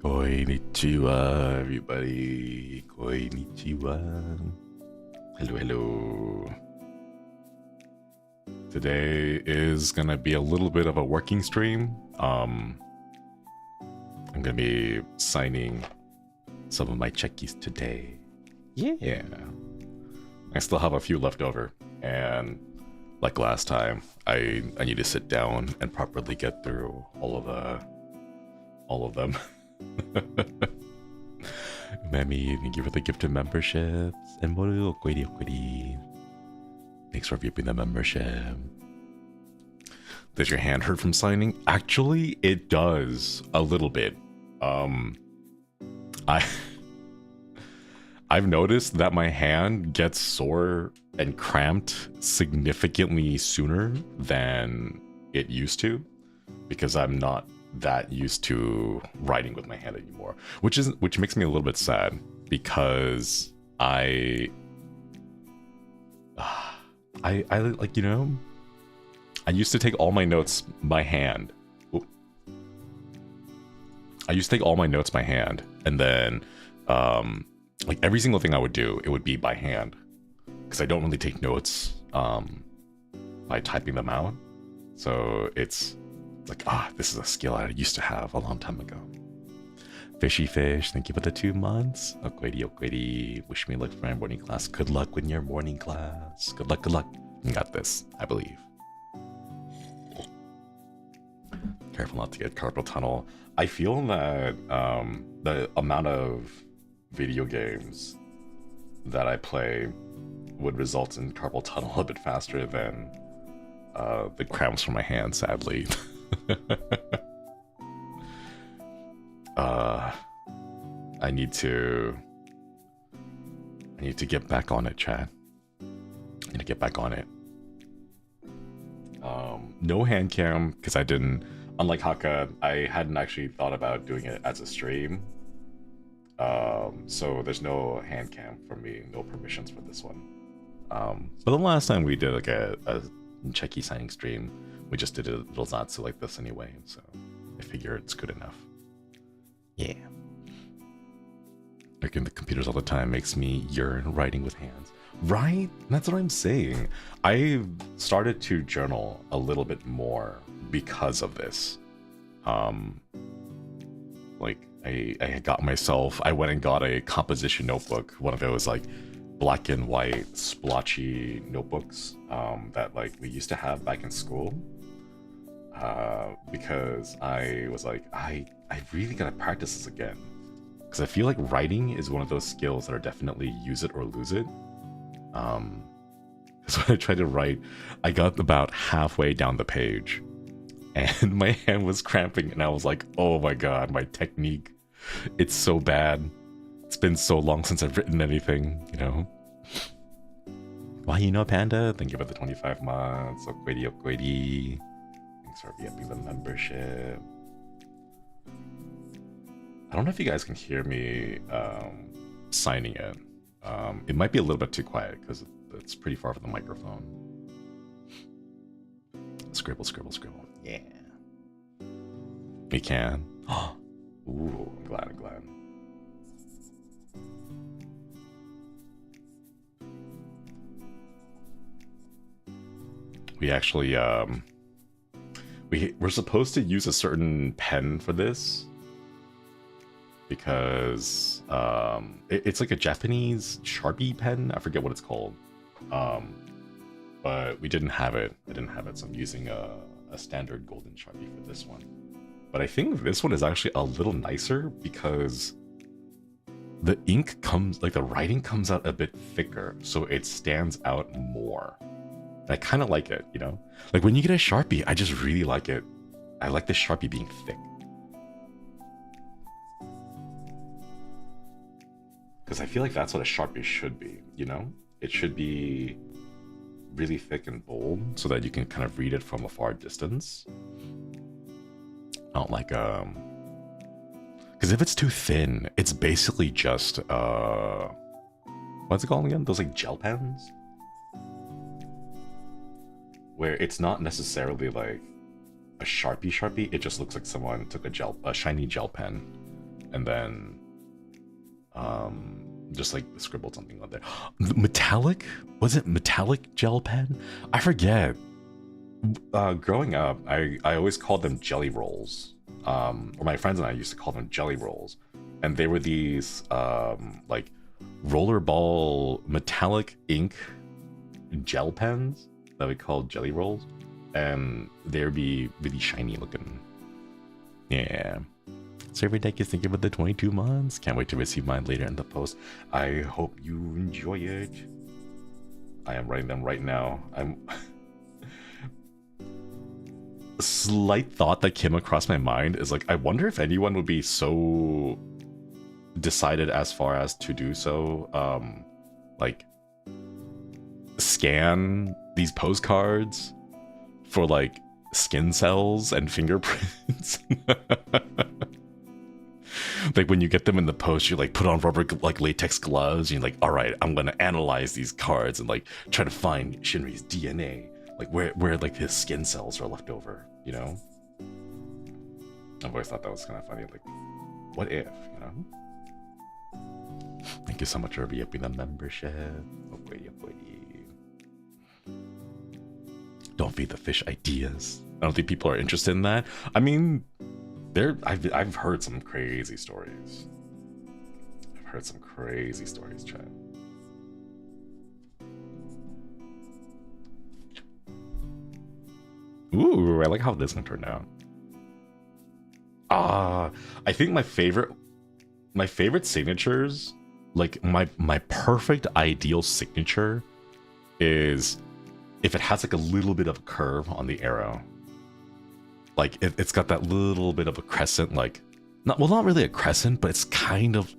Konnichiwa, everybody. Konnichiwa. Hello, hello. Today is gonna be a little bit of a working stream. I'm gonna be signing some of my checkies today. Yeah. I still have a few left over, and like last time, I need to sit down and properly get through all of them. Mammy, thank you for the gift of memberships. And thanks for viewing the membership. Does your hand hurt from signing? Actually, it does a little bit. I've noticed that my hand gets sore and cramped significantly sooner than it used to, because I'm not that used to writing with my hand anymore, which makes me a little bit sad, because I like, you know, I used to take all my notes by hand. I used to take all my notes by hand, and then like every single thing I would do, it would be by hand, because I don't really take notes by typing them out. So it's like, this is a skill I used to have a long time ago. Fishy Fish, thank you for the 2 months. Okwedi, wish me luck for my morning class. Good luck with your morning class. Good luck, good luck. You got this, I believe. Careful not to get carpal tunnel. I feel that the amount of video games that I play would result in carpal tunnel a bit faster than the cramps from my hand, sadly. I need to get back on it, chat. I need to get back on it. No hand cam, because I didn't, unlike Haka, I hadn't actually thought about doing it as a stream. So there's no hand cam for me, no permissions for this one. But the last time we did like a checky signing stream, we just did a little Zatsu like this anyway, so I figure it's good enough. Yeah. Looking at the computers all the time makes me yearn writing with hands. Right? That's what I'm saying. I've started to journal a little bit more because of this. Like I got myself, I went and got a composition notebook, one of those like black and white splotchy notebooks that like we used to have back in school, because I was like, I really gotta practice this again, because I feel like writing is one of those skills that are definitely use it or lose it. So when I tried to write, I got about halfway down the page and my hand was cramping, and I was like, oh my god, my technique, it's so bad. It's been so long since I've written anything, you know? Why, you know, Panda? Thank you for the 25 months. Okwedi. Thanks for upping the membership. I don't know if you guys can hear me signing it. It might be a little bit too quiet because it's pretty far from the microphone. Scribble, scribble, scribble. Yeah. We can. Ooh, I'm glad, I'm glad. We actually, we're supposed to use a certain pen for this, because it's like a Japanese Sharpie pen. I forget what it's called. But we didn't have it. I didn't have it, so I'm using a standard golden Sharpie for this one. But I think this one is actually a little nicer because the ink comes, like the writing comes out a bit thicker, so it stands out more. And I kind of like it, you know? Like when you get a Sharpie, I just really like it. I like the Sharpie being thick. Because I feel like that's what a Sharpie should be, you know? It should be really thick and bold so that you can kind of read it from a far distance. Not like, because if it's too thin, it's basically just, what's it called again? Those like gel pens? Where it's not necessarily like a Sharpie, it just looks like someone took a shiny gel pen and then just like scribbled something on there. Metallic? Was it metallic gel pen? I forget. Growing up, I always called them jelly rolls. Or my friends and I used to call them jelly rolls. And they were these like rollerball metallic ink gel pens that we called jelly rolls. And they'd be really shiny looking. Yeah. Survey deck is thinking about the 22 months. Can't wait to receive mine later in the post. I hope you enjoy it. I am writing them right now. I'm a slight thought that came across my mind is like, I wonder if anyone would be so decided as far as to do so, like scan these postcards for like skin cells and fingerprints. Like when you get them in the post, you like put on rubber like latex gloves and you're like, all right, I'm gonna analyze these cards and like try to find Shinri's DNA, like where like his skin cells are left over, you know? I've always thought that was kind of funny, like what if, you know? Thank you so much for re-upping the membership. Don't feed the fish ideas. I don't think people are interested in that. I mean, I've heard some crazy stories. I've heard some crazy stories, chat. Ooh, I like how this one turned out. I think my favorite signatures, like my perfect ideal signature is if it has like a little bit of a curve on the arrow. Like it's got that little bit of a crescent, like not really a crescent, but it's kind of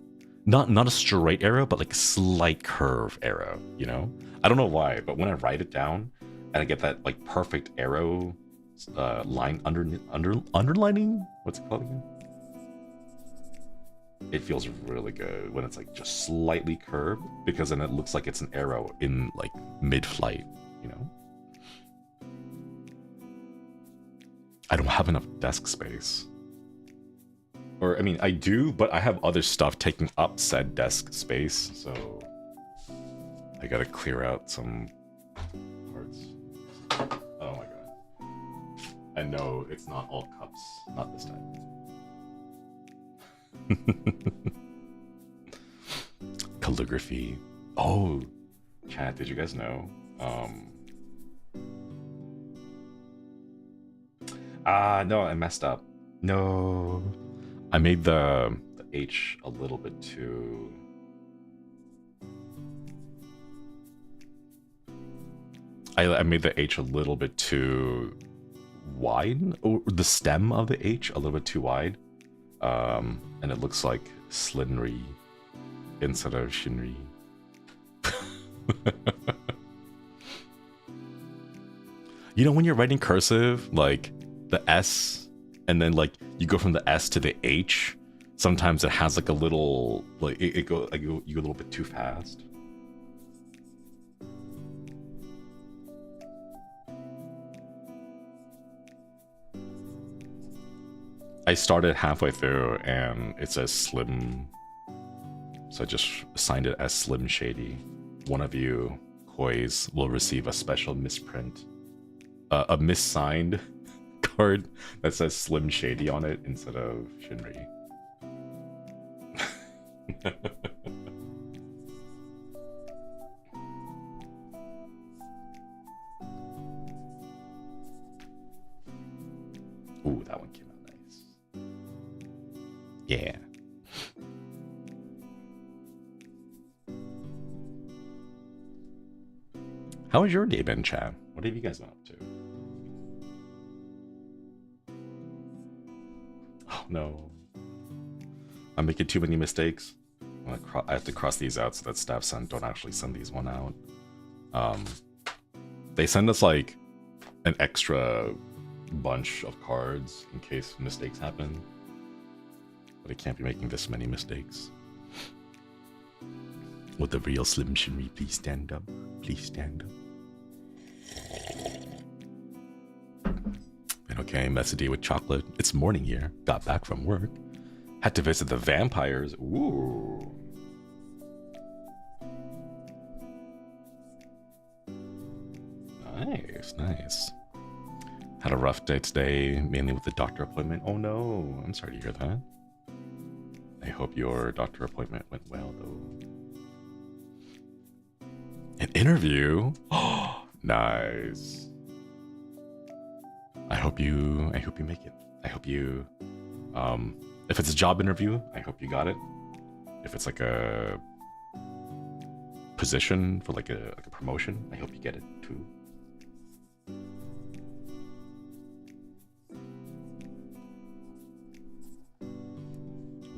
not a straight arrow, but like a slight curve arrow, you know? I don't know why, but when I write it down and I get that like perfect arrow line underlining, what's it called again? It feels really good when it's like just slightly curved, because then it looks like it's an arrow in like mid-flight, you know? I don't have enough desk space. Or, I mean, I do, but I have other stuff taking up said desk space, so I gotta clear out some parts. Oh my god. I know it's not all cups, not this time. Calligraphy. Oh, chat, did you guys know? No, I messed up. No. I made the H a little bit too... I made the H a little bit too wide, or the stem of the H a little bit too wide. And it looks like Slinry instead of Shinri. You know, when you're writing cursive, like the S, and then like you go from the S to the H, sometimes it has like a little, like you go a little bit too fast. I started halfway through and it says Slim, so I just signed it as Slim Shady. One of you Kois will receive a special misprint, a missigned card that says Slim Shady on it instead of Shinri. Ooh, that one came out nice. Yeah. How has your day been, chat? What have you guys been up to? Oh no. I'm making too many mistakes. I have to cross these out so that staff don't actually send these one out. They send us like an extra bunch of cards in case mistakes happen. But I can't be making this many mistakes. Would the real Slim Shinri please stand up? Please stand up. Been okay, messy day with chocolate. It's morning here. Got back from work. Had to visit the vampires. Ooh. Nice, nice. Had a rough day today, mainly with the doctor appointment. Oh no, I'm sorry to hear that. I hope your doctor appointment went well though. An interview? Oh, nice. I hope you make it. I hope you, if it's a job interview, I hope you got it. If it's like a position for like a promotion, I hope you get it too.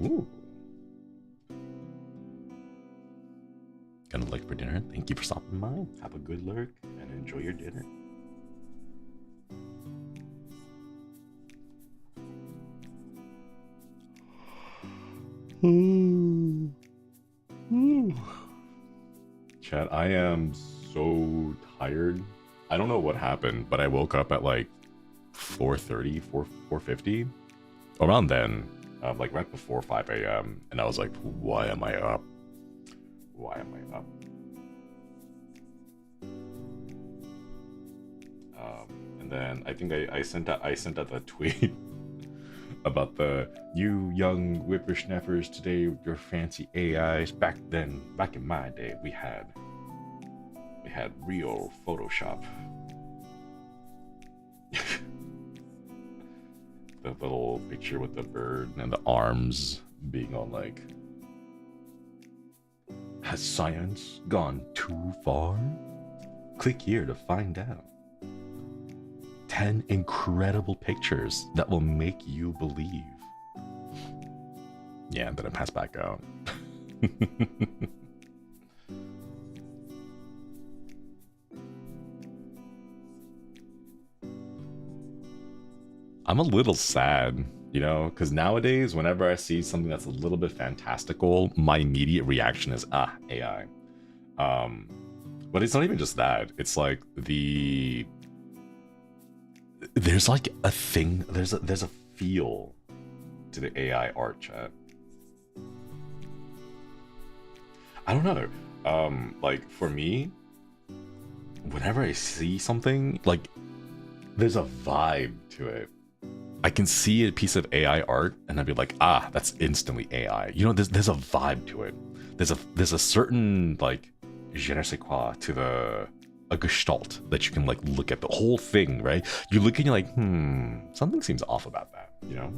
Ooh. Gonna look for dinner. Thank you for stopping by. Have a good lurk and enjoy your dinner. Chat, I am so tired. I don't know what happened, but I woke up at like 4:30, 4:50. Around then, like right before 5 a.m. And I was like, why am I up? Why am I up? And then I think I sent out the tweet about the you young whippersnappers today with your fancy AIs. Back in my day, we had real Photoshop. The little picture with the bird and the arms being all like, has science gone too far? Click here to find out. 10 incredible pictures that will make you believe. Yeah, and then it passed back out. I'm a little sad, you know, because nowadays, whenever I see something that's a little bit fantastical, my immediate reaction is, AI. But it's not even just that. It's like there's like a thing, there's a feel to the AI art, chat. I don't know. Like for me, whenever I see something, like there's a vibe to it. I can see a piece of AI art and I'd be like, that's instantly AI. You know, there's a vibe to it. There's a certain like je ne sais quoi to a gestalt that you can like look at the whole thing, right? You look and you're like, something seems off about that, you know?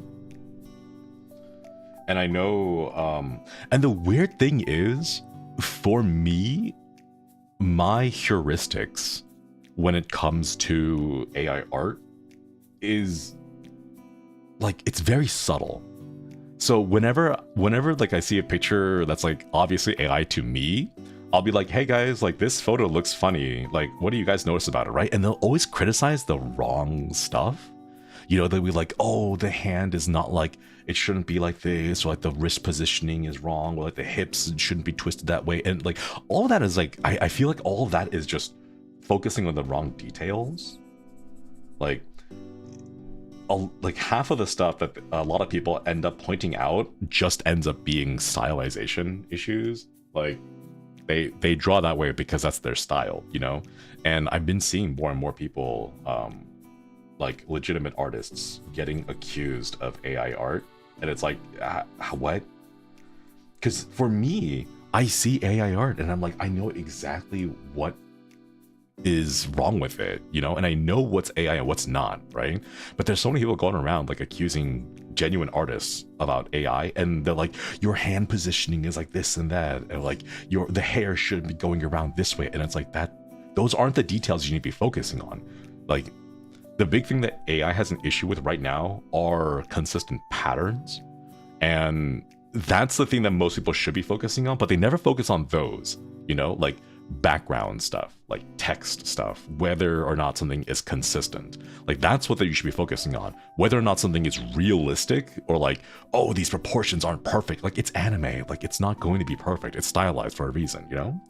And I know, and the weird thing is, for me, my heuristics when it comes to AI art is like, it's very subtle. So whenever like I see a picture that's like obviously AI to me, I'll be like, hey guys, like this photo looks funny. Like, what do you guys notice about it, right? And they'll always criticize the wrong stuff. You know, they'll be like, oh, the hand is not like, it shouldn't be like this, or like the wrist positioning is wrong, or like the hips shouldn't be twisted that way. And like, all of that is like, I feel like all of that is just focusing on the wrong details. Like half of the stuff that a lot of people end up pointing out just ends up being stylization issues. Like, they draw that way because that's their style, you know? And I've been seeing more and more people, like legitimate artists getting accused of AI art. And it's like, what? Because for me, I see AI art and I'm like, I know exactly what is wrong with it, you know? And I know what's AI and what's not, right? But there's so many people going around like accusing genuine artists about AI, and they're like, your hand positioning is like this and that, and like the hair should be going around this way, and it's like that. Those aren't the details you need to be focusing on. Like, the big thing that AI has an issue with right now are consistent patterns, and that's the thing that most people should be focusing on, but they never focus on those, you know, like background stuff, like text stuff, whether or not something is consistent. Like, that's what you should be focusing on. Whether or not something is realistic, or like, oh, these proportions aren't perfect. Like, it's anime. Like, it's not going to be perfect. It's stylized for a reason, you know?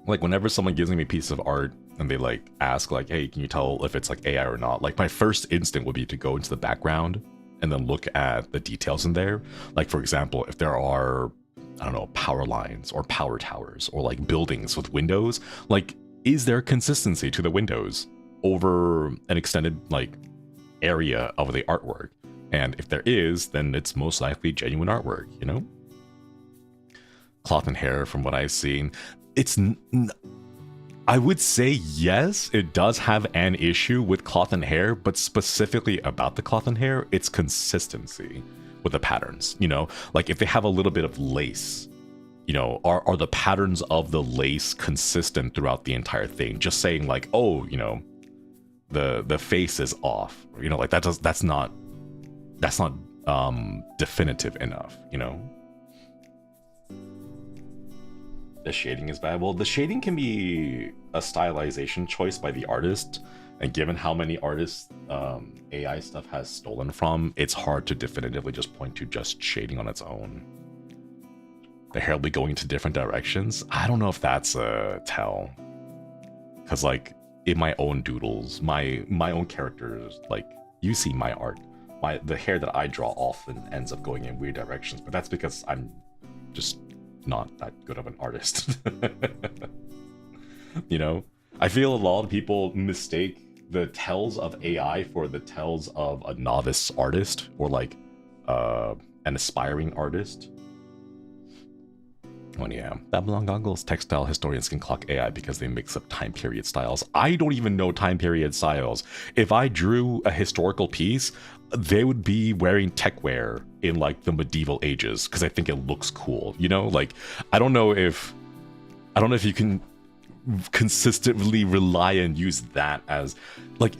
Like, whenever someone gives me a piece of art and they like ask like, hey, can you tell if it's like AI or not? Like, my first instinct would be to go into the background and then look at the details in there. Like, for example, if there are, I don't know, power lines or power towers or like buildings with windows, like, is there consistency to the windows over an extended like area of the artwork? And if there is, then it's most likely genuine artwork, you know? Cloth and hair, from what I've seen, it's I would say yes, it does have an issue with cloth and hair, but specifically about the cloth and hair, it's consistency with the patterns, you know? Like if they have a little bit of lace, you know, are the patterns of the lace consistent throughout the entire thing? Just saying like, oh, you know, the face is off, you know, like that's not definitive enough, you know? The shading is bad. Well, the shading can be a stylization choice by the artist, and given how many artists AI stuff has stolen from, it's hard to definitively just point to just shading on its own. The hair will be going into different directions. I don't know if that's a tell, because like in my own doodles, my own characters, like you see my art, the hair that I draw often ends up going in weird directions, but that's because I'm just not that good of an artist. You know, I feel a lot of people mistake the tells of AI for the tells of a novice artist or like an aspiring artist. Oh yeah, Babylon Goggles, textile historians can clock AI because they mix up time period styles. I don't even know time period styles. If I drew a historical piece, they would be wearing tech wear in like the medieval ages because I think it looks cool, you know? Like, I don't know if you can consistently rely and use that as like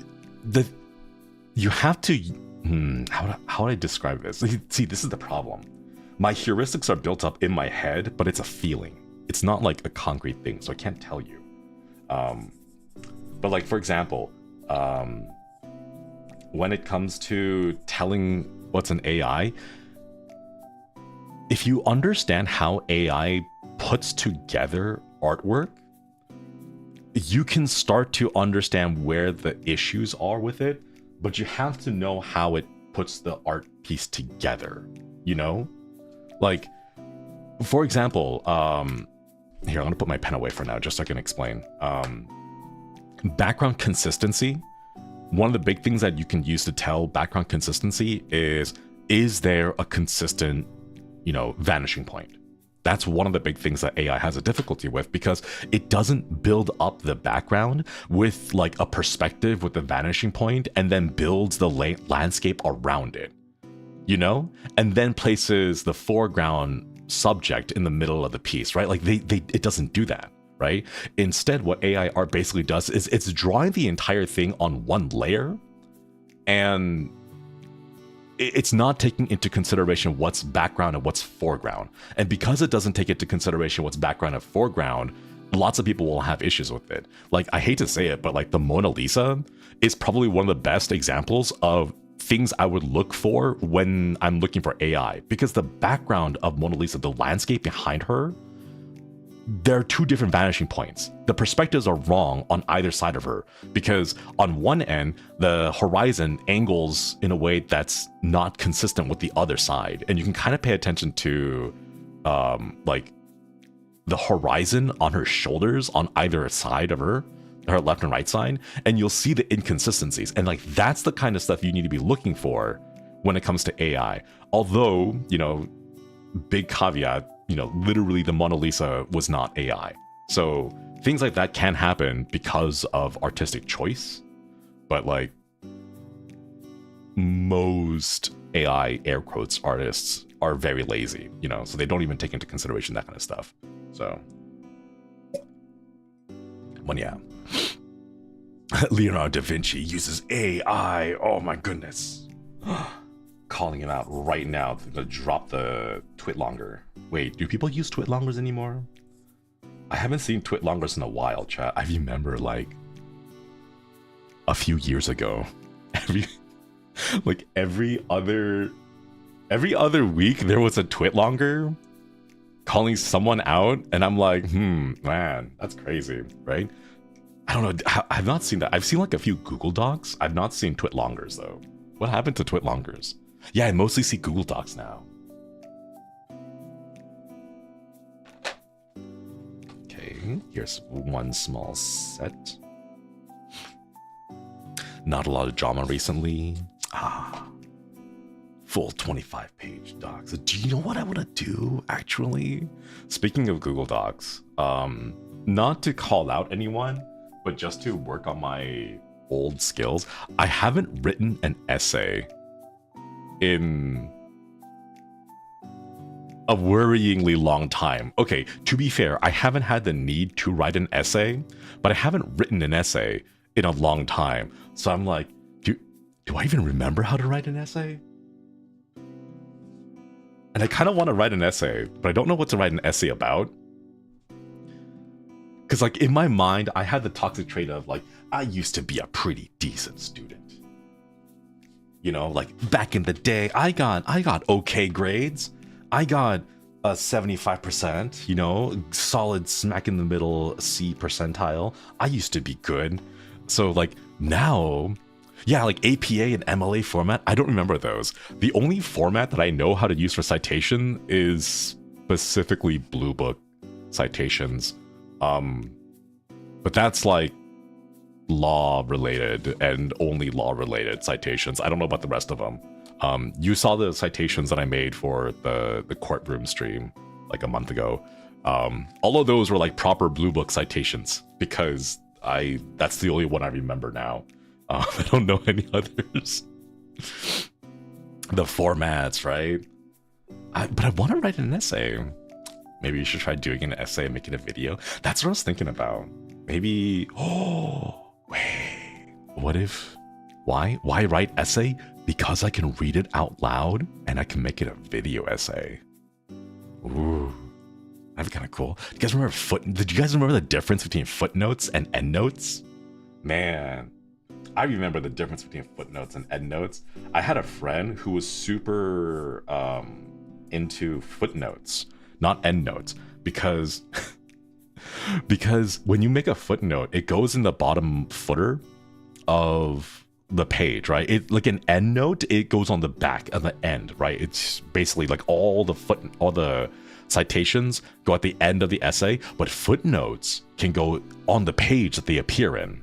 you have to, how would I describe this? See, this is the problem. My heuristics are built up in my head, but it's a feeling. It's not like a concrete thing, so I can't tell you. But like, for example, when it comes to telling what's an AI, if you understand how AI puts together artwork, you can start to understand where the issues are with it, but you have to know how it puts the art piece together, you know? Like, for example, here, I'm gonna put my pen away for now just so I can explain. Background consistency. One of the big things that you can use to tell background consistency is there a consistent, you know, vanishing point? That's one of the big things that AI has a difficulty with, because it doesn't build up the background with like a perspective with the vanishing point and then builds the landscape around it, you know, and then places the foreground subject in the middle of the piece, right? Like it doesn't do that, right? Instead, what AI art basically does is it's drawing the entire thing on one layer, and it's not taking into consideration what's background and what's foreground. And because it doesn't take into consideration what's background and foreground, lots of people will have issues with it. Like, I hate to say it, but like the Mona Lisa is probably one of the best examples of things I would look for when I'm looking for AI, because the background of Mona Lisa, the landscape behind her, there are two different vanishing points. The perspectives are wrong on either side of her, because on one end, the horizon angles in a way that's not consistent with the other side. And you can kind of pay attention to like the horizon on her shoulders on either side of her left and right side, and you'll see the inconsistencies. And like, that's the kind of stuff you need to be looking for when it comes to AI. Although, you know, big caveat, you know, literally the Mona Lisa was not AI. So things like that can happen because of artistic choice. But like, most AI air quotes artists are very lazy, you know, so they don't even take into consideration that kind of stuff. So, but yeah. Leonardo da Vinci uses AI. Oh my goodness. Calling him out right now to drop the twitlonger. Wait, do people use twitlongers anymore? I haven't seen twitlongers in a while, chat. I remember like a few years ago, every other week there was a twitlonger calling someone out, and I'm like, man, that's crazy, right? I don't know. I've not seen that. I've seen like a few Google Docs. I've not seen twitlongers though. What happened to twitlongers? Yeah, I mostly see Google Docs now. Okay, here's one small set. Not a lot of drama recently. Full 25-page docs. Do you know what I want to do, actually? Speaking of Google Docs, not to call out anyone, but just to work on my old skills, I haven't written an essay in a worryingly long time. Okay, to be fair, I haven't had the need to write an essay, but I haven't written an essay in a long time. So I'm like, do I even remember how to write an essay? And I kind of want to write an essay, but I don't know what to write an essay about. Because like in my mind, I had the toxic trait of like, I used to be a pretty decent student. You know, like back in the day, I got okay grades. I got a 75%, you know, solid smack in the middle C percentile. I used to be good. So like now, yeah, like APA and MLA format, I don't remember those. The only format that I know how to use for citation is specifically Blue Book citations. But that's like law related and only law related citations. I don't know about the rest of them. You saw the citations that I made for the courtroom stream like a month ago. All of those were like proper Blue Book citations because that's the only one I remember now. I don't know any others. The formats, right? But I want to write an essay. Maybe you should try doing an essay and making a video. That's what I was thinking about. Maybe, wait, what if, why write essay? Because I can read it out loud and I can make it a video essay. Ooh, that'd be kind of cool. Do you guys remember did you guys remember the difference between footnotes and endnotes? Man, I remember the difference between footnotes and endnotes. I had a friend who was super into footnotes, not endnotes, because when you make a footnote, it goes in the bottom footer of the page, right? It like an endnote, it goes on the back of the end, right? It's basically like all the citations go at the end of the essay, but footnotes can go on the page that they appear in,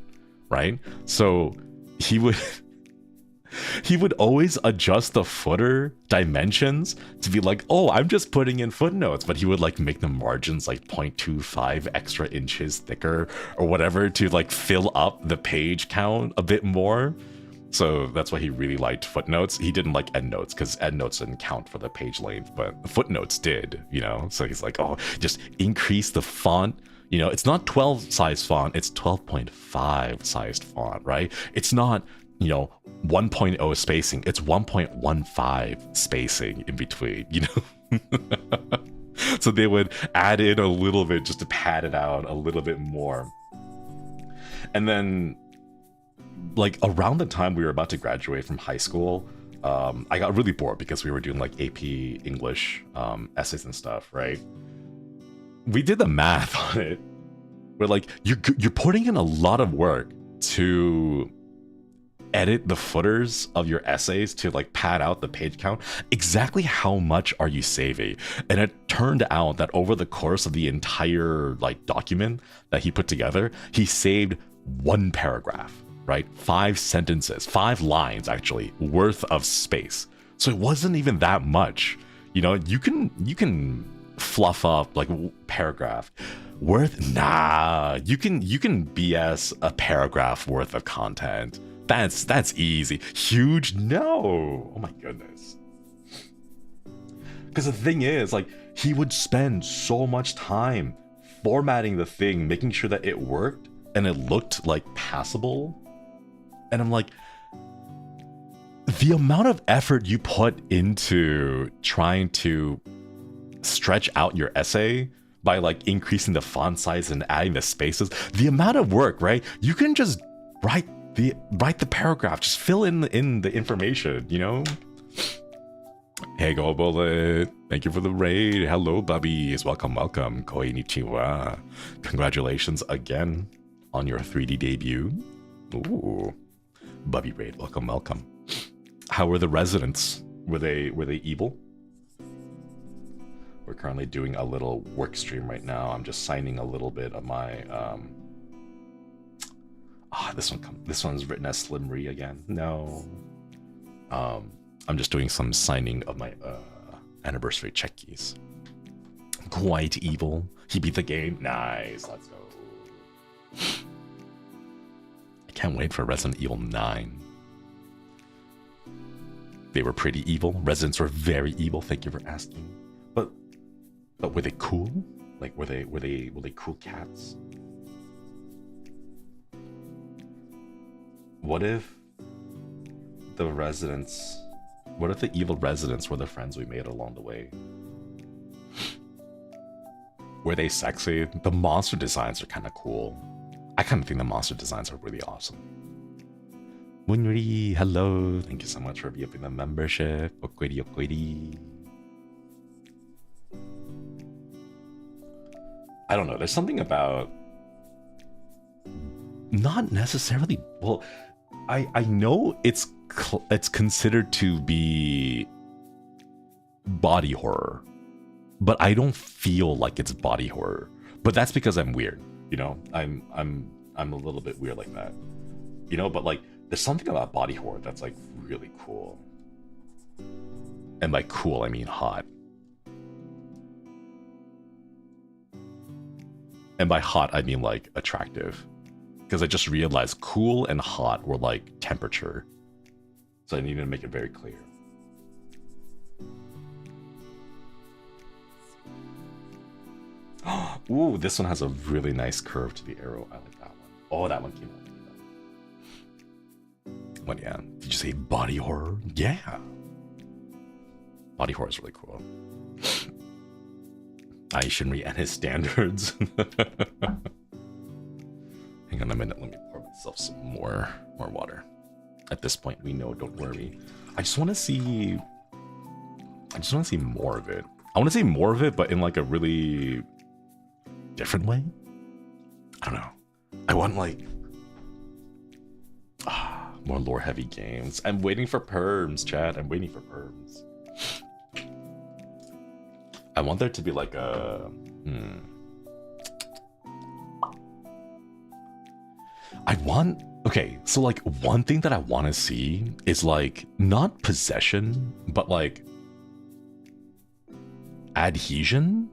right? So he would always adjust the footer dimensions to be like, oh, I'm just putting in footnotes, but he would like make the margins like 0.25 extra inches thicker or whatever to like fill up the page count a bit more. So that's why he really liked footnotes. He didn't like endnotes because endnotes didn't count for the page length, but footnotes did, you know? So he's like, oh, just increase the font. You know, it's not 12 size font, it's 12.5 sized font, right? It's not, you know, 1.0 spacing, it's 1.15 spacing in between, you know? So they would add in a little bit just to pad it out a little bit more. And then, like, around the time we were about to graduate from high school, I got really bored because we were doing, like, AP English essays and stuff, right? We did the math on it. We're like, you're putting in a lot of work to edit the footers of your essays to like pad out the page count. Exactly how much are you saving? And it turned out that over the course of the entire like document that he put together, he saved one paragraph, right? 5 sentences, 5 lines actually worth of space. So it wasn't even that much. You know, you can fluff up like a paragraph worth. Nah, you can BS a paragraph worth of content. That's easy. Huge? No. Oh my goodness. Because the thing is, like, he would spend so much time formatting the thing, making sure that it worked and it looked like passable. And I'm like, the amount of effort you put into trying to stretch out your essay by like increasing the font size and adding the spaces, the amount of work, right? You can just write the paragraph, just fill in the information, you know? Hey, Go Bullet, thank you for the raid. Hello, Bubbies, welcome. Konnichiwa. Congratulations again on your 3D debut. Ooh, Bubby raid, welcome. How are the residents? Were they evil? We're currently doing a little work stream right now. I'm just signing a little bit of my this one's written as Slimri again. No. I'm just doing some signing of my anniversary check keys. Quite evil. He beat the game. Nice. Let's go. I can't wait for Resident Evil 9. They were pretty evil. Residents were very evil. Thank you for asking. But were they cool? Like were they cool cats? What if the evil residents were the friends we made along the way? Were they sexy? The monster designs are kind of cool. I kind of think the monster designs are really awesome. Munri, hello. Thank you so much for being the membership. Okwiri, okwiri. I don't know. There's something about not necessarily. Well, I know it's considered to be body horror, but I don't feel like it's body horror. But that's because I'm weird, you know. I'm a little bit weird like that, you know. But like, there's something about body horror that's like really cool, and by cool I mean hot. And by hot I mean like attractive. Because I just realized cool and hot were like temperature. So I needed to make it very clear. Ooh, this one has a really nice curve to the arrow. I like that one. Oh, that one came out. What, yeah. Did you say body horror? Yeah. Body horror is really cool. Shinri and his standards. Hang on a minute, let me pour myself some more water. At this point, we know, don't worry. I just want to see more of it. I want to see more of it, but in like a really different way. I don't know. I want like more lore-heavy games. I'm waiting for perms, chat. I'm waiting for perms. I want there to be like a okay, so like one thing that I want to see is like not possession, but like adhesion.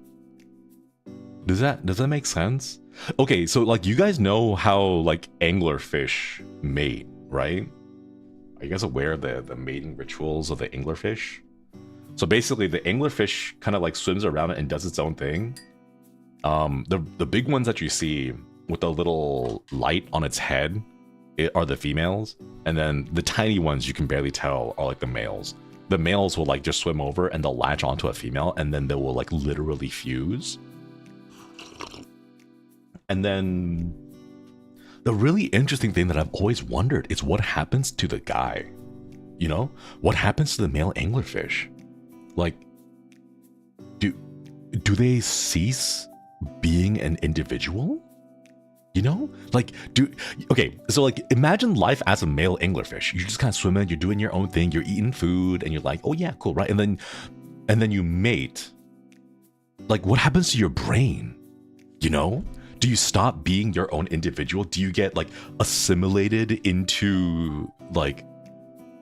Does that make sense? Okay, so like you guys know how like anglerfish mate, right? Are you guys aware of the mating rituals of the anglerfish? So basically the anglerfish kind of like swims around it and does its own thing. The big ones that you see with the little light on its head are the females, and then the tiny ones you can barely tell are like the males. The males will like just swim over and they'll latch onto a female, and then they will like literally fuse. And then the really interesting thing that I've always wondered is what happens to the guy. You know, what happens to the male anglerfish? Like, do they cease being an individual? You know, like okay, so like imagine life as a male anglerfish. You're just kind of swimming, you're doing your own thing, you're eating food, and you're like, oh yeah, cool, right? And then you mate. Like, what happens to your brain? You know, do you stop being your own individual? Do you get like assimilated into like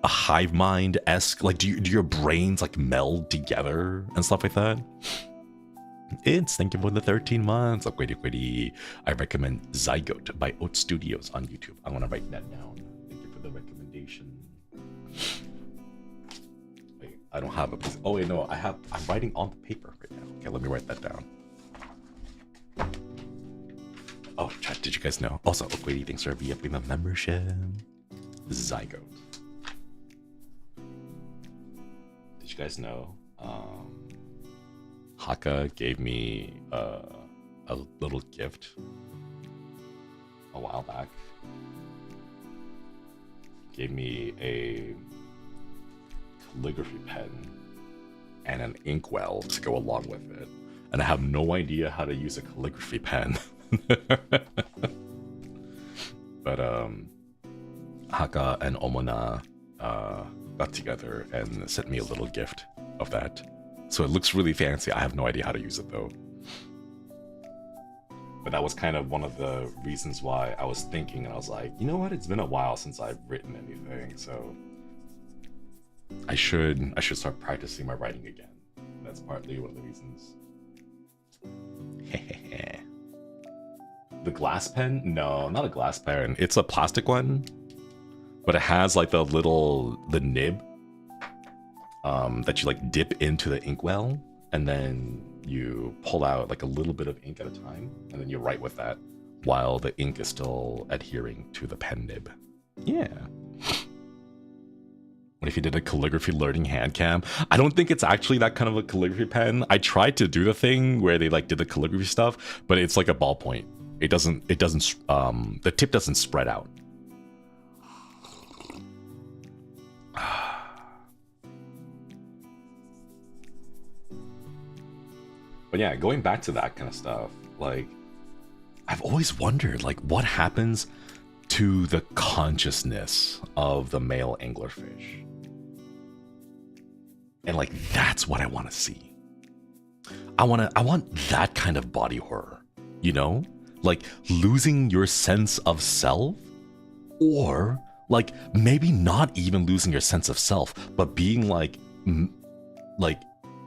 a hive mind-esque? Like, do your brains like meld together and stuff like that? Thank you for the 13 months. I recommend Zygote by Oat Studios on YouTube. I want to write that down. Thank you for the recommendation. Wait, I don't have a piece. Oh wait, no, I'm writing on the paper right now. Okay, let me write that down. Oh, chat, did you guys know? Also, Okwiri, thanks for being a membership. Zygote. Did you guys know? Haka gave me a little gift a while back. Gave me a calligraphy pen and an inkwell to go along with it. And I have no idea how to use a calligraphy pen. But Haka and Omona got together and sent me a little gift of that. So it looks really fancy. I have no idea how to use it though. But that was kind of one of the reasons why I was thinking, and I was like, you know what? It's been a while since I've written anything, so I should start practicing my writing again. That's partly one of the reasons. The glass pen? No, not a glass pen. It's a plastic one, but it has like the nib that you like dip into the inkwell, and then you pull out like a little bit of ink at a time, and then you write with that while the ink is still adhering to the pen nib. Yeah. What if you did a calligraphy learning hand cam? I don't think it's actually that kind of a calligraphy pen. I tried to do the thing where they like did the calligraphy stuff, but it's like a ballpoint. It doesn't, the tip doesn't spread out. But yeah, going back to that kind of stuff, like, I've always wondered, like, what happens to the consciousness of the male anglerfish? And like, that's what I want to see. I want that kind of body horror, you know? Like losing your sense of self, or like maybe not even losing your sense of self, but being like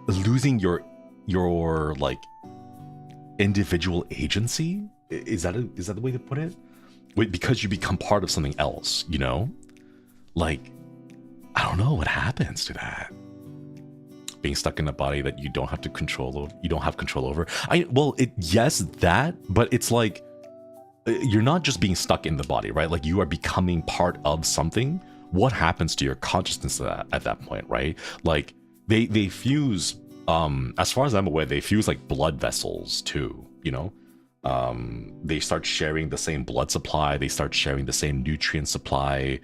losing your like individual agency. Is that the way to put it? Wait, because you become part of something else, you know? Like, I don't know what happens to that. Being stuck in a body that you don't have control over. Yes, that, but it's like you're not just being stuck in the body, right? Like you are becoming part of something. What happens to your consciousness at that point, right? Like they fuse, as far as I'm aware, they fuse like blood vessels too, you know? They start sharing the same blood supply, they start sharing the same nutrient supply.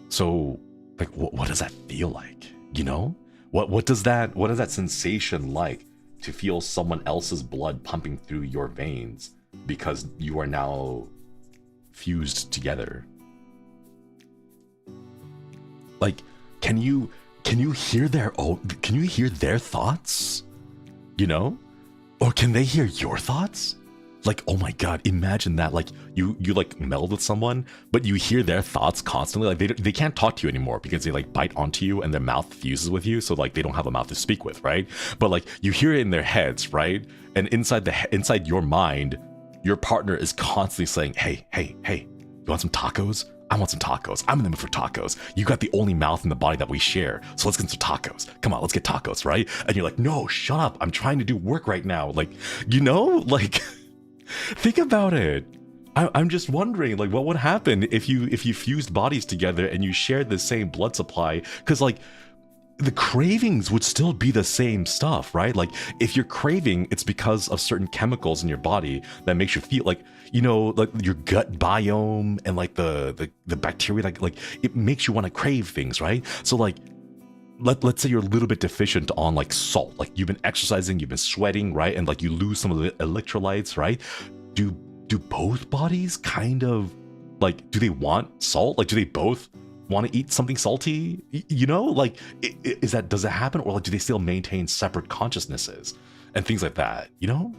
So like what does that feel like, you know? What does that sensation like to feel someone else's blood pumping through your veins because you are now fused together? Like, can you hear their thoughts? You know? Or can they hear your thoughts? Like, oh my god, imagine that. Like you like meld with someone, but you hear their thoughts constantly. Like they can't talk to you anymore because they like bite onto you and their mouth fuses with you, so like they don't have a mouth to speak with, right? But like you hear it in their heads, right? And inside your mind, your partner is constantly saying, hey, you want some tacos? I want some tacos. I'm in the mood for tacos. You got the only mouth in the body that we share, so let's get some tacos. Come on, let's get tacos, right? And you're like, no, shut up. I'm trying to do work right now. Like, you know, like think about it. I'm just wondering, like, what would happen if you fused bodies together and you shared the same blood supply? Because like the cravings would still be the same stuff, right? Like if you're craving, it's because of certain chemicals in your body that makes you feel like, you know, like your gut biome and like the bacteria, like it makes you want to crave things, right? So like let's say you're a little bit deficient on like salt, like you've been exercising, you've been sweating, right? And like you lose some of the electrolytes, right? Do both bodies kind of like, do they want salt? Like do they both want to eat something salty? You know, like does it happen? Or like do they still maintain separate consciousnesses and things like that, you know?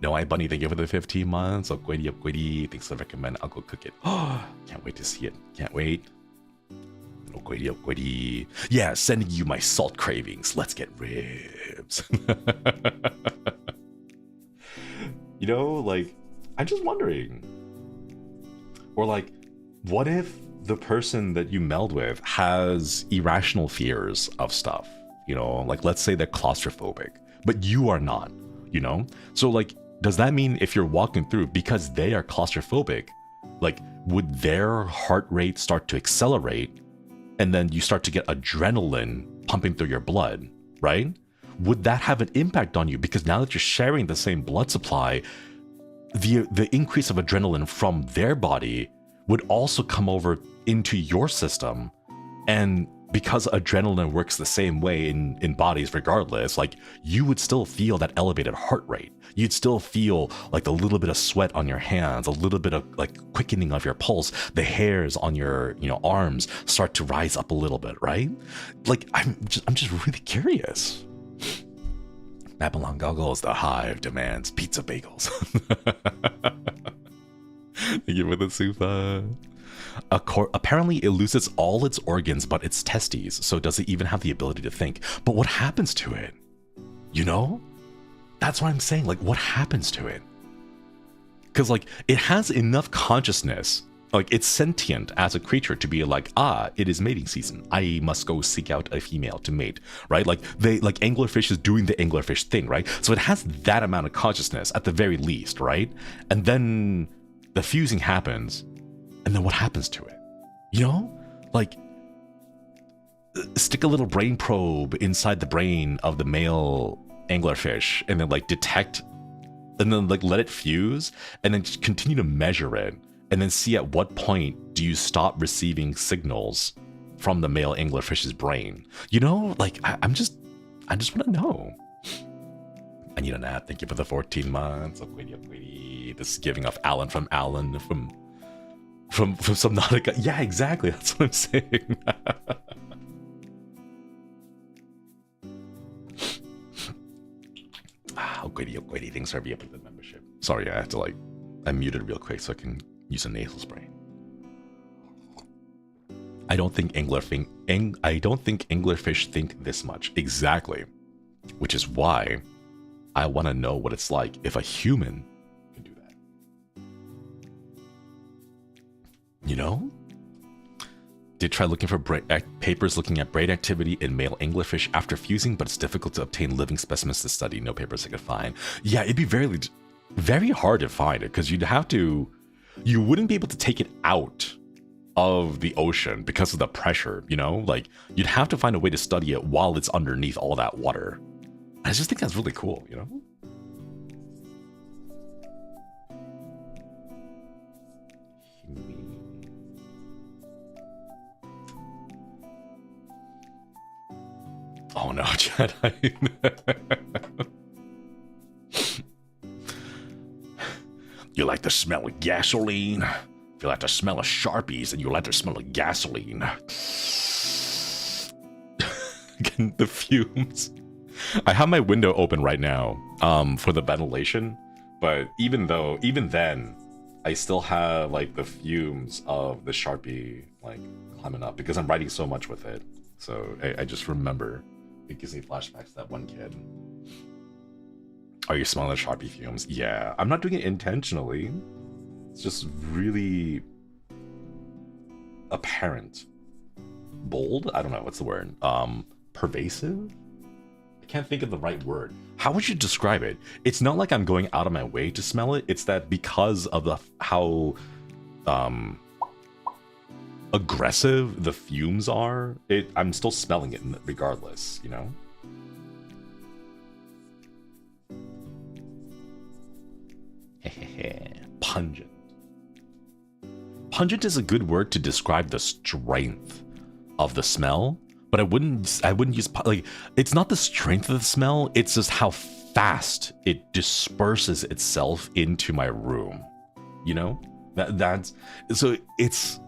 No, I Bunny, thank you for the 15 months. Upgrady, thanks for the recommend. I'll go cook it. Oh, can't wait to see it. Can't wait. Upgrady. Yeah, sending you my salt cravings. Let's get ribs. You know, like, I'm just wondering. Or like, what if the person that you meld with has irrational fears of stuff? You know, like let's say they're claustrophobic, but you are not, you know? So like, does that mean if you're walking through, because they are claustrophobic, like would their heart rate start to accelerate and then you start to get adrenaline pumping through your blood, right? Would that have an impact on you? Because now that you're sharing the same blood supply, the increase of adrenaline from their body would also come over into your system. And because adrenaline works the same way in bodies regardless, like you would still feel that elevated heart rate. You'd still feel like a little bit of sweat on your hands, a little bit of like quickening of your pulse. The hairs on your, arms start to rise up a little bit, right? Like I'm just really curious. Babylon Goggles, the hive demands pizza bagels. Thank you for the super. Apparently it loses all its organs but its testes, so does it even have the ability to think? But what happens to it? That's what I'm saying. Like, what happens to it? Because like it has enough consciousness, like it's sentient as a creature to be like, it is mating season, I must go seek out a female to mate, right? Like anglerfish is doing the anglerfish thing, right? So it has that amount of consciousness at the very least, right? And then the fusing happens, and then what happens to it? Like stick a little brain probe inside the brain of the male anglerfish and then like detect, and then like let it fuse, and then just continue to measure it, and then see at what point do you stop receiving signals from the male anglerfish's brain. Like I just want to know. I need an ad. Thank you for the 14 months. Upgrady. This is giving off Alan from Subnautica. Yeah, exactly. That's what I'm saying. Upgrady. Thanks for re-upping the membership. Sorry, I have to I muted real quick so I can use a nasal spray. I don't think anglerfish think this much. Exactly. Which is why I want to know what it's like if a human can do that. Did try looking for papers looking at brain activity in male anglerfish after fusing, but it's difficult to obtain living specimens to study. No papers I could find. Yeah, it'd be very, very hard to find it because you wouldn't be able to take it out of the ocean because of the pressure, Like, you'd have to find a way to study it while it's underneath all that water. I just think that's really cool, Oh no, Jedi. You like the smell of gasoline? If you like the smell of Sharpies, then you like the smell of gasoline. Again, the fumes. I have my window open right now for the ventilation, but even then, I still have the fumes of the Sharpie climbing up because I'm writing so much with it. So I just remember. It gives me flashbacks to that one kid. Are you smelling the Sharpie fumes? Yeah, I'm not doing it intentionally. It's just really apparent. Bold? I don't know, what's the word? Pervasive? I can't think of the right word. How would you describe it? It's not like I'm going out of my way to smell it. It's that because of how aggressive the fumes are, I'm still smelling it regardless, Pungent. Pungent is a good word to describe the strength of the smell, but I wouldn't use it's not the strength of the smell, it's just how fast it disperses itself into my room. That's so it's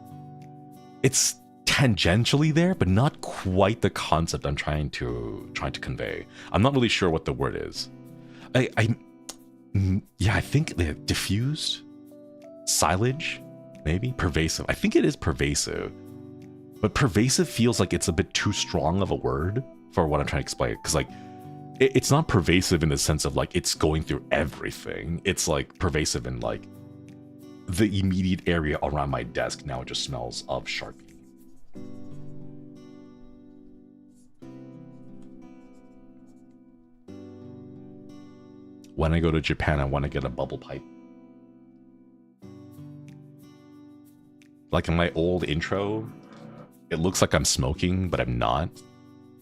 tangentially there, but not quite the concept I'm trying to convey. I'm not really sure what the word is. I think diffused, silage, maybe pervasive. I think it is pervasive, but pervasive feels like it's a bit too strong of a word for what I'm trying to explain. Because it's not pervasive in the sense of it's going through everything. It's pervasive in the immediate area around my desk. Now it just smells of Sharpie. When I go to Japan, I want to get a bubble pipe. Like in my old intro, it looks like I'm smoking, but I'm not.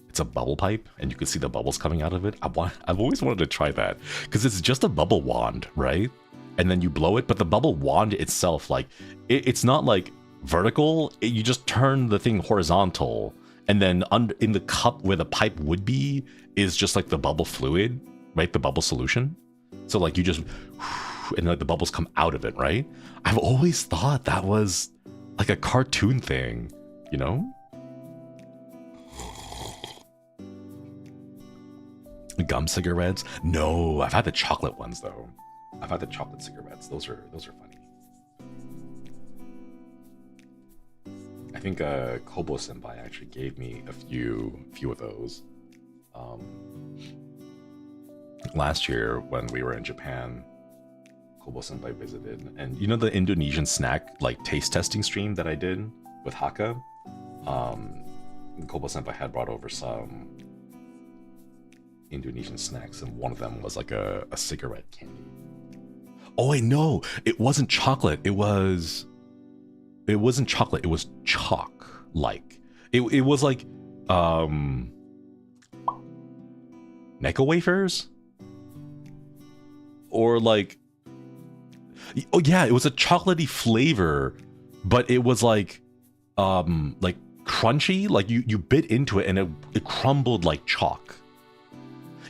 It's a bubble pipe, and you can see the bubbles coming out of it. I've always wanted to try that, because it's just a bubble wand, right? And then you blow it, but the bubble wand itself, it's not vertical. You just turn the thing horizontal, And then in the cup where the pipe would be is just like the bubble fluid, right? The bubble solution. So like you just, and like the bubbles come out of it, right? I've always thought that was like a cartoon thing, you know? Gum cigarettes? No, I've had the chocolate ones though. I've had the chocolate cigarettes. Those are funny. I think Kobo Senpai actually gave me a few of those. Last year when we were in Japan, Kobo Senpai visited, and you know the Indonesian snack like taste testing stream that I did with Haka? Kobo Senpai had brought over some Indonesian snacks, and one of them was like a cigarette candy. Oh wait, no, it wasn't chocolate. It wasn't chocolate. It was chalk like. It was like Necco wafers, or like, oh yeah, it was a chocolatey flavor, but it was like crunchy. Like you bit into it and it crumbled like chalk.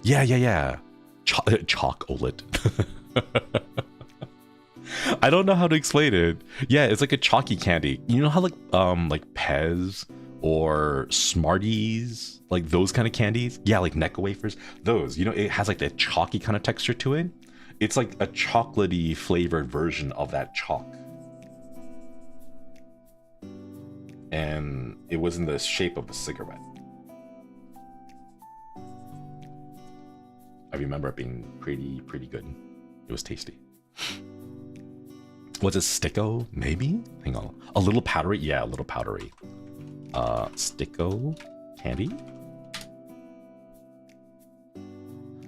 Yeah. Chocolate. I don't know how to explain it. Yeah, it's like a chalky candy. You know how like Pez or Smarties, like those kind of candies? Yeah, like Necco wafers. Those, you know, it has like that chalky kind of texture to it. It's like a chocolatey flavored version of that chalk. And it was in the shape of a cigarette. I remember it being pretty good. It was tasty. Was it Sticko? Maybe? Hang on. A little powdery? Yeah, a little powdery. Sticko candy?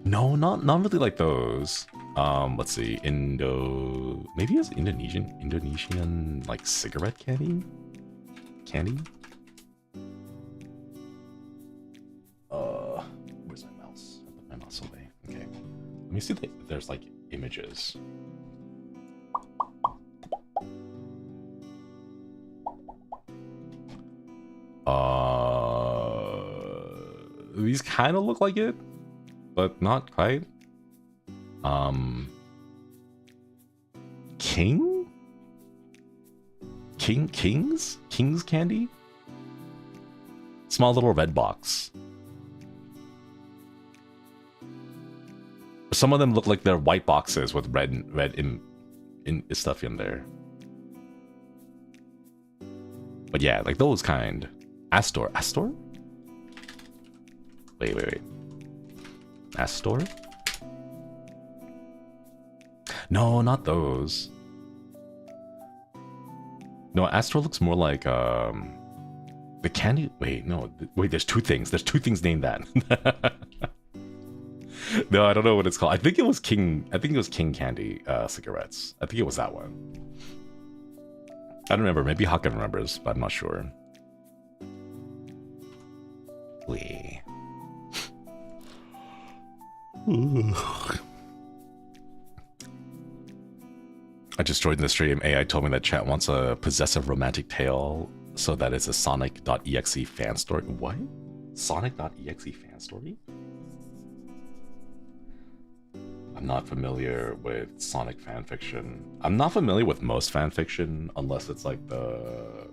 No, not really like those. Let's see. Maybe it's Indonesian like cigarette candy? Where's my mouse? I put my mouse away. Okay. Let me see if there's like images. These kind of look like it, but not quite. King's candy? Small little red box. Some of them look like they're white boxes with red in stuff in there. But yeah, like those kind. Astor? Wait. Astor? No, not those. No, Astor looks more like the candy. Wait, there's two things. There's two things named that. No, I don't know what it's called. I think it was King Candy cigarettes. I think it was that one. I don't remember. Maybe Hakan remembers, but I'm not sure. Wait. I just joined the stream. AI told me that chat wants a possessive romantic tale, so that it's a Sonic.exe fan story. What? Sonic.exe fan story? I'm not familiar with Sonic fanfiction. I'm not familiar with most fanfiction, unless it's like the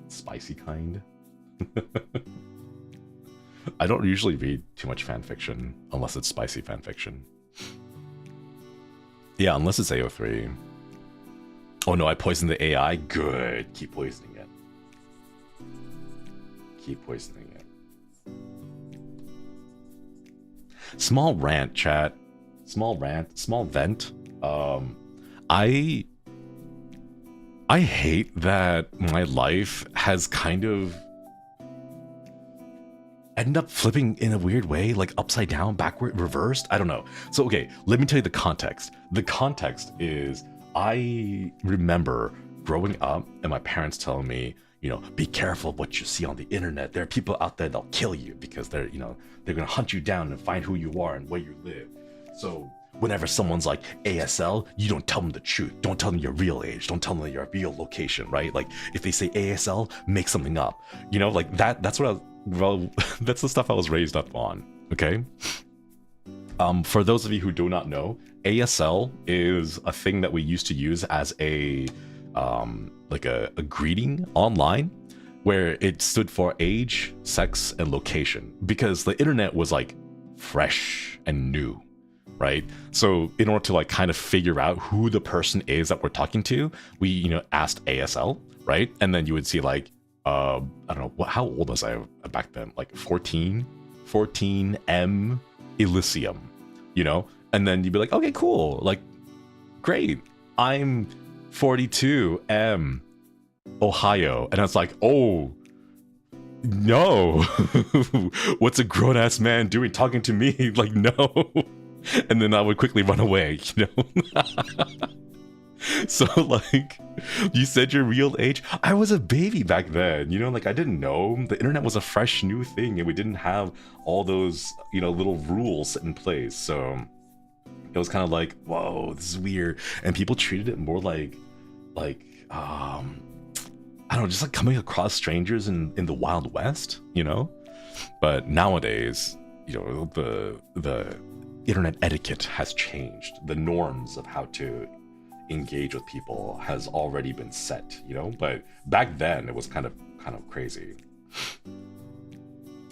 spicy kind. I don't usually read too much fanfiction, unless it's spicy fanfiction. Yeah, unless it's AO3. Oh no, I poisoned the AI? Good. Keep poisoning it. Keep poisoning it. Small rant, chat. Small rant. Small vent. I hate that my life has kind of ended up flipping in a weird way, like upside down, backward, reversed. I don't know. So, okay, let me tell you the context. The context is I remember growing up and my parents telling me, you know, be careful what you see on the internet. There are people out there that'll kill you because they're, you know, they're going to hunt you down and find who you are and where you live. So whenever someone's like ASL, you don't tell them the truth. Don't tell them your real age. Don't tell them your real location, right? Like if they say ASL, make something up. You know, like that's what that's the stuff I was raised up on. Okay. For those of you who do not know, ASL is a thing that we used to use as a like a greeting online, where it stood for age, sex, and location, because the internet was like fresh and new, right? So in order to like kind of figure out who the person is that we're talking to, we, you know, asked ASL, right? And then you would see like, I don't know, how old was I back then? Like 14 M Elysium, you know? And then you'd be like, okay, cool. Like, great. I'm 42 M Ohio. And I was like, oh, no. What's a grown-ass man doing talking to me? Like, no. And then I would quickly run away, you know? So, like, you said your real age? I was a baby back then, you know? Like, I didn't know. The internet was a fresh new thing, and we didn't have all those, you know, little rules set in place. So it was kind of like, whoa, this is weird. And people treated it more like I don't know, just like coming across strangers in the Wild West, you know? But nowadays, you know, the internet etiquette has changed. The norms of how to engage with people has already been set, you know? But back then it was kind of crazy.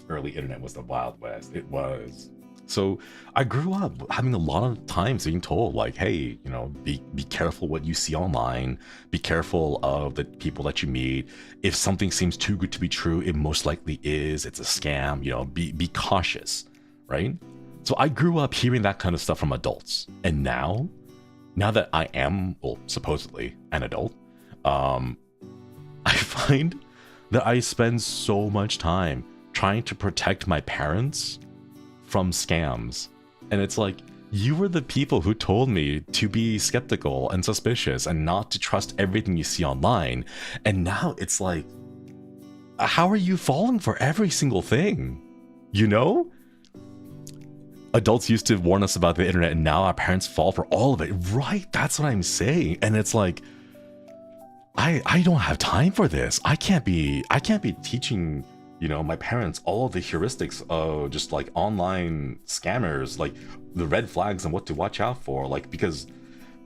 Early internet was the Wild West. It was. So I grew up having a lot of times being told, like, hey, you know, be careful what you see online. Be careful of the people that you meet. If something seems too good to be true, it most likely is. It's a scam. You know, be cautious, right? So I grew up hearing that kind of stuff from adults. And now that I am, well, supposedly an adult, I find that I spend so much time trying to protect my parents from scams. And it's like, you were the people who told me to be skeptical and suspicious and not to trust everything you see online. And now it's like, how are you falling for every single thing? You know? Adults used to warn us about the internet, and now our parents fall for all of it. Right? That's what I'm saying. And it's like, I don't have time for this. I can't be teaching, you know, my parents all of the heuristics of just like online scammers, like the red flags and what to watch out for. Like, because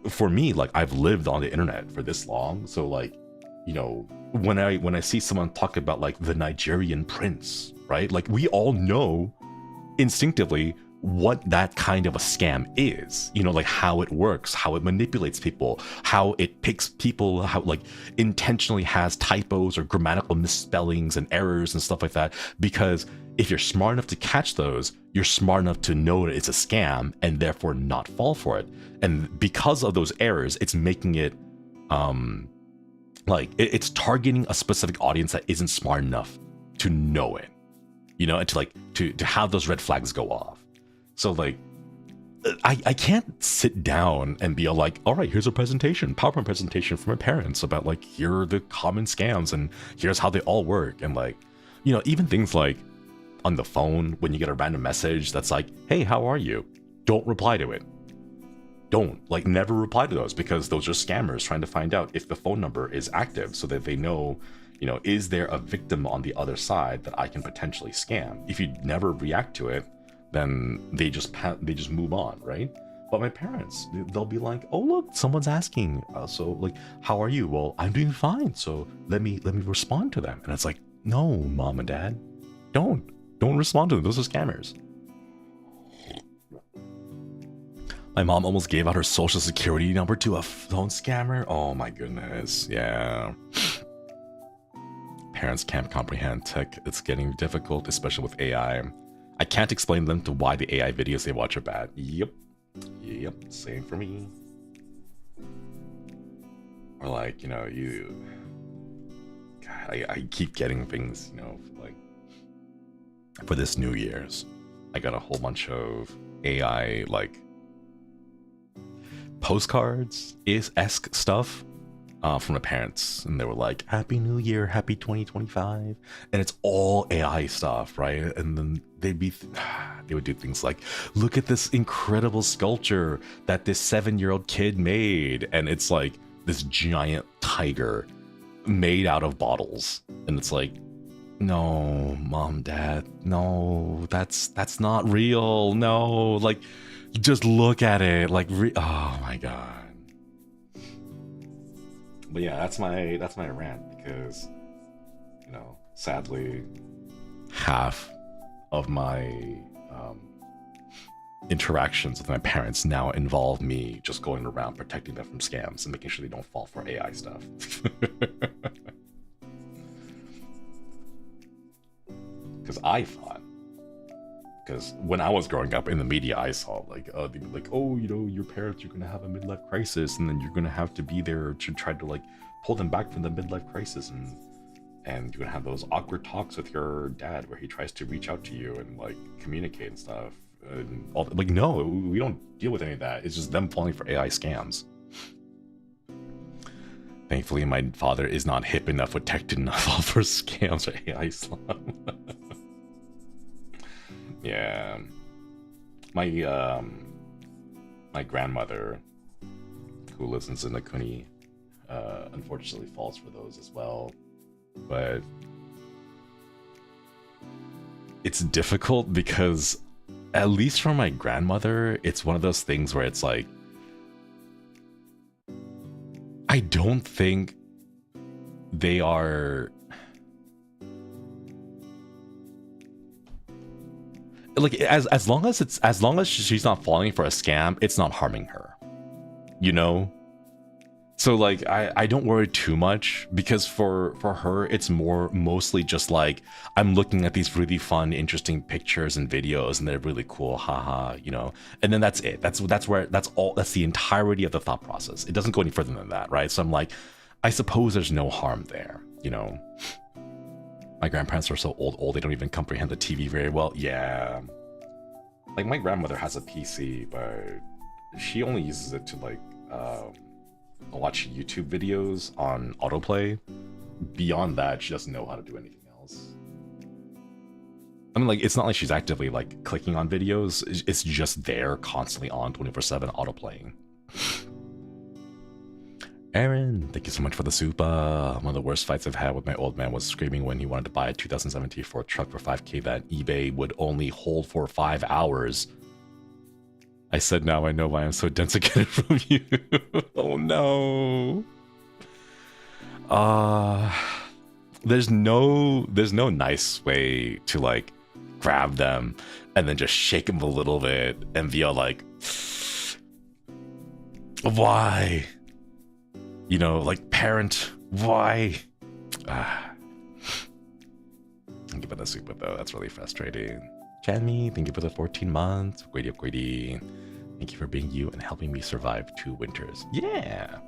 for me, like, I've lived on the internet for this long, so like, you know, when I see someone talk about like the Nigerian prince, right? Like, we all know instinctively what that kind of a scam is, you know, like how it works, how it manipulates people, how it picks people, how like intentionally has typos or grammatical misspellings and errors and stuff like that. Because if you're smart enough to catch those, you're smart enough to know that it's a scam and therefore not fall for it. And because of those errors, it's making it like it's targeting a specific audience that isn't smart enough to know it, you know, and to like to have those red flags go off. So like, I can't sit down and be all like, all right, here's a presentation, PowerPoint presentation from my parents about like, here are the common scams and here's how they all work. And like, you know, even things like on the phone, when you get a random message that's like, hey, how are you? Don't reply to it. Don't, like, never reply to those, because those are scammers trying to find out if the phone number is active so that they know, you know, is there a victim on the other side that I can potentially scam? If you never react to it, then they just move on, right? But my parents, they'll be like, oh look, someone's asking, so like, how are you? Well, I'm doing fine, so let me respond to them. And it's like, no, mom and dad, don't respond to them. Those are scammers. My mom almost gave out her social security number to a phone scammer. Oh my goodness, yeah. Parents can't comprehend tech. It's getting difficult, especially with AI. I can't explain them to why the AI videos they watch are bad. Yep, same for me. Or like, you know, God, I keep getting things, you know, like for this New Year's, I got a whole bunch of AI like postcards-esque stuff from the parents, and they were like, Happy New Year, Happy 2025, and it's all AI stuff, right? And then they'd be They would do things like, look at this incredible sculpture that this 7-year-old kid made. And it's like this giant tiger made out of bottles. And it's like, no, mom, dad, no, that's not real. No, like, just look at it. Like, oh my God. But yeah, that's my rant, because, you know, sadly, half of my interactions with my parents now involve me just going around protecting them from scams and making sure they don't fall for AI stuff. Because I thought, because when I was growing up in the media, I saw like, they'd be like, oh, you know, your parents are gonna have a midlife crisis, and then you're gonna have to be there to try to like pull them back from the midlife crisis, and you're gonna have those awkward talks with your dad where he tries to reach out to you and like communicate and stuff. And all, like, no, we don't deal with any of that. It's just them falling for AI scams. Thankfully, my father is not hip enough or tech to not fall for scams or AI slum. Yeah, my grandmother, who lives in Zinakuni, unfortunately falls for those as well. But it's difficult because, at least for my grandmother, it's one of those things where it's like, I don't think they are like, as long as she's not falling for a scam, it's not harming her, you know? So like, I don't worry too much, because for her, it's mostly just like, I'm looking at these really fun, interesting pictures and videos, and they're really cool, haha, you know? And then that's it. That's the entirety of the thought process. It doesn't go any further than that, right? So I'm like, I suppose there's no harm there, you know? My grandparents are so old, they don't even comprehend the TV very well. Yeah. Like, my grandmother has a PC, but she only uses it to, like, watch YouTube videos on autoplay. Beyond that, she doesn't know how to do anything else. I mean, like, it's not like she's actively, like, clicking on videos. It's just there, constantly on, 24/7, autoplaying. Aaron, thank you so much for the super. One of the worst fights I've had with my old man was screaming when he wanted to buy a 2017 Ford truck for $5K that eBay would only hold for 5 hours. I said, now I know why I'm so dense to get it from you. Oh no. There's no nice way to like grab them and then just shake them a little bit and be all like, why? You know, like, parent, why? Thank you for the super, though. That's really frustrating. Chanmi, thank you for the 14 months. Quady. Thank you for being you and helping me survive 2 winters. Yeah.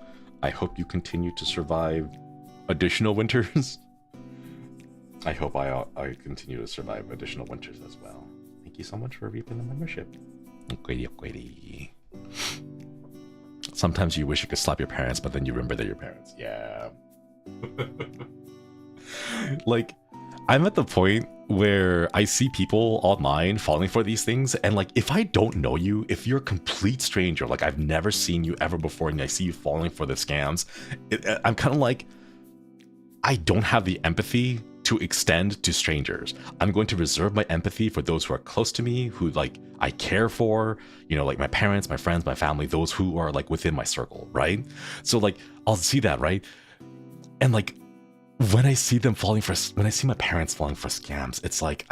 I hope you continue to survive additional winters. I hope I continue to survive additional winters as well. Thank you so much for reaping the membership. Quady. Sometimes you wish you could slap your parents, but then you remember they're your parents. Yeah. Like, I'm at the point where I see people online falling for these things, and like, if I don't know you, if you're a complete stranger, like I've never seen you ever before, and I see you falling for the scams, I'm kind of like, I don't have the empathy to extend to strangers. I'm going to reserve my empathy for those who are close to me, who like I care for, you know, like my parents, my friends, my family, those who are like within my circle, right? So like, I'll see that, right? And like, when I see my parents falling for scams, it's like,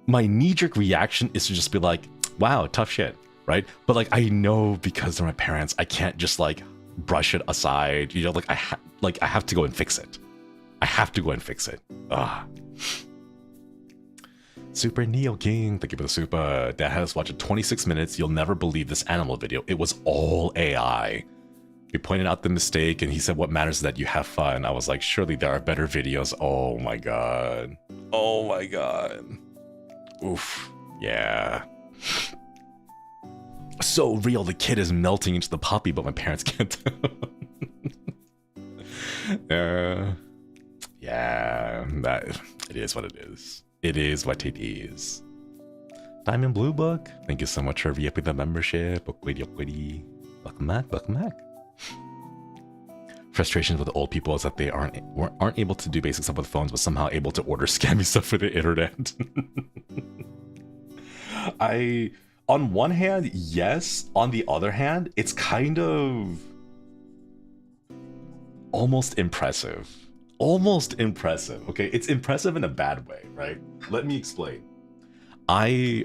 my knee-jerk reaction is to just be like, wow, tough shit, right? But like, I know because they're my parents, I can't just like brush it aside, you know, like I have to go and fix it. I have to go and fix it. Super Neo King, thank you for the super. Dad had us watch it 26 minutes. You'll never believe this animal video. It was all AI. We pointed out the mistake and he said, what matters is that you have fun. I was like, surely there are better videos. Oh my God. Oh my God. Oof. Yeah. So real, the kid is melting into the puppy, but my parents can't tell. Yeah, that it is what it is. It is what it is. Diamond Blue Book, thank you so much for re-upping the membership. Welcome back. Frustrations with old people is that they aren't able to do basic stuff with phones, but somehow able to order scammy stuff for the internet. On one hand, yes. On the other hand, it's kind of almost impressive. Okay, it's impressive in a bad way, right? Let me explain. I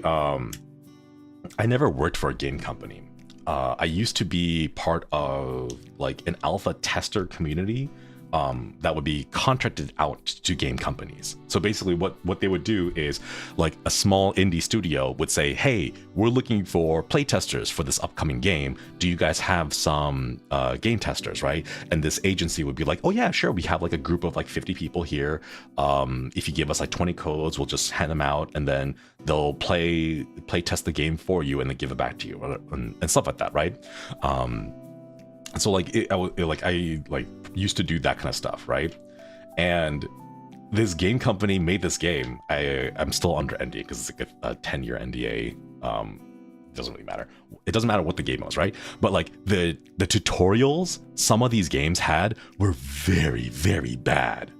never worked for a game company. I used to be part of like an alpha tester community that would be contracted out to game companies. So basically what they would do is like a small indie studio would say, hey, we're looking for play testers for this upcoming game. Do you guys have some game testers, right? And this agency would be like, oh yeah, sure. We have like a group of like 50 people here. If you give us like 20 codes, we'll just hand them out and then they'll play test the game for you and then give it back to you and stuff like that, right? So like I used to do that kind of stuff, right? And this game company made this game. I'm still under NDA because it's like a 10-year NDA. Doesn't really matter. It doesn't matter what the game was, right? But like the tutorials some of these games had were very, very bad.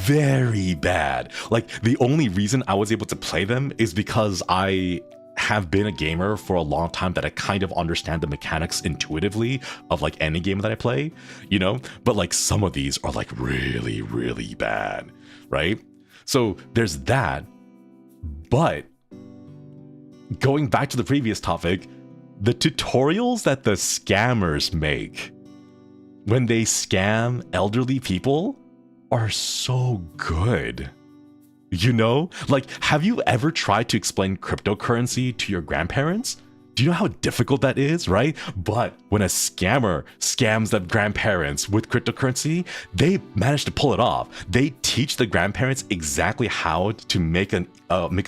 Very bad. Like the only reason I was able to play them is because I have been a gamer for a long time, that I kind of understand the mechanics intuitively of like any game that I play, you know? But like some of these are like really, really bad, right? So there's that. But going back to the previous topic, the tutorials that the scammers make when they scam elderly people are so good. You know, like, have you ever tried to explain cryptocurrency to your grandparents? Do you know how difficult that is, right? But when a scammer scams the grandparents with cryptocurrency, they manage to pull it off. They teach the grandparents exactly how to make a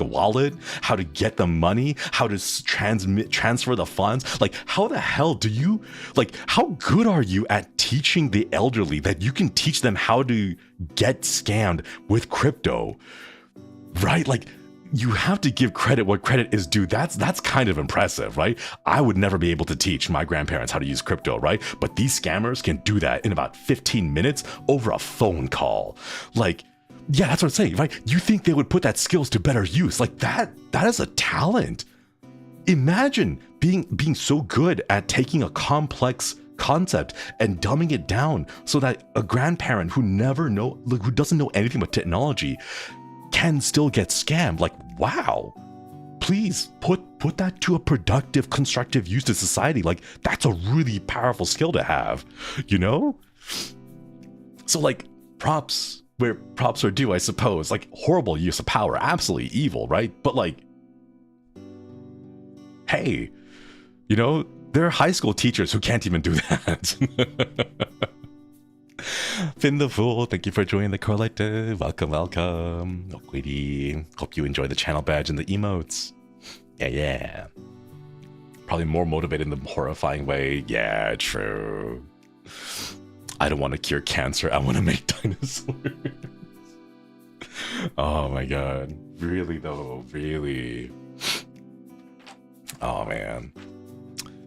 wallet, how to get the money, how to transfer the funds. Like, how the hell do you, like, how good are you at teaching the elderly that you can teach them how to get scammed with crypto? Right? Like, you have to give credit what credit is due. That's kind of impressive, right? I would never be able to teach my grandparents how to use crypto, right? But these scammers can do that in about 15 minutes over a phone call. Like, yeah, that's what I'm saying, right? You think they would put that skills to better use? Like that is a talent. Imagine being so good at taking a complex concept and dumbing it down so that a grandparent who doesn't know anything about technology can still get scammed. Like, wow, please put that to a productive, constructive use to society. Like, that's a really powerful skill to have, you know? So like, props where props are due, I suppose. Like, horrible use of power, absolutely evil, right? But like, hey, you know, there are high school teachers who can't even do that. Finn the Fool, thank you for joining the collective. Welcome. Okwiri, hope you enjoy the channel badge and the emotes. Yeah. Probably more motivated in the horrifying way. Yeah, true. I don't want to cure cancer. I want to make dinosaurs. Oh my god. Really though, really. Oh man.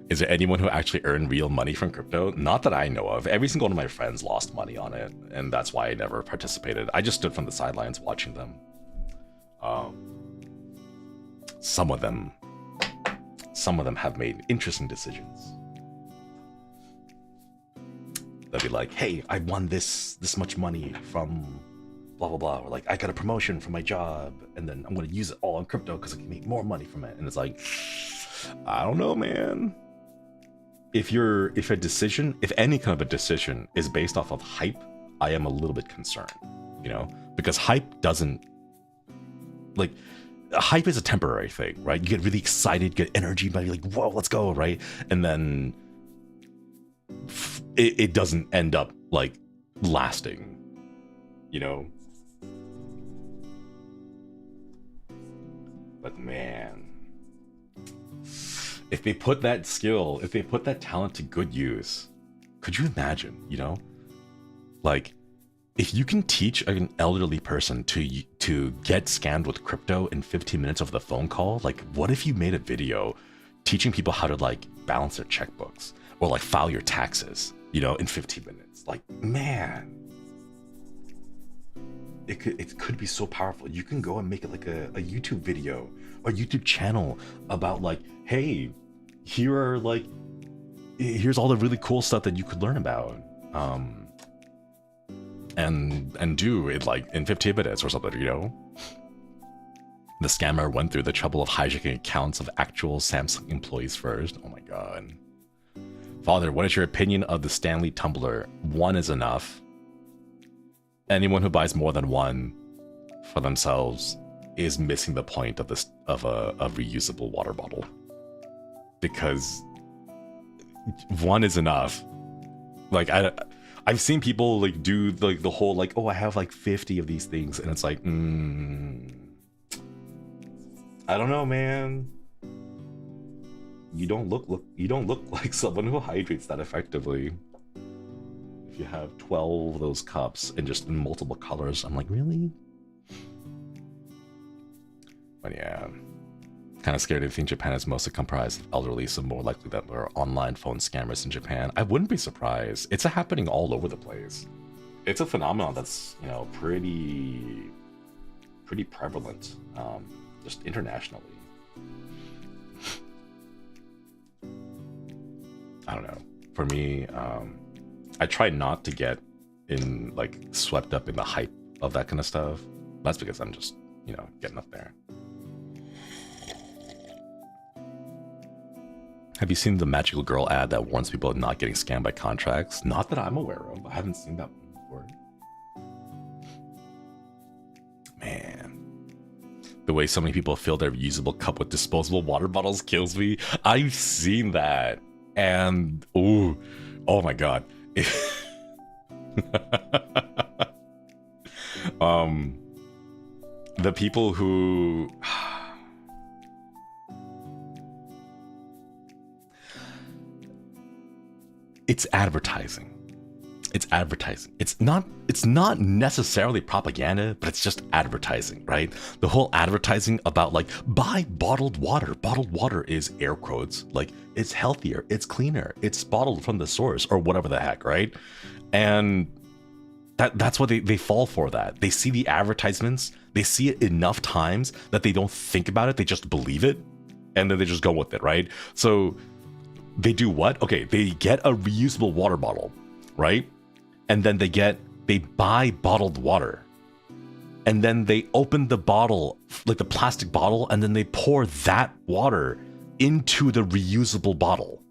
Is there anyone who actually earned real money from crypto? Not that I know of. Every single one of my friends lost money on it, and that's why I never participated. I just stood from the sidelines watching them. Some of them have made interesting decisions. They'll be like, hey, I won this much money from blah, blah, blah. Or like, I got a promotion from my job, and then I'm going to use it all on crypto because I can make more money from it. And it's like, I don't know, man. If any kind of a decision is based off of hype, I am a little bit concerned, you know, because hype is a temporary thing, right? You get really excited, get energy, but you're like, whoa, let's go, right? And then it doesn't end up like lasting, you know? But man, if they put that talent to good use, could you imagine, you know? Like, if you can teach an elderly person to get scammed with crypto in 15 minutes over the phone call, like what if you made a video teaching people how to like balance their checkbooks or like file your taxes, you know, in 15 minutes? Like, man, it could be so powerful. You can go and make it like a YouTube video or YouTube channel about like, hey, here's all the really cool stuff that you could learn about. And do it like in 15 minutes or something, you know? The scammer went through the trouble of hijacking accounts of actual Samsung employees first. Oh my god. Father, what is your opinion of the Stanley tumbler? One is enough. Anyone who buys more than one for themselves is missing the point of this of a reusable water bottle. Because one is enough. Like I've seen people like do like the whole like, oh, I have like 50 of these things, and it's like, I don't know, man. You don't look like someone who hydrates that effectively. If you have 12 of those cups and just in multiple colors, I'm like, really? But yeah, kind of scared to think Japan is mostly comprised of elderly, so more likely that there are online phone scammers in Japan. I wouldn't be surprised. It's happening all over the place. It's a phenomenon that's, you know, pretty prevalent, just internationally. I don't know. For me, I try not to get in like swept up in the hype of that kind of stuff. That's because I'm just, you know, getting up there. Have you seen the Magical Girl ad that warns people of not getting scammed by contracts? Not that I'm aware of. I haven't seen that one before. Man. The way so many people fill their reusable cup with disposable water bottles kills me. I've seen that. And, oh my god. The people who... It's advertising. It's advertising. It's not necessarily propaganda, but it's just advertising, right? The whole advertising about like, buy bottled water. Bottled water is air quotes, like it's healthier, it's cleaner, it's bottled from the source or whatever the heck, right? And that's what they fall for that. They see the advertisements, they see it enough times that they don't think about it, they just believe it, and then they just go with it, right? So they do what? Okay, they get a reusable water bottle, right? And then they buy bottled water. And then they open the bottle, like the plastic bottle, and then they pour that water into the reusable bottle.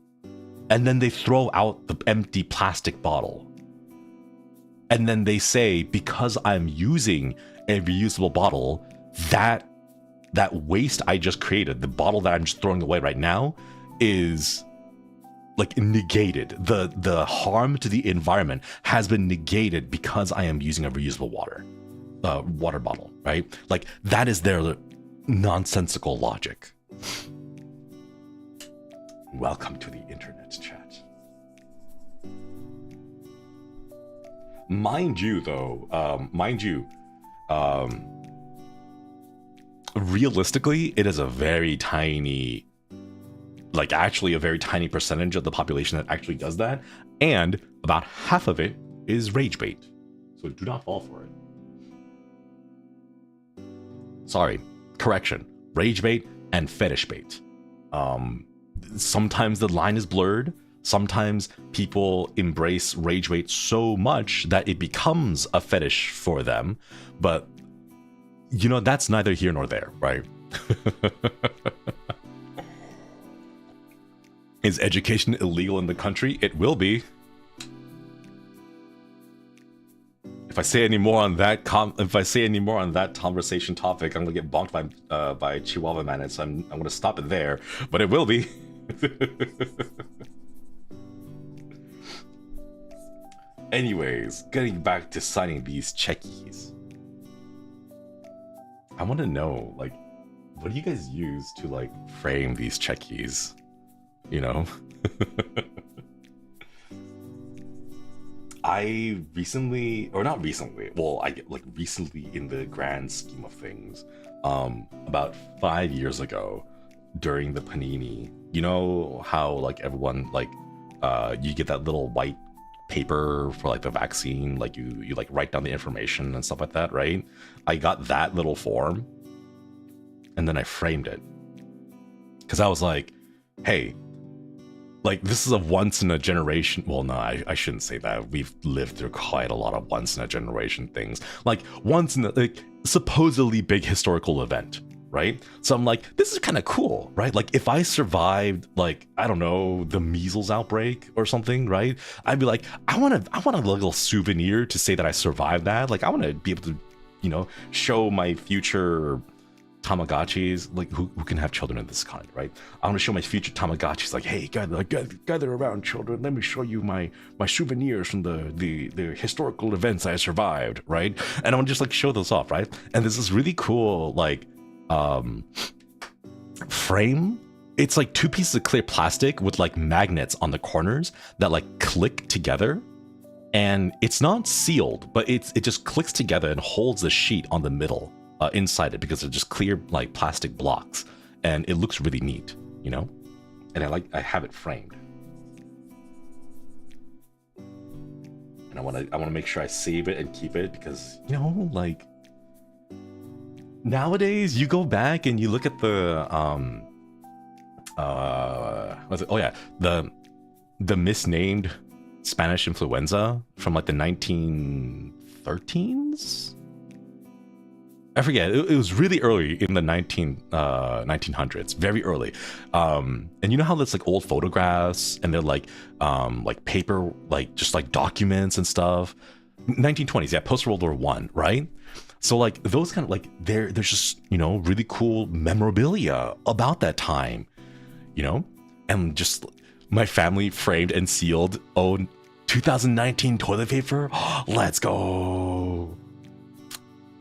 And then they throw out the empty plastic bottle. And then they say, because I'm using a reusable bottle, that waste I just created, the bottle that I'm just throwing away right now, is like negated. The harm to the environment has been negated because I am using a reusable water bottle, right? Like that is their nonsensical logic. Welcome to the internet chat. Mind you, though, realistically, it is a very tiny, like actually a very tiny percentage of the population that actually does that, and about half of it is rage bait. So do not fall for it. Sorry, correction, rage bait and fetish bait. Sometimes the line is blurred. Sometimes people embrace rage bait so much that it becomes a fetish for them. But, you know, that's neither here nor there, right? Is education illegal in the country? It will be. If I say any more on that conversation topic, I'm gonna get bonked by Chihuahua Man, so I'm gonna stop it there. But it will be. Anyways, getting back to signing these checkies. I want to know, like, what do you guys use to like frame these checkies? You know? I recently, or not recently, well, I like recently in the grand scheme of things, about 5 years ago, during the Panini, you know how like everyone like, you get that little white paper for like the vaccine, like you like write down the information and stuff like that, right? I got that little form, and then I framed it because I was like, hey, like this is a once in a generation. Well, no, I shouldn't say that. We've lived through quite a lot of once in a generation things, like once in a like supposedly big historical event, right? So I'm like, this is kind of cool, right? Like if I survived, like, I don't know, the measles outbreak or something, right? I'd be like, I want a little souvenir to say that I survived that. Like I want to be able to, you know, show my future Tamagotchis, like who can have children of this kind, right? I want to show my future Tamagotchis, like, hey, gather around, children. Let me show you my souvenirs from the historical events I survived, right? And I want to just like show those off, right? And there's this really cool like frame. It's like two pieces of clear plastic with like magnets on the corners that like click together, and it's not sealed, but it just clicks together and holds the sheet on the middle inside it, because they're just clear like plastic blocks, and it looks really neat, you know. And I have it framed, and I want to make sure I save it and keep it, because, you know, like nowadays you go back and you look at the what's it? Oh yeah, the misnamed Spanish influenza from like the 1913s. I forget. It was really early in the 1900s, very early. And you know how there's like old photographs and they're like paper, like just like documents and stuff. 1920s, yeah, post World War I, right? So like those kind of like there's just, you know, really cool memorabilia about that time, you know, and just my family framed and sealed. Oh, 2019 toilet paper. Let's go.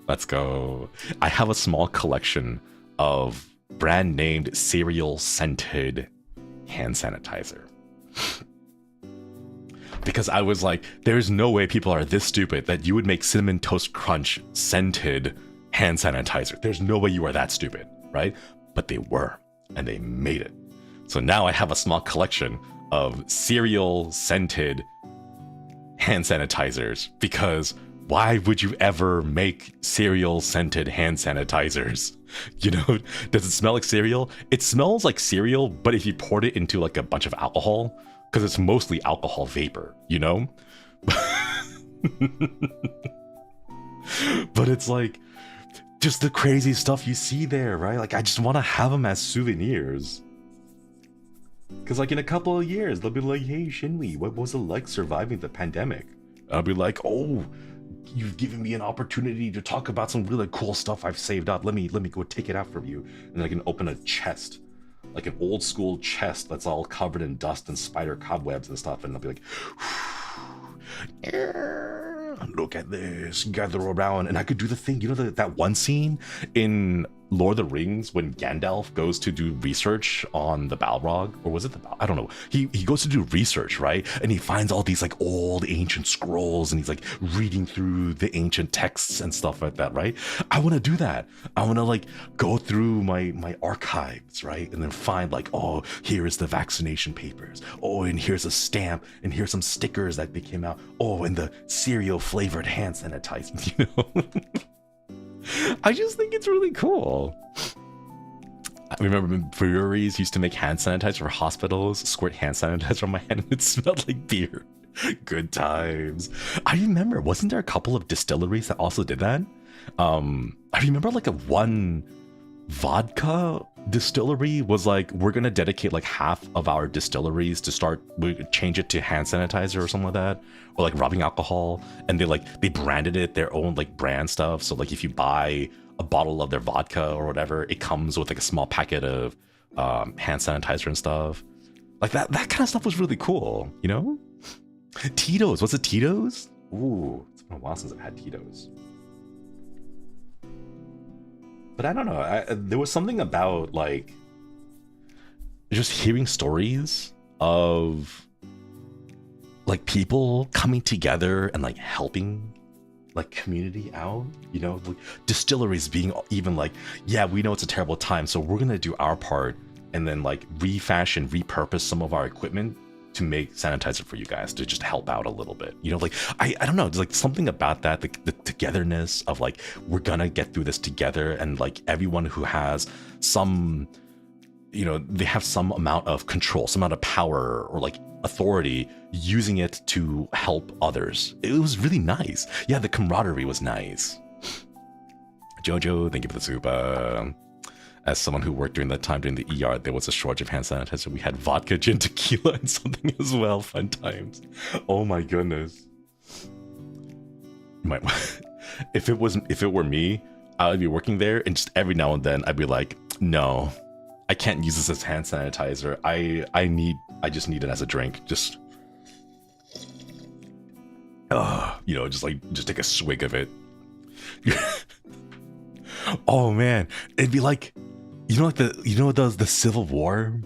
Let's go. I have a small collection of brand named cereal scented hand sanitizer. Because I was like, there's no way people are this stupid that you would make Cinnamon Toast Crunch scented hand sanitizer. There's no way you are that stupid, right? But they were, and they made it. So now I have a small collection of cereal scented hand sanitizers, because why would you ever make cereal scented hand sanitizers? You know, does it smell like cereal? It smells like cereal, but if you poured it into like a bunch of alcohol, because it's mostly alcohol vapor, you know? But it's like just the crazy stuff you see there, right? Like I just want to have them as souvenirs. Because like in a couple of years, they'll be like, hey, Shinri, what was it like surviving the pandemic? I'll be like, oh, you've given me an opportunity to talk about some really cool stuff I've saved up. Let me go take it out from you. And then I can open a chest, like an old school chest that's all covered in dust and spider cobwebs and stuff. And I'll be like, look at this, gather around. And I could do the thing, you know, that one scene in Lord of the Rings when Gandalf goes to do research on the Balrog, or was it the I don't know. He goes to do research, right? And he finds all these like old ancient scrolls, and he's like reading through the ancient texts and stuff like that, right? I want to do that. I want to like go through my archives, right? And then find like, oh, here is the vaccination papers. Oh, and here's a stamp, and here's some stickers that they came out. Oh, and the cereal flavored hand sanitizer, you know? I just think it's really cool. I remember breweries used to make hand sanitizer for hospitals, squirt hand sanitizer on my hand, and it smelled like beer. Good times. I remember, wasn't there a couple of distilleries that also did that? I remember like one vodka distillery was like, we're gonna dedicate like half of our distilleries to change it to hand sanitizer or something like that, or like rubbing alcohol, and they branded it their own like brand stuff. So like if you buy a bottle of their vodka or whatever, it comes with like a small packet of hand sanitizer and stuff. Like that kind of stuff was really cool, you know? Tito's, what's it, Tito's? Ooh, it's been a while since I've had Tito's. But I don't know, there was something about like just hearing stories of like people coming together and like helping like community out, you know, like distilleries being even like, yeah, we know it's a terrible time, so we're gonna do our part and then like repurpose some of our equipment to make sanitizer for you guys to just help out a little bit, you know, like I don't know, there's like something about that, the togetherness of like, we're gonna get through this together, and like everyone who has some, you know, they have some amount of control, some amount of power or like authority, using it to help others. It was really nice. Yeah, the camaraderie was nice. Jojo, thank you for the soup. As someone who worked during that time during the ER, there was a shortage of hand sanitizer. We had vodka, gin, tequila, and something as well. Fun times. Oh my goodness. If it were me, I would be working there, and just every now and then I'd be like, no, I can't use this as hand sanitizer. I just need it as a drink. Just, you know, just take a swig of it. Oh man, it'd be like, you know, like the Civil War,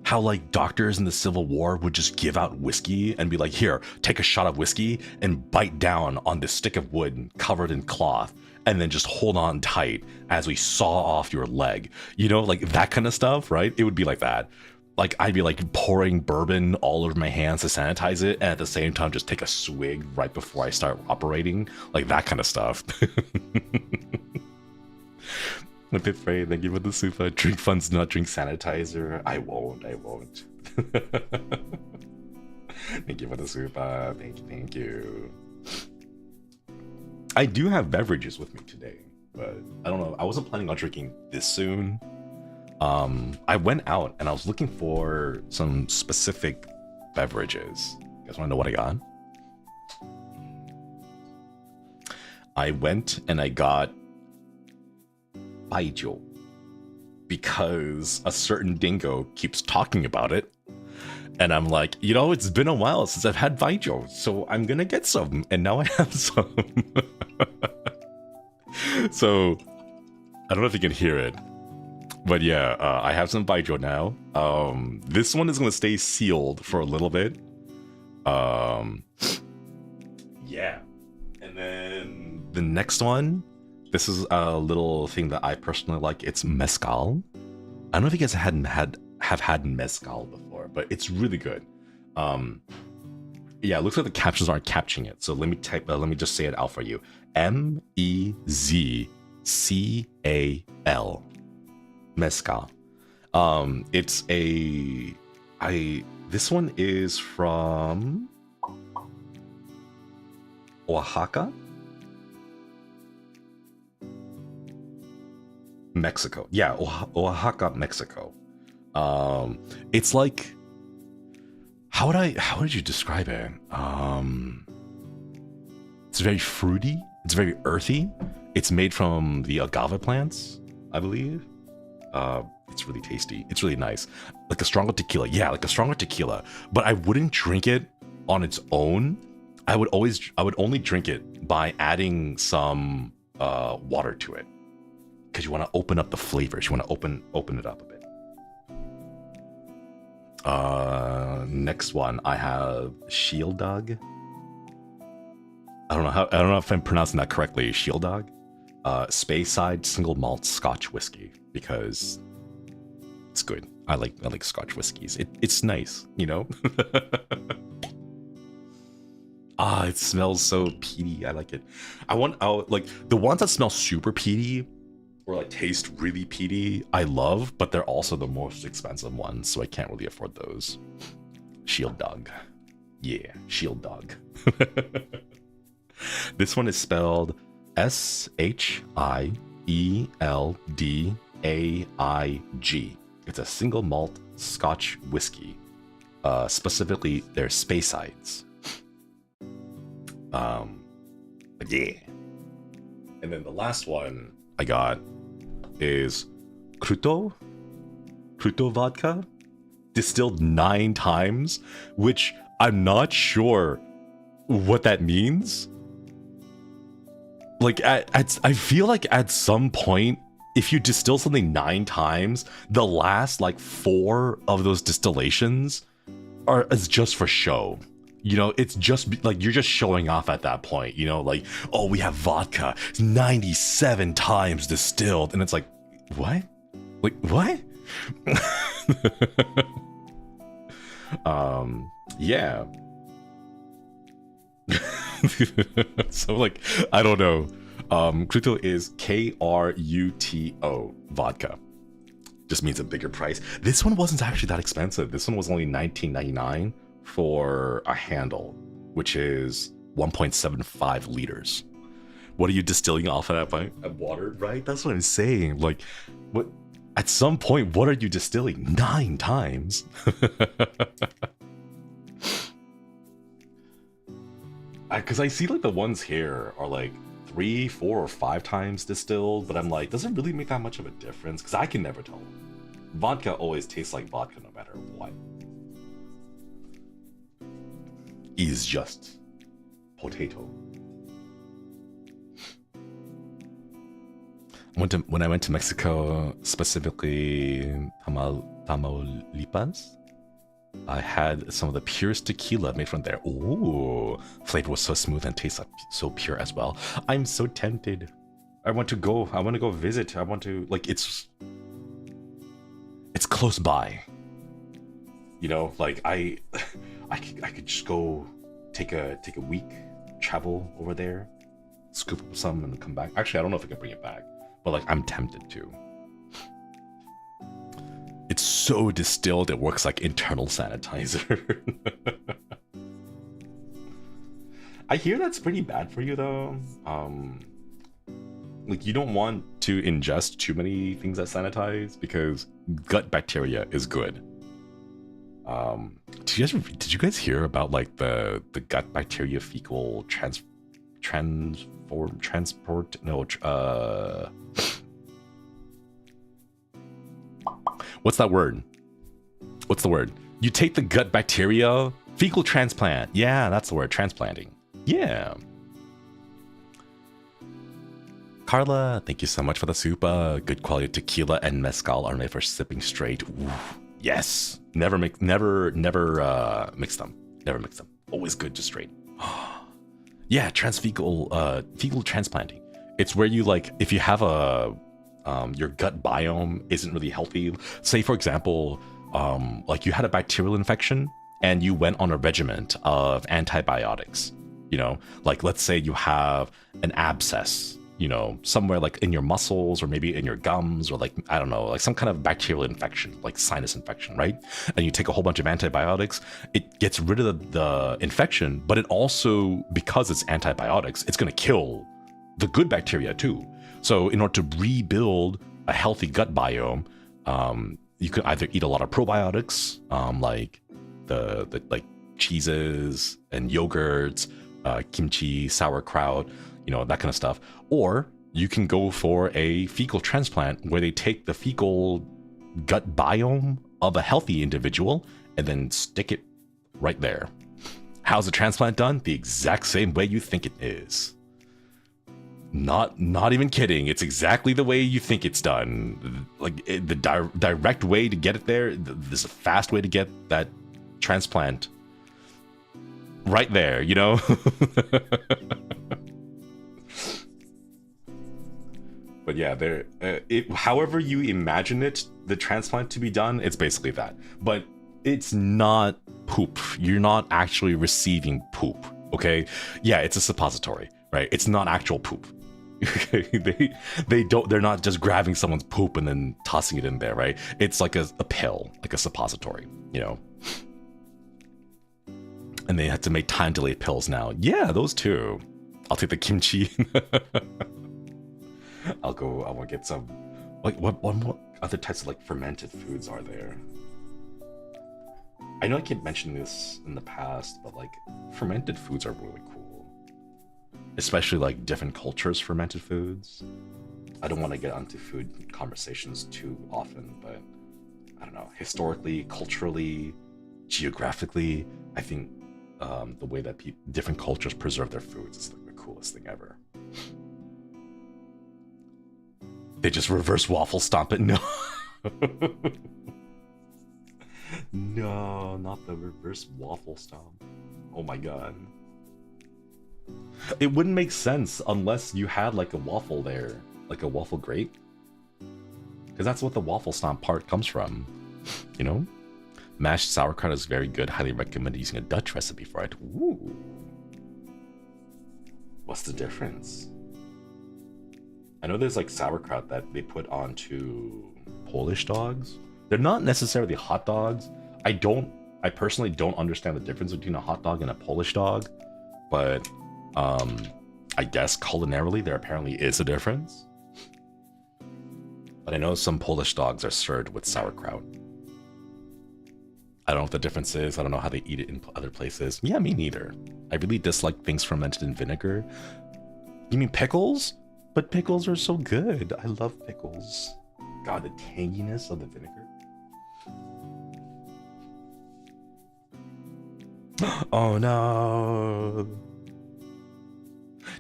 how like doctors in the Civil War would just give out whiskey and be like, here, take a shot of whiskey and bite down on this stick of wood covered in cloth, and then just hold on tight as we saw off your leg, you know, like that kind of stuff, right? It would be like that. Like I'd be like pouring bourbon all over my hands to sanitize it, and at the same time just take a swig right before I start operating, like that kind of stuff. Pipfrey, thank you for the super. Drink funds, not drink sanitizer. I won't. Thank you for the super. Thank you. I do have beverages with me today, but I don't know. I wasn't planning on drinking this soon. I went out and I was looking for some specific beverages. You guys want to know what I got? I went and I got baijiu because a certain dingo keeps talking about it, and I'm like, you know, it's been a while since I've had baijiu, so I'm gonna get some, and now I have some. So I don't know if you can hear it, but yeah, I have some baijiu now. This one is gonna stay sealed for a little bit. Yeah, and then the next one, this is a little thing that I personally like. It's mezcal. I don't know if you guys have had mezcal before, but it's really good. Yeah, it looks like the captions aren't capturing it, so let me just say it out for you. MEZCAL. Mezcal. This one is from Oaxaca, Mexico. Yeah, Oaxaca, Mexico. It's like, how would you describe it? It's very fruity. It's very earthy. It's made from the agave plants, I believe. It's really tasty. It's really nice. Like a stronger tequila. Yeah, like a stronger tequila. But I wouldn't drink it on its own. I would only drink it by adding some water to it, because you want to open up the flavors. You want to open it up a bit. Next one, I have Shield Dog. I don't know if I'm pronouncing that correctly. Shield Dog, Speyside single malt Scotch whiskey, because it's good. I like Scotch whiskeys. It's nice, you know. It smells so peaty. I like it. I like the ones that smell super peaty or like taste really peaty, I love, but they're also the most expensive ones, so I can't really afford those. Shield Dog. Yeah, Shield Dog. This one is spelled SHIELDAIG. It's a single malt Scotch whiskey. Specifically, they're Speysides. But yeah. And then the last one I got is Kruto vodka, distilled 9 times, which I'm not sure what that means. Like, I feel like at some point, if you distill something 9 times, the last like 4 of those distillations is just for show. You know, it's just like you're just showing off at that point, you know, like, oh, we have vodka, it's 97 times distilled. And it's like, what? Like, what? Yeah. So, like, I don't know. Kruto is Kruto, vodka. Just means a bigger price. This one wasn't actually that expensive. This one was only $19.99 for a handle, which is 1.75 liters. What are you distilling off of that point? Water, right? That's what I'm saying. Like, what? At some point, what are you distilling? 9 times? Because I see like the ones here are like 3, 4, or 5 times distilled, but I'm like, does it really make that much of a difference? Because I can never tell. Vodka always tastes like vodka no matter what. Is just potato. When I went to Mexico, specifically Tamaulipas, I had some of the purest tequila made from there. Ooh, flavor was so smooth and tastes so pure as well. I'm so tempted. I want to go visit. I want to, like, it's close by. You know, like I could just go take a week, travel over there, scoop up some and come back. Actually, I don't know if I can bring it back, but like I'm tempted to. It's so distilled, it works like internal sanitizer. I hear that's pretty bad for you though. Like you don't want to ingest too many things that sanitize because gut bacteria is good. Did you guys hear about like the gut bacteria fecal what's that word? What's the word? You take the gut bacteria, fecal transplant. Yeah, that's the word, transplanting. Yeah. Carla, thank you so much for the soup. Good quality tequila and mezcal are made for sipping straight. Ooh, yes. Never mix them. Never mix them. Always good, just straight. Yeah, fecal transplanting. It's where you like, if you have a your gut biome isn't really healthy. Say for example, like you had a bacterial infection and you went on a regimen of antibiotics. You know, like let's say you have an abscess, you know, somewhere like in your muscles or maybe in your gums or like, I don't know, like some kind of bacterial infection, like sinus infection, right? And you take a whole bunch of antibiotics, it gets rid of the infection, but it also, because it's antibiotics, it's going to kill the good bacteria too. So in order to rebuild a healthy gut biome, you could either eat a lot of probiotics, like the like cheeses and yogurts, kimchi, sauerkraut, you know, that kind of stuff. Or you can go for a fecal transplant where they take the fecal gut biome of a healthy individual and then stick it right there. How's the transplant done? The exact same way you think it is. Not even kidding. It's exactly the way you think it's done. Like the direct way to get it there. There's a fast way to get that transplant right there, you know? But yeah, however you imagine it, the transplant to be done, it's basically that. But it's not poop. You're not actually receiving poop, okay? Yeah, it's a suppository, right? It's not actual poop. Okay, they're not just grabbing someone's poop and then tossing it in there, right? It's like a pill, like a suppository, you know. And they have to make time delayed pills now. Yeah, those too. I'll take the kimchi. I want to get some. Like what other types of like fermented foods are there? I know I keep mentioning this in the past, but like fermented foods are really cool. Especially like different cultures' fermented foods. I don't want to get onto food conversations too often, but I don't know. Historically, culturally, geographically, I think the way that different cultures preserve their foods is like the coolest thing ever. They just reverse waffle stomp it. No. No, not the reverse waffle stomp. Oh my god. It wouldn't make sense unless you had like a waffle there, like a waffle grate. Because that's what the waffle stomp part comes from, you know? Mashed sauerkraut is very good. Highly recommend using a Dutch recipe for it. Ooh. What's the difference? I know there's like sauerkraut that they put onto Polish dogs. They're not necessarily hot dogs. I personally don't understand the difference between a hot dog and a Polish dog, but I guess culinarily there apparently is a difference. But I know some Polish dogs are served with sauerkraut. I don't know what the difference is. I don't know how they eat it in other places. Yeah, me neither. I really dislike things fermented in vinegar. You mean pickles? But pickles are so good. I love pickles. God, the tanginess of the vinegar. Oh no.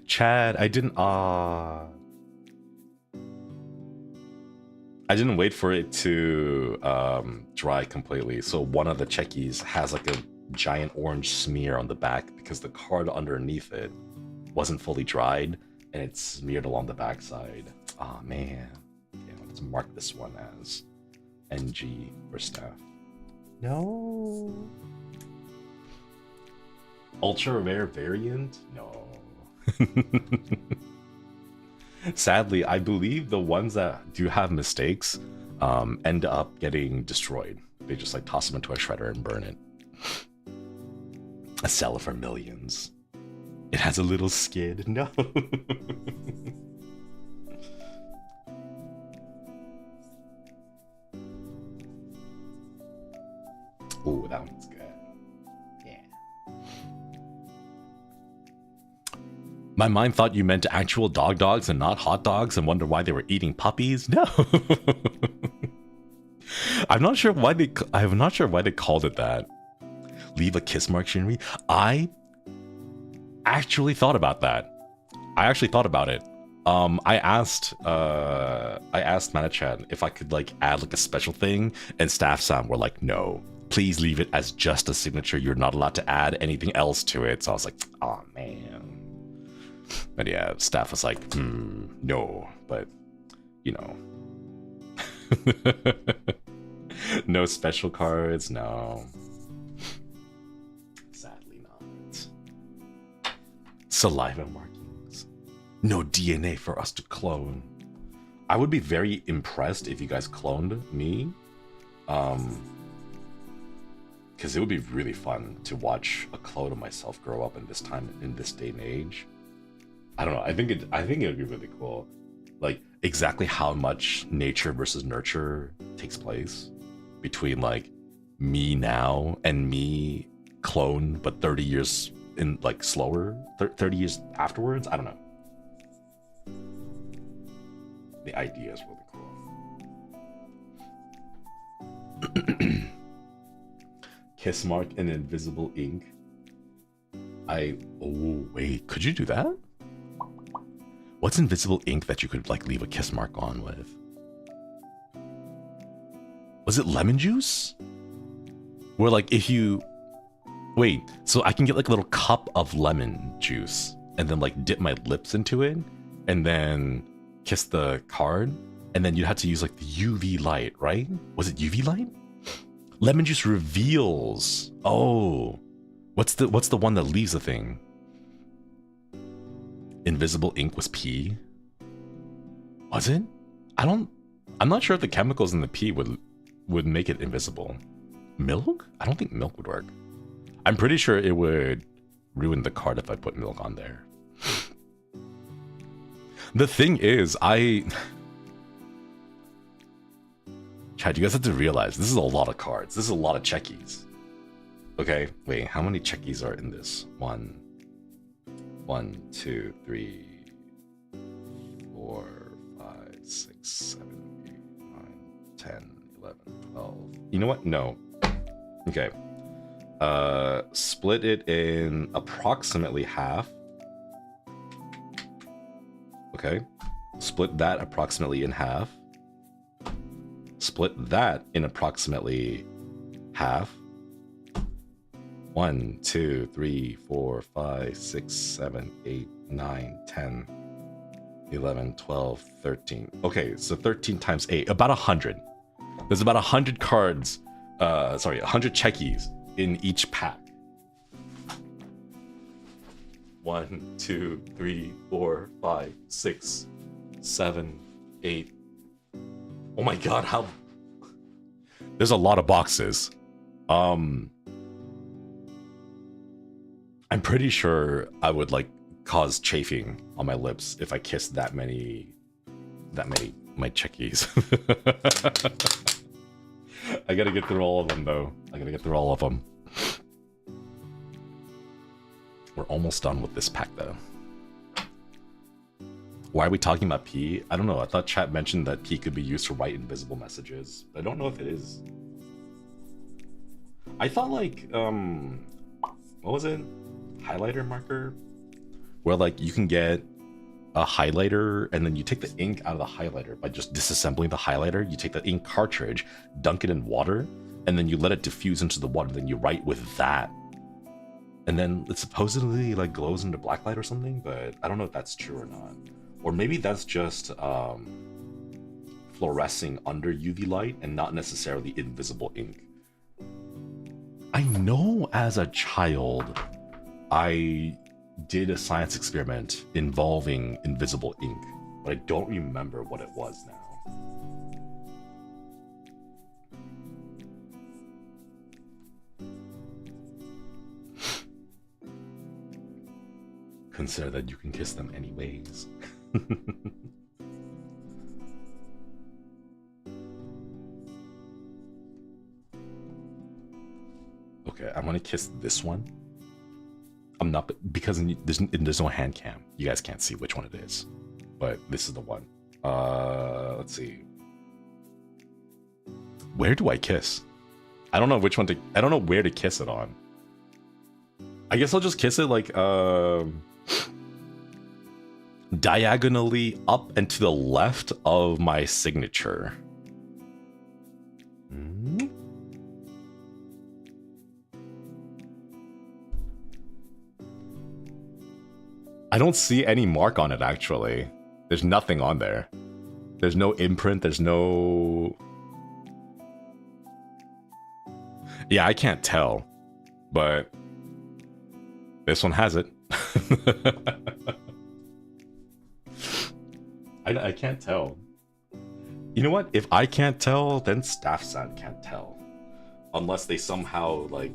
Chad, I didn't wait for it to dry completely. So one of the checkies has like a giant orange smear on the back because the card underneath it wasn't fully dried and it's smeared along the backside. Oh man. Okay, let's mark this one as NG for staff. No. Ultra rare variant? No. Sadly, I believe the ones that do have mistakes end up getting destroyed. They just like toss them into a shredder and burn it. I sell it for millions. It has a little skid. No. Ooh, that one's good. My mind thought you meant actual dogs and not hot dogs and wonder why they were eating puppies. No. I'm not sure why they called it that. Leave a kiss mark, Shinri. I actually thought about that. I actually thought about it. I asked Manachan if I could like add like a special thing, and staff Sam were like, no, please leave it as just a signature. You're not allowed to add anything else to it. So I was like, oh man. But yeah, staff was like, no, but you know. No special cards, no. Sadly not. Saliva markings. No DNA for us to clone. I would be very impressed if you guys cloned me. Because it would be really fun to watch a clone of myself grow up in this time, in this day and age. I don't know. I think it would be really cool. Like exactly how much nature versus nurture takes place between like me now and me clone, but 30 years in like slower, 30 years afterwards. I don't know. The idea is really cool. Kiss mark and invisible ink. Oh wait, could you do that? What's invisible ink that you could like leave a kiss mark on with? Was it lemon juice? Where like if you wait, so I can get like a little cup of lemon juice and then like dip my lips into it and then kiss the card, and then you had to use like the UV light, right? Was it UV light? Lemon juice reveals. Oh, what's the one that leaves the thing? Invisible ink was pee. Was it? I'm not sure if the chemicals in the pee would make it invisible. Milk? I don't think milk would work. I'm pretty sure it would ruin the card if I put milk on there. The thing is, Chad, you guys have to realize this is a lot of cards. This is a lot of checkies. Okay, wait, how many checkies are in this? 1, 2, 3, 4, 5, 6, 7, 8, 9, 10, 11, 12. You know what? No. Okay. Split it in approximately half. Okay. Split that approximately in half. Split that in approximately half. 1, 2, 3, 4, 5, 6, 7, 8, 9, 10, 11, 12, 13. Okay, so 13 times 8, about 100. There's about 100 cards, 100 checkies in each pack. 1, 2, 3, 4, 5, 6, 7, 8. Oh my god, how... There's a lot of boxes. I'm pretty sure I would like cause chafing on my lips if I kissed that many my chickies. I gotta get through all of them though. I gotta get through all of them. We're almost done with this pack though. Why are we talking about P? I don't know. I thought chat mentioned that P could be used to write invisible messages, but I don't know if it is. I thought like, what was it? Highlighter marker? Where like you can get a highlighter and then you take the ink out of the highlighter by just disassembling the highlighter. You take the ink cartridge, dunk it in water, and then you let it diffuse into the water. Then you write with that. And then it supposedly like glows into blacklight or something, but I don't know if that's true or not. Or maybe that's just fluorescing under UV light and not necessarily invisible ink. I know as a child, I did a science experiment involving invisible ink, but I don't remember what it was now. Consider that you can kiss them anyways. Okay, I'm gonna kiss this one. I'm not, because there's no hand cam. You guys can't see which one it is, but this is the one. Let's see. Where do I kiss? I don't know which one to, I don't know where to kiss it on. I guess I'll just kiss it like, diagonally up and to the left of my signature. I don't see any mark on it, actually. There's nothing on there. There's no imprint, there's no... Yeah, I can't tell, but this one has it. I can't tell. You know what? If I can't tell, then staff SAN can't tell. Unless they somehow, like,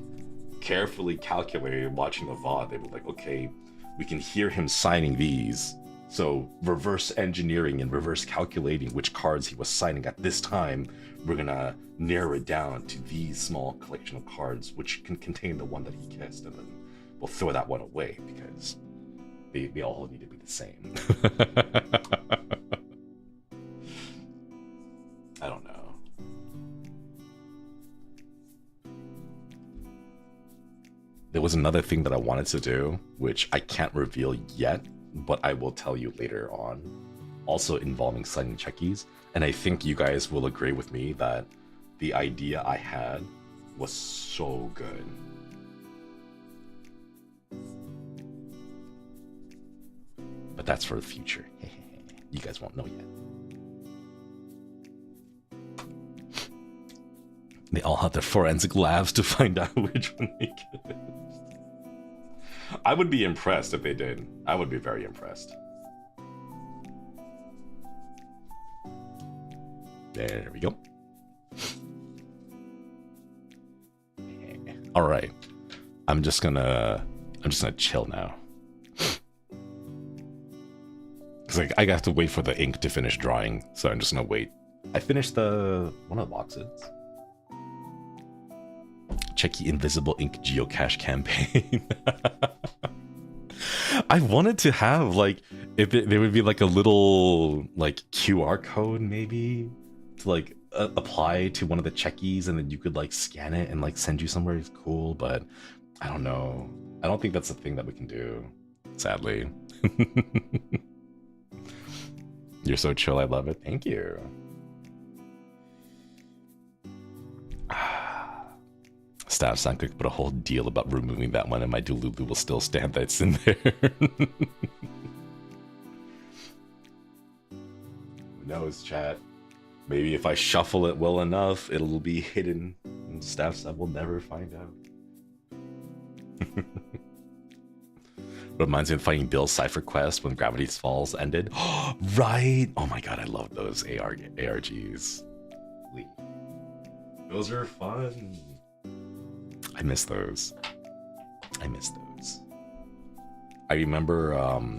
carefully calculated watching the VOD. They were like, okay, we can hear him signing these. So reverse engineering and reverse calculating which cards he was signing at this time, we're gonna narrow it down to these small collection of cards which can contain the one that he kissed, and then we'll throw that one away because they all need to be the same. I don't know. There was another thing that I wanted to do, which I can't reveal yet, but I will tell you later on, also involving signing checkies. And I think you guys will agree with me that the idea I had was so good. But that's for the future. You guys won't know yet. They all have their forensic labs to find out which one they kissed. I would be impressed if they did. I would be very impressed. There we go. All right. I'm just gonna chill now. Cause I got to wait for the ink to finish drying, so I'm just gonna wait. I finished one of the boxes. Checky Invisible Ink Geocache campaign. I wanted to have like, if there would be like a little like QR code maybe to like apply to one of the checkies, and then you could like scan it and like send you somewhere cool, but I don't know. I don't think that's a thing that we can do, sadly. You're so chill, I love it. Thank you. Staff Sound could put a whole deal about removing that one, and my Delulu will still stand that's in there. Who knows, chat? Maybe if I shuffle it well enough, it'll be hidden, and Staff Sound will never find out. Reminds me of fighting Bill's Cypher Quest when Gravity Falls ended. Right! Oh my god, I love those ARGs. Those are fun. I miss those. I remember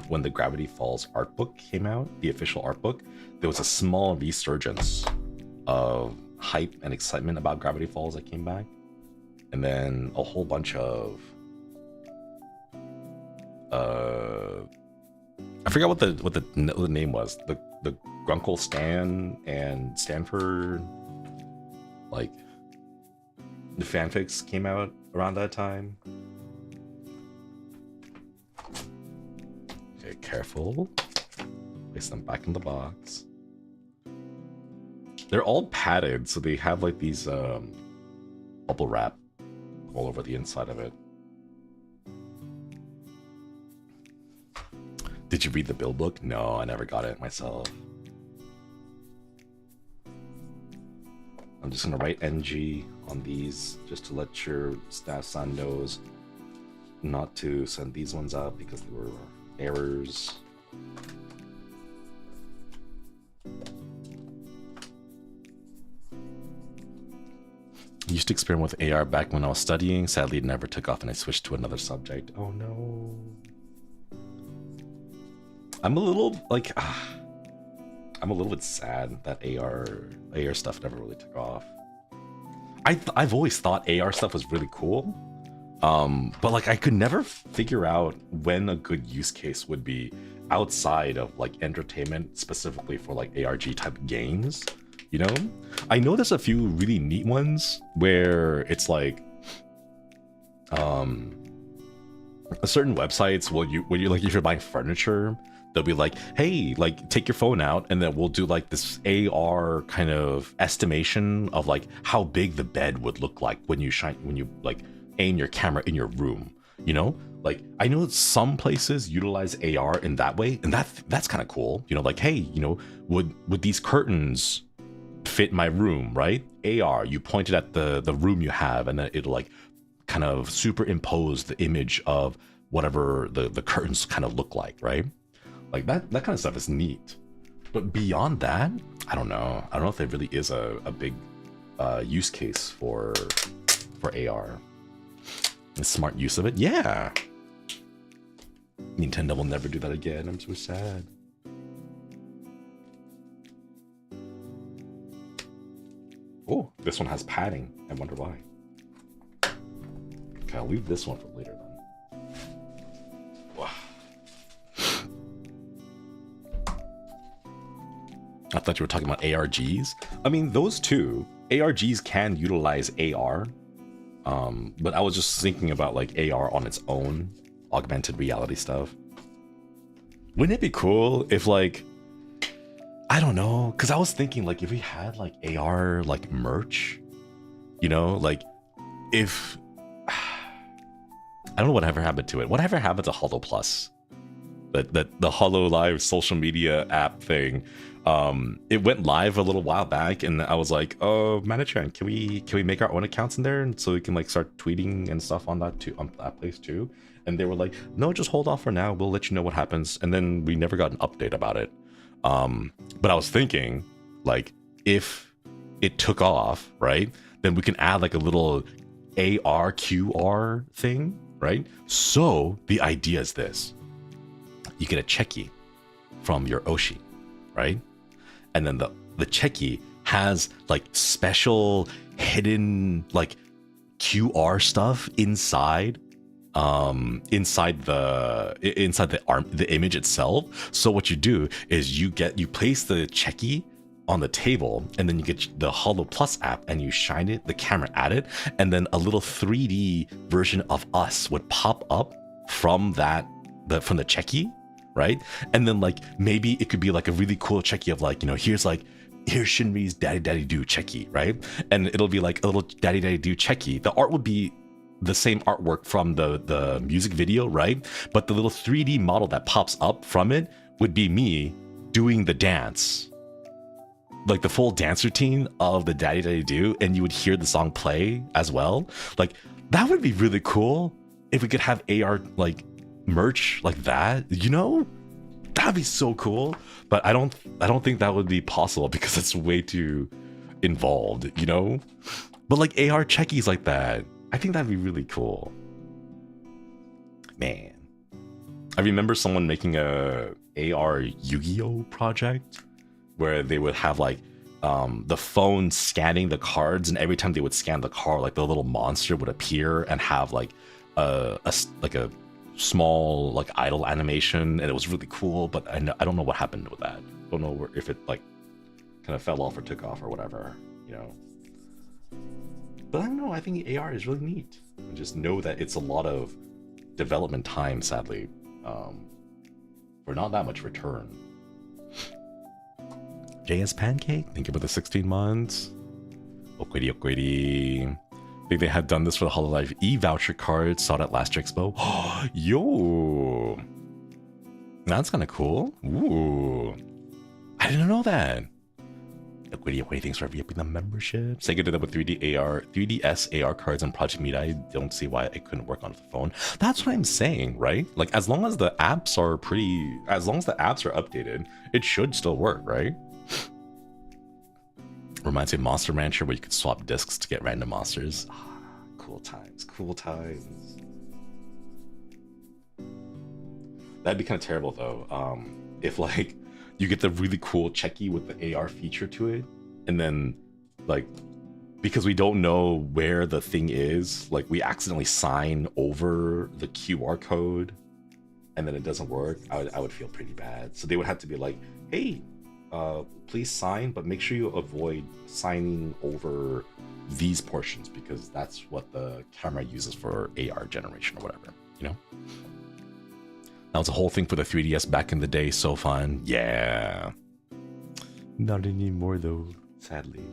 when the Gravity Falls art book came out, the official art book, there was a small resurgence of hype and excitement about Gravity Falls that came back. And then a whole bunch of I forgot what the name was. The Grunkle Stan and Stanford, like, the fanfics came out around that time. Okay, careful. Place them back in the box. They're all padded, so they have like these bubble wrap all over the inside of it. Did you read the Bill book? No, I never got it myself. I'm just gonna write NG on these just to let your staff-san knows not to send these ones out because they were errors. I used to experiment with AR back when I was studying. Sadly, it never took off and I switched to another subject. Oh no. I'm a little like, I'm a little bit sad that AR stuff never really took off. I've always thought AR stuff was really cool, but like I could never figure out when a good use case would be outside of like entertainment, specifically for like ARG type games. You know, I know there's a few really neat ones where it's like, certain websites will you like if you're buying furniture. They'll be like, hey, like take your phone out and then we'll do like this AR kind of estimation of like how big the bed would look like when you like aim your camera in your room, you know? Like I know some places utilize AR in that way, and that's kind of cool. You know, like, hey, you know, would these curtains fit my room, right? AR, you point it at the room you have and then it'll like kind of superimpose the image of whatever the curtains kind of look like, right? Like that kind of stuff is neat. But beyond that, I don't know. I don't know if there really is a big use case for AR. A smart use of it? Yeah. Nintendo will never do that again. I'm so sad. Oh, this one has padding. I wonder why. Okay, I'll leave this one for later then. Wow. I thought you were talking about ARGs. I mean, those two, ARGs can utilize AR, but I was just thinking about like AR on its own, augmented reality stuff. Wouldn't it be cool if like, I don't know, because I was thinking like if we had like AR like merch, you know, like if, I don't know whatever happened to it. Whatever happened to Holo Plus? That the HOLOLIVE social media app thing. It went live a little while back, and I was like, "Oh, Manachan, can we make our own accounts in there, and so we can like start tweeting and stuff on that too, on that place too?" And they were like, "No, just hold off for now. We'll let you know what happens." And then we never got an update about it. But I was thinking, like, if it took off, right, then we can add like a little AR QR thing, right? So the idea is this: you get a checky from your Oshi, right? And then the checky has like special hidden like QR stuff inside the image itself. So what you do is you place the checky on the table, and then you get the Holo Plus app and you shine it, the camera at it, and then a little 3D version of us would pop up from the checky, right? And then like maybe it could be like a really cool checky of like, you know, here's like here's Shinri's daddy daddy do checky, right? And it'll be like a little daddy daddy do checky. The art would be the same artwork from the music video, right? But the little 3D model that pops up from it would be me doing the dance, like the full dance routine of the daddy daddy do, and you would hear the song play as well. Like that would be really cool if we could have AR like merch like that, you know? That'd be so cool. But I don't think that would be possible because it's way too involved, you know? But like AR checkies like that, I think that'd be really cool. Man. I remember someone making a AR Yu-Gi-Oh project where they would have like the phone scanning the cards, and every time they would scan the card, like the little monster would appear and have like a small like idle animation, and it was really cool. But I don't know what happened with that. I don't know if it like kind of fell off or took off or whatever, you know. But I don't know, I think AR is really neat. And just know that it's a lot of development time, sadly, for not that much return. JS Pancake, thank you for the 16 months. Okwiri Okwiri. I think they had done this for the HOLOLIVE e-voucher cards, saw it at last Expo. Yo! That's kind of cool. Ooh. I didn't know that. Okwiri, thanks for re-upping the membership. Sega did that with 3DS AR cards and Project Meet. I don't see why it couldn't work on the phone. That's what I'm saying, right? Like, as long as the apps are updated, it should still work, right? Reminds me of Monster Rancher, where you could swap discs to get random monsters. Cool times, cool times. That'd be kind of terrible though. If like you get the really cool checky with the AR feature to it, and then like because we don't know where the thing is, like we accidentally sign over the QR code, and then it doesn't work. I would feel pretty bad. So they would have to be like, hey, please sign, but make sure you avoid signing over these portions because that's what the camera uses for AR generation or whatever, you know? That was a whole thing for the 3DS back in the day. So fun. Yeah. Not anymore though, sadly.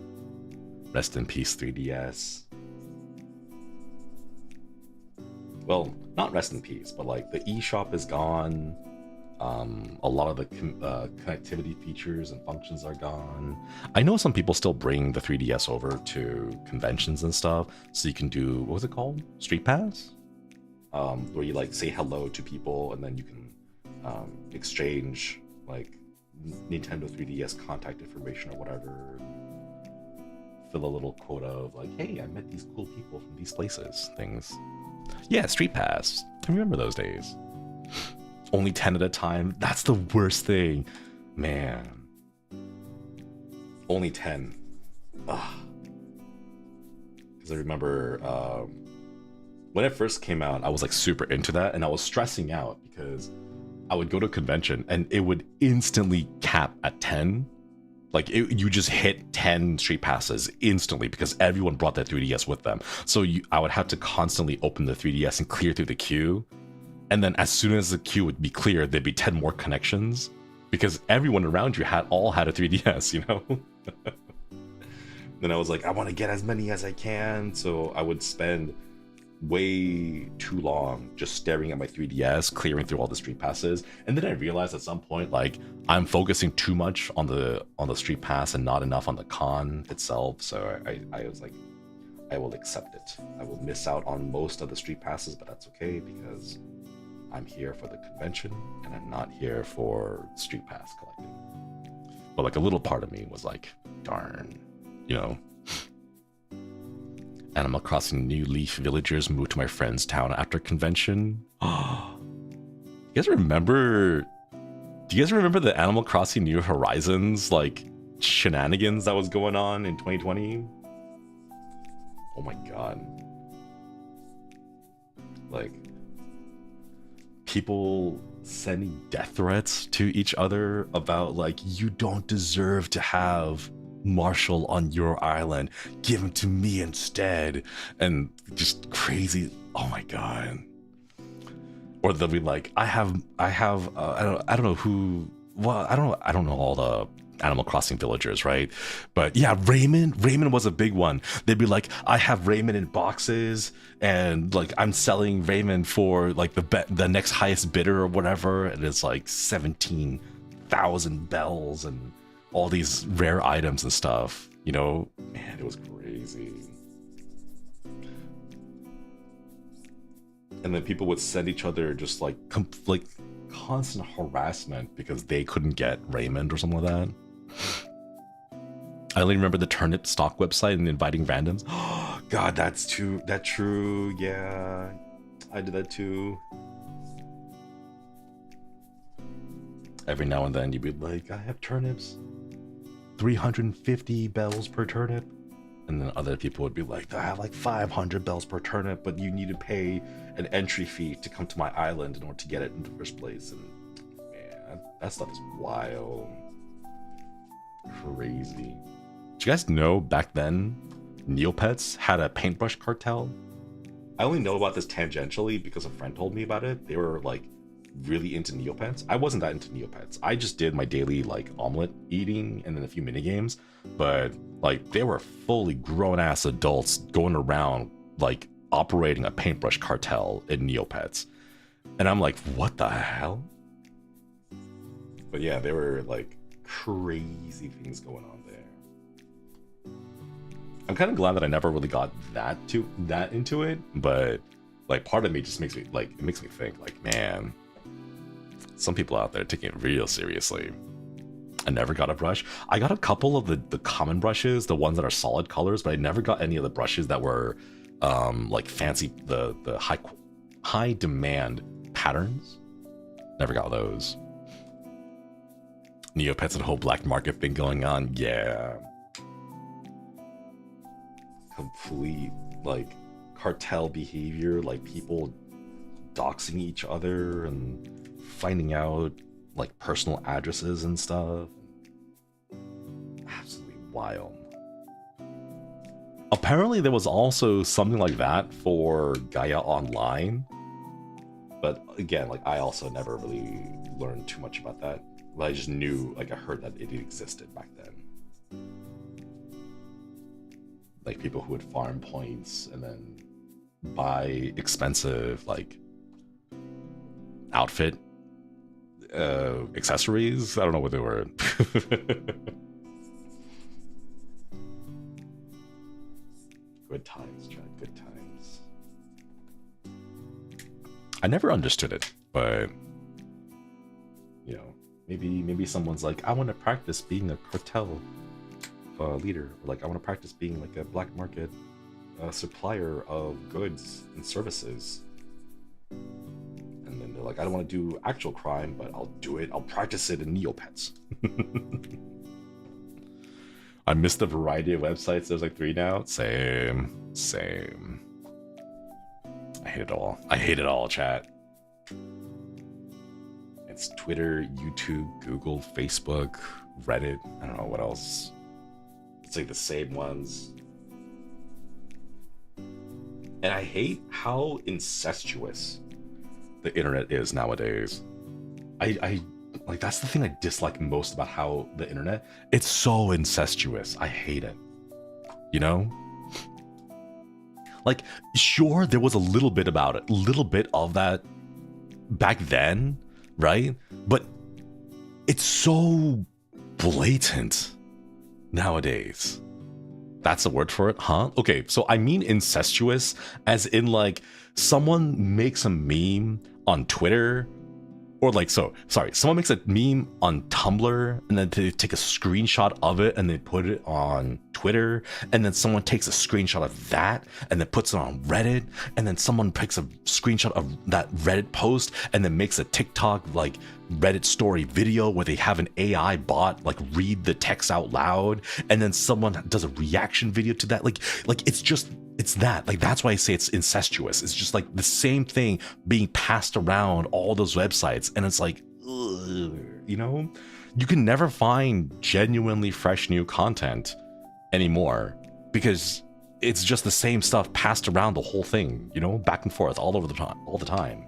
Rest in peace, 3DS. Well, not rest in peace, but like the eShop is gone. A lot of the connectivity features and functions are gone. I know some people still bring the 3DS over to conventions and stuff, so you can do, what was it called? Street Pass? Where you like say hello to people and then you can exchange like Nintendo 3DS contact information or whatever. Fill a little quota of like, hey, I met these cool people from these places, things. Yeah, Street Pass. I remember those days. Only 10 at a time. That's the worst thing. Man. Only 10. Ugh. Because I remember when it first came out, I was like super into that, and I was stressing out because I would go to a convention and it would instantly cap at 10. Like you just hit 10 street passes instantly because everyone brought their 3DS with them. So I would have to constantly open the 3DS and clear through the queue. And then as soon as the queue would be clear, there'd be 10 more connections because everyone around you all had a 3DS, you know? Then I was like, I want to get as many as I can. So I would spend way too long just staring at my 3DS, clearing through all the street passes. And then I realized at some point, like, I'm focusing too much on the street pass and not enough on the con itself. So I was like, I will accept it. I will miss out on most of the street passes, but that's okay because I'm here for the convention and I'm not here for street pass collecting. But like a little part of me was like, darn, you know. Animal Crossing New Leaf villagers moved to my friend's town after convention. You guys remember? Do you guys remember the Animal Crossing New Horizons like shenanigans that was going on in 2020? Oh my god! Like people sending death threats to each other about like, you don't deserve to have Marshall on your island, give him to me instead, and just crazy. Oh my god. Or they'll be like, I don't know who, well, I don't know all the Animal Crossing villagers, right? But yeah, Raymond was a big one. They'd be like, I have Raymond in boxes, and like I'm selling Raymond for like the next highest bidder or whatever, and it's like 17,000 bells and all these rare items and stuff. You know, man, it was crazy. And then people would send each other just like constant harassment because they couldn't get Raymond or something like that. I only remember the turnip stock website and inviting randoms. Oh God, that's true. Yeah, I did that too. Every now and then you'd be like, I have turnips, 350 bells per turnip. And then other people would be like, I have like 500 bells per turnip, but you need to pay an entry fee to come to my island in order to get it in the first place. And man, that stuff is wild. Crazy. Did you guys know back then Neopets had a paintbrush cartel? I only know about this tangentially because a friend told me about it. They were like really into Neopets. I wasn't that into Neopets. I just did my daily like omelet eating and then a few mini games. But like they were fully grown ass adults going around like operating a paintbrush cartel in Neopets. And I'm like, what the hell? But yeah, there were like crazy things going on there. I'm kind of glad that I never really got that into it, but like part of me just makes me like, it makes me think like, man, some people out there taking it real seriously. I never got a brush. I got a couple of the common brushes, the ones that are solid colors, but I never got any of the brushes that were like fancy, the high demand patterns. Never got those. Neopets and a whole black market thing going on. Yeah. Complete like cartel behavior, like people doxing each other and finding out like personal addresses and stuff. Absolutely wild. Apparently there was also something like that for Gaia Online, but again, like I also never really learned too much about that, but I just knew, like I heard that it existed back then. Like people who would farm points and then buy expensive like outfit accessories. I don't know what they were. Good times, Chad. Good times. I never understood it, but you know, maybe someone's like, I want to practice being a cartel leader, or like I want to practice being like a black market supplier of goods and services. And then they're like, I don't want to do actual crime, but I'll do it. I'll practice it in Neopets. I missed the variety of websites. There's like 3 now. Same. I hate it all, chat. It's Twitter, YouTube, Google, Facebook, Reddit. I don't know what else. It's like the same ones. And I hate how incestuous the internet is nowadays. I like, that's the thing I dislike most about how the internet, it's so incestuous. I hate it. You know? Like, sure, there was a little bit about it, a little bit of that back then, right? But it's so blatant nowadays. That's a word for it, huh? Okay, so I mean incestuous as in like someone makes a meme on Twitter, or like, someone makes a meme on Tumblr and then they take a screenshot of it and they put it on Twitter, and then someone takes a screenshot of that and then puts it on Reddit, and then someone picks a screenshot of that Reddit post and then makes a TikTok like Reddit story video where they have an AI bot like read the text out loud, and then someone does a reaction video to that. Like it's that. Like, that's why I say it's incestuous. It's just like the same thing being passed around all those websites, and it's like, ugh, you know, you can never find genuinely fresh new content anymore because it's just the same stuff passed around the whole thing, you know, back and forth all over the time, all the time.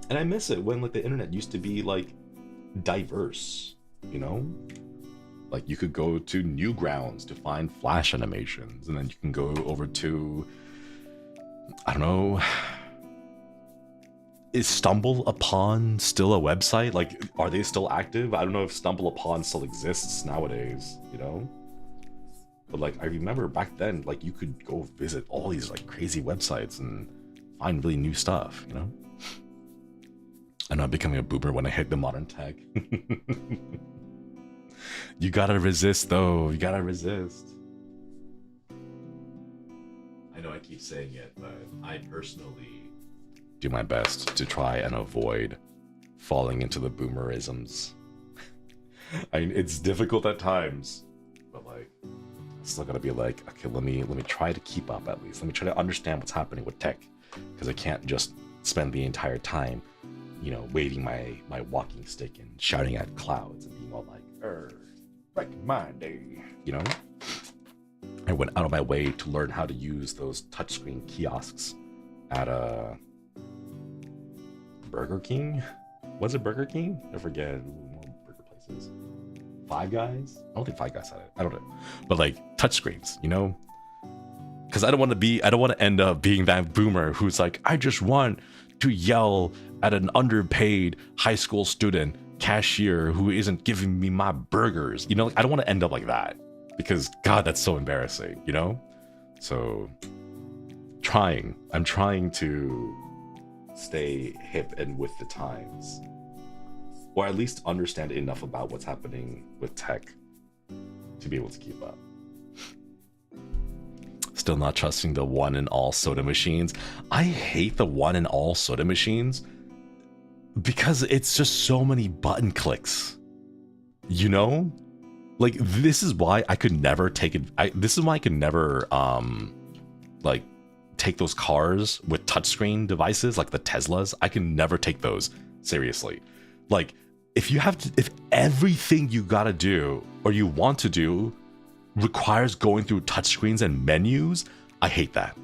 And I miss it when like the internet used to be like diverse, you know? Like you could go to Newgrounds to find Flash animations, and then you can go over to, I don't know, is Stumble Upon still a website? Like, are they still active? I don't know if Stumble Upon still exists nowadays, you know? But like, I remember back then, like you could go visit all these like crazy websites and find really new stuff, you know? I'm not becoming a boomer when I hit the modern tech. You gotta resist though, you gotta resist. I know I keep saying it, but I personally do my best to try and avoid falling into the boomerisms. It's difficult at times, but like, I still gotta be like, okay, let me try to keep up at least. Let me try to understand what's happening with tech, because I can't just spend the entire time, you know, waving my walking stick and shouting at clouds and being all like, wreck my day, you know? I went out of my way to learn how to use those touchscreen kiosks at Burger King? Was it Burger King? I forget. Burger places. Five Guys? I don't think Five Guys had it. I don't know. But like touchscreens, you know? Because I don't want to end up being that boomer who's like, I just want to yell at an underpaid high school student cashier who isn't giving me my burgers. You know, like, I don't want to end up like that, because God, that's so embarrassing, you know? So I'm trying to stay hip and with the times, or at least understand enough about what's happening with tech to be able to keep up. Still not trusting the one and all soda machines. I hate the one and all soda machines because it's just so many button clicks, you know? Like, this is why I could never take it. This is why I could never like take those cars with touchscreen devices like the Teslas. I can never take those seriously. Like, if everything you gotta do or you want to do requires going through touchscreens and menus, I hate that.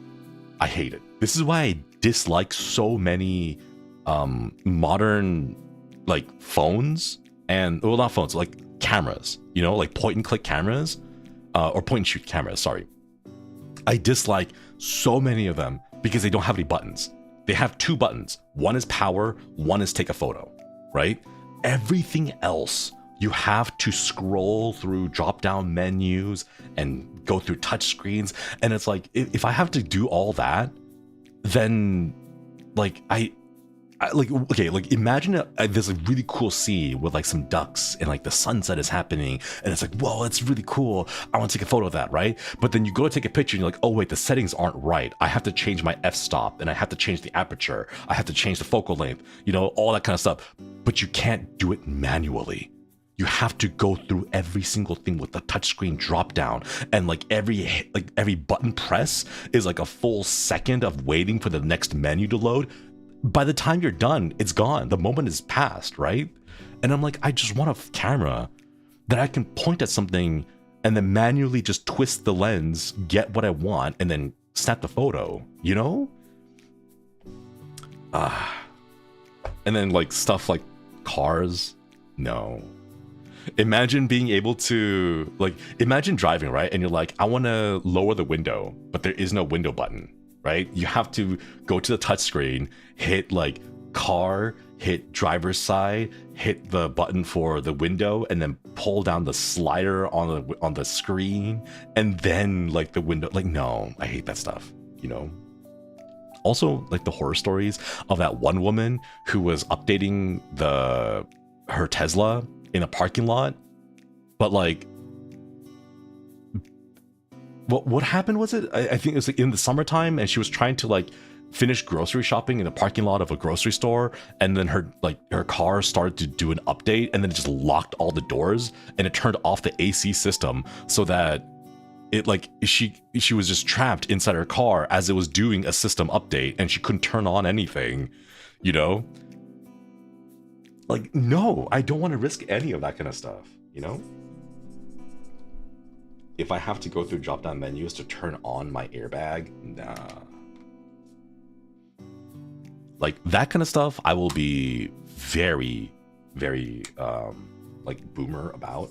I hate it. This is why I dislike so many modern like phones and, well, not phones, like cameras, you know, like point and click cameras, or point and shoot cameras, sorry. I dislike so many of them because they don't have any buttons. They have two buttons. One is power, one is take a photo, right? Everything else, you have to scroll through drop-down menus and go through touch screens. And it's like, if I have to do all that, then like imagine there's a really cool scene with like some ducks and like the sunset is happening and it's like, whoa, that's really cool, I want to take a photo of that, right? But then you go to take a picture and you're like, oh wait, the settings aren't right, I have to change my f-stop and I have to change the aperture, I have to change the focal length, you know, all that kind of stuff. But you can't do it manually. You have to go through every single thing with the touchscreen drop down, and like every button press is like a full second of waiting for the next menu to load. By the time you're done, it's gone. The moment is past, right? And I'm like, I just want a camera that I can point at something and then manually just twist the lens, get what I want, and then snap the photo, you know? And then like stuff like cars, no. Imagine being able to, like, imagine driving, right? And you're like, I want to lower the window, but there is no window button. Right? You have to go to the touchscreen, hit like car, hit driver's side, hit the button for the window, and then pull down the slider on the screen, and then like the window. Like, no, I hate that stuff, you know? Also, like the horror stories of that one woman who was updating her Tesla in a parking lot, but like, what happened was it? I think it was like in the summertime, and she was trying to like finish grocery shopping in a parking lot of a grocery store, and then her car started to do an update, and then it just locked all the doors, and it turned off the AC system, so that it like she was just trapped inside her car as it was doing a system update, and she couldn't turn on anything, you know? Like, no, I don't want to risk any of that kind of stuff, you know? If I have to go through drop-down menus to turn on my airbag, nah. Like, that kind of stuff, I will be very, very like boomer about.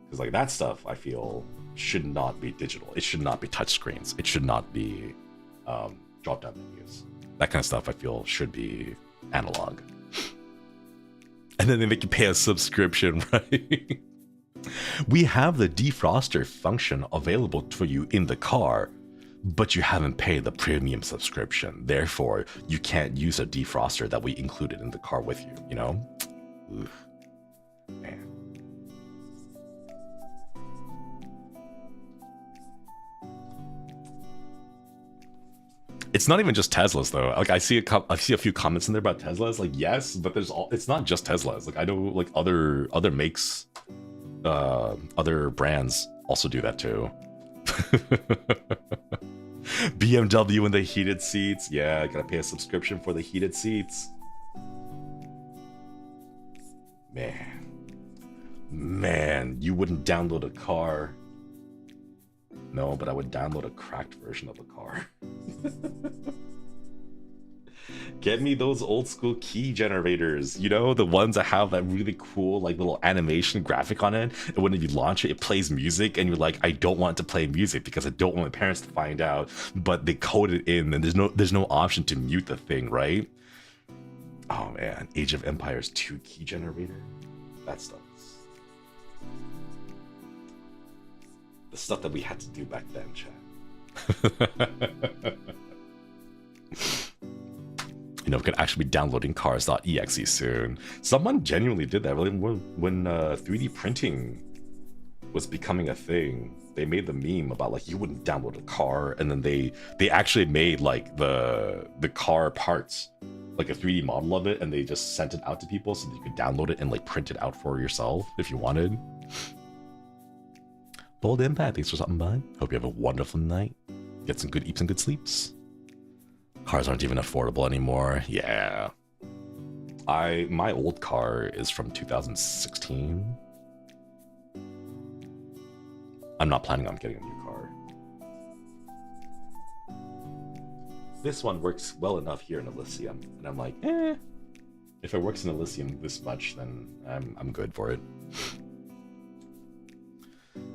Because like that stuff I feel should not be digital. It should not be touchscreens. It should not be drop-down menus. That kind of stuff I feel should be analog. And then they make you pay a subscription, right? We have the defroster function available for you in the car, but you haven't paid the premium subscription. Therefore, you can't use a defroster that we included in the car with you, you know? Oof. Man. It's not even just Teslas though. Like I see a few comments in there about Teslas. Like yes, but it's not just Teslas. Like I know like other makes, other brands also do that too. BMW and the heated seats. Yeah, gotta pay a subscription for the heated seats. Man, you wouldn't download a car. No, but I would download a cracked version of a car. Get me those old school key generators, you know, the ones that have that really cool like little animation graphic on it, and when you launch it, it plays music, and you're like, I don't want to play music because I don't want my parents to find out, but they code it in, and there's no option to mute the thing, right? Oh man, Age of Empires 2 key generator, that stuff. The stuff that we had to do back then, chat. You know, we could actually be downloading cars.exe soon. Someone genuinely did that. Really, when 3D printing was becoming a thing, they made the meme about like you wouldn't download a car, and then they actually made like the car parts, like a 3D model of it, and they just sent it out to people so that you could download it and like print it out for yourself if you wanted. Bold Impact, thanks for stopping by. Hope you have a wonderful night. Get some good eats and good sleeps. Cars aren't even affordable anymore. Yeah. My old car is from 2016. I'm not planning on getting a new car. This one works well enough here in Elysium, and I'm like, if it works in Elysium this much, then I'm good for it.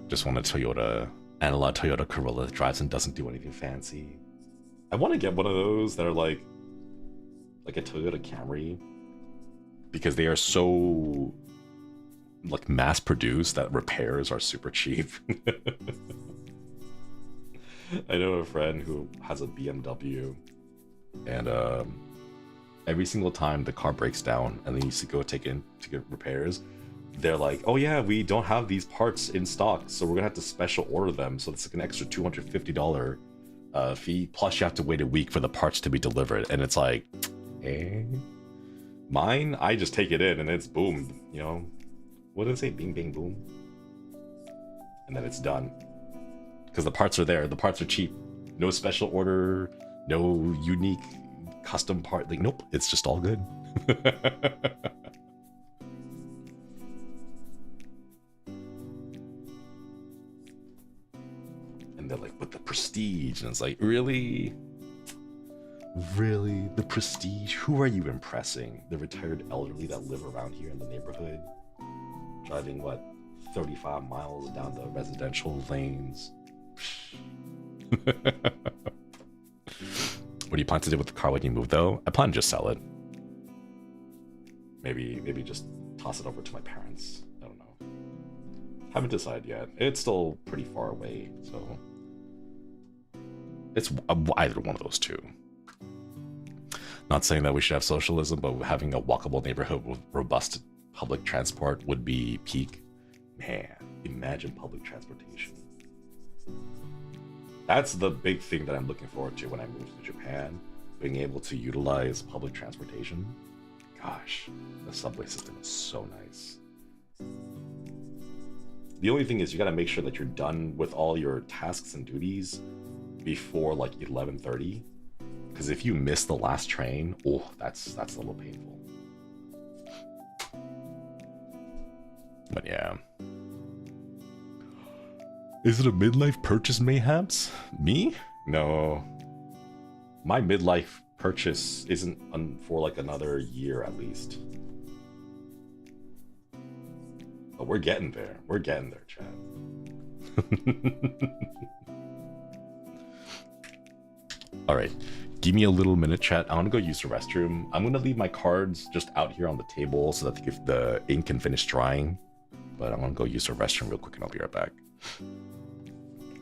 Just want a Toyota, analog Toyota Corolla that drives and doesn't do anything fancy. I want to get one of those that are like a Toyota Camry, because they are so like mass produced that repairs are super cheap. I know a friend who has a BMW, and every single time the car breaks down and they need to go take in to get repairs, they're like, oh yeah, we don't have these parts in stock, so we're gonna have to special order them, so it's like an extra $250 fee, plus you have to wait a week for the parts to be delivered. And it's like, mine, I just take it in and it's boom, you know, what did it say, bing bang boom, and then it's done, because the parts are there, the parts are cheap, no special order, no unique custom part, like nope, it's just all good. And they're like, but the prestige, and it's like, really, the prestige? Who are you impressing? The retired elderly that live around here in the neighborhood, driving what, 35 miles down the residential lanes? What do you plan to do with the car when you move though? I plan to just sell it. Maybe just toss it over to my parents. I don't know, haven't decided yet. It's still pretty far away, so it's either one of those two. Not saying that we should have socialism, but having a walkable neighborhood with robust public transport would be peak. Man, imagine public transportation. That's the big thing that I'm looking forward to when I move to Japan, being able to utilize public transportation. Gosh, the subway system is so nice. The only thing is you gotta make sure that you're done with all your tasks and duties before like 11:30, because if you miss the last train, oh, that's a little painful. But yeah. Is it a midlife purchase mayhaps? Me? No. My midlife purchase isn't for like another year at least. But we're getting there. We're getting there, Chad. All right, give me a little minute, chat. I want to go use the restroom. I'm gonna leave my cards just out here on the table so that the ink can finish drying. But I'm gonna go use the restroom real quick and I'll be right back.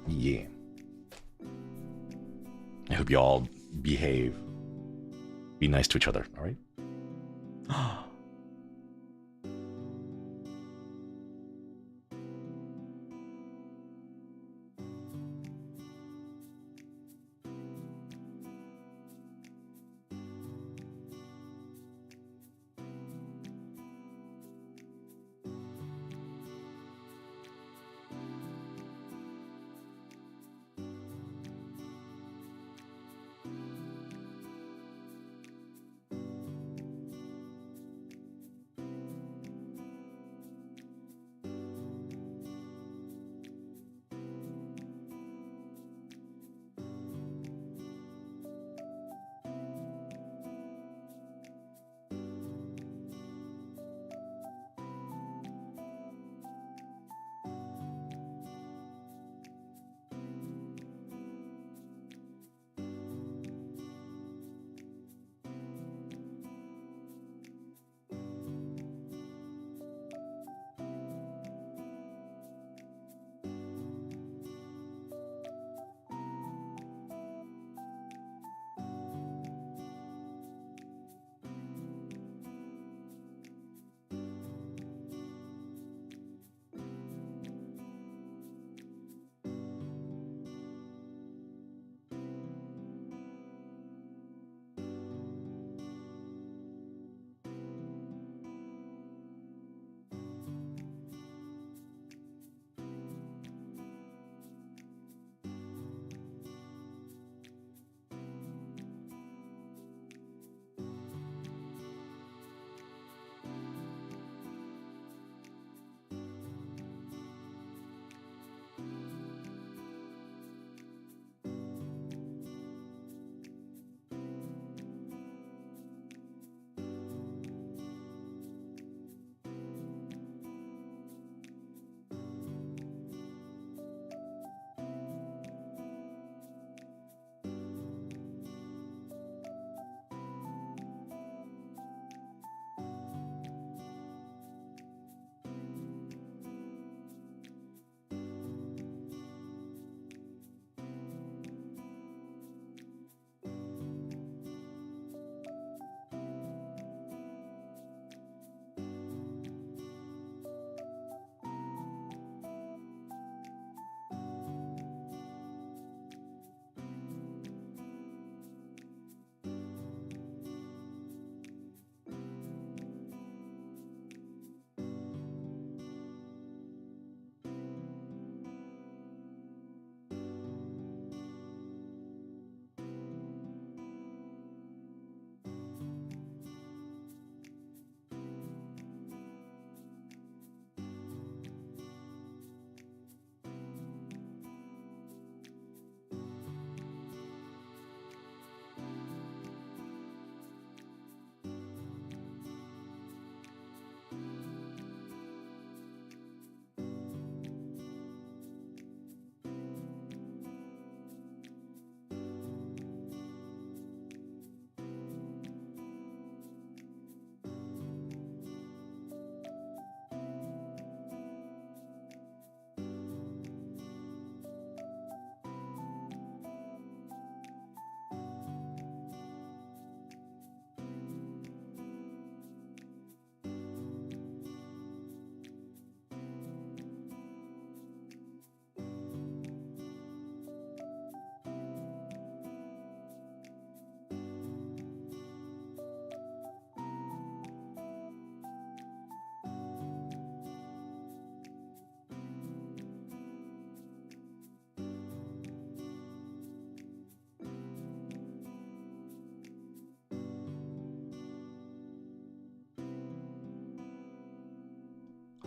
Yeah. I hope you all behave. Be nice to each other, all right?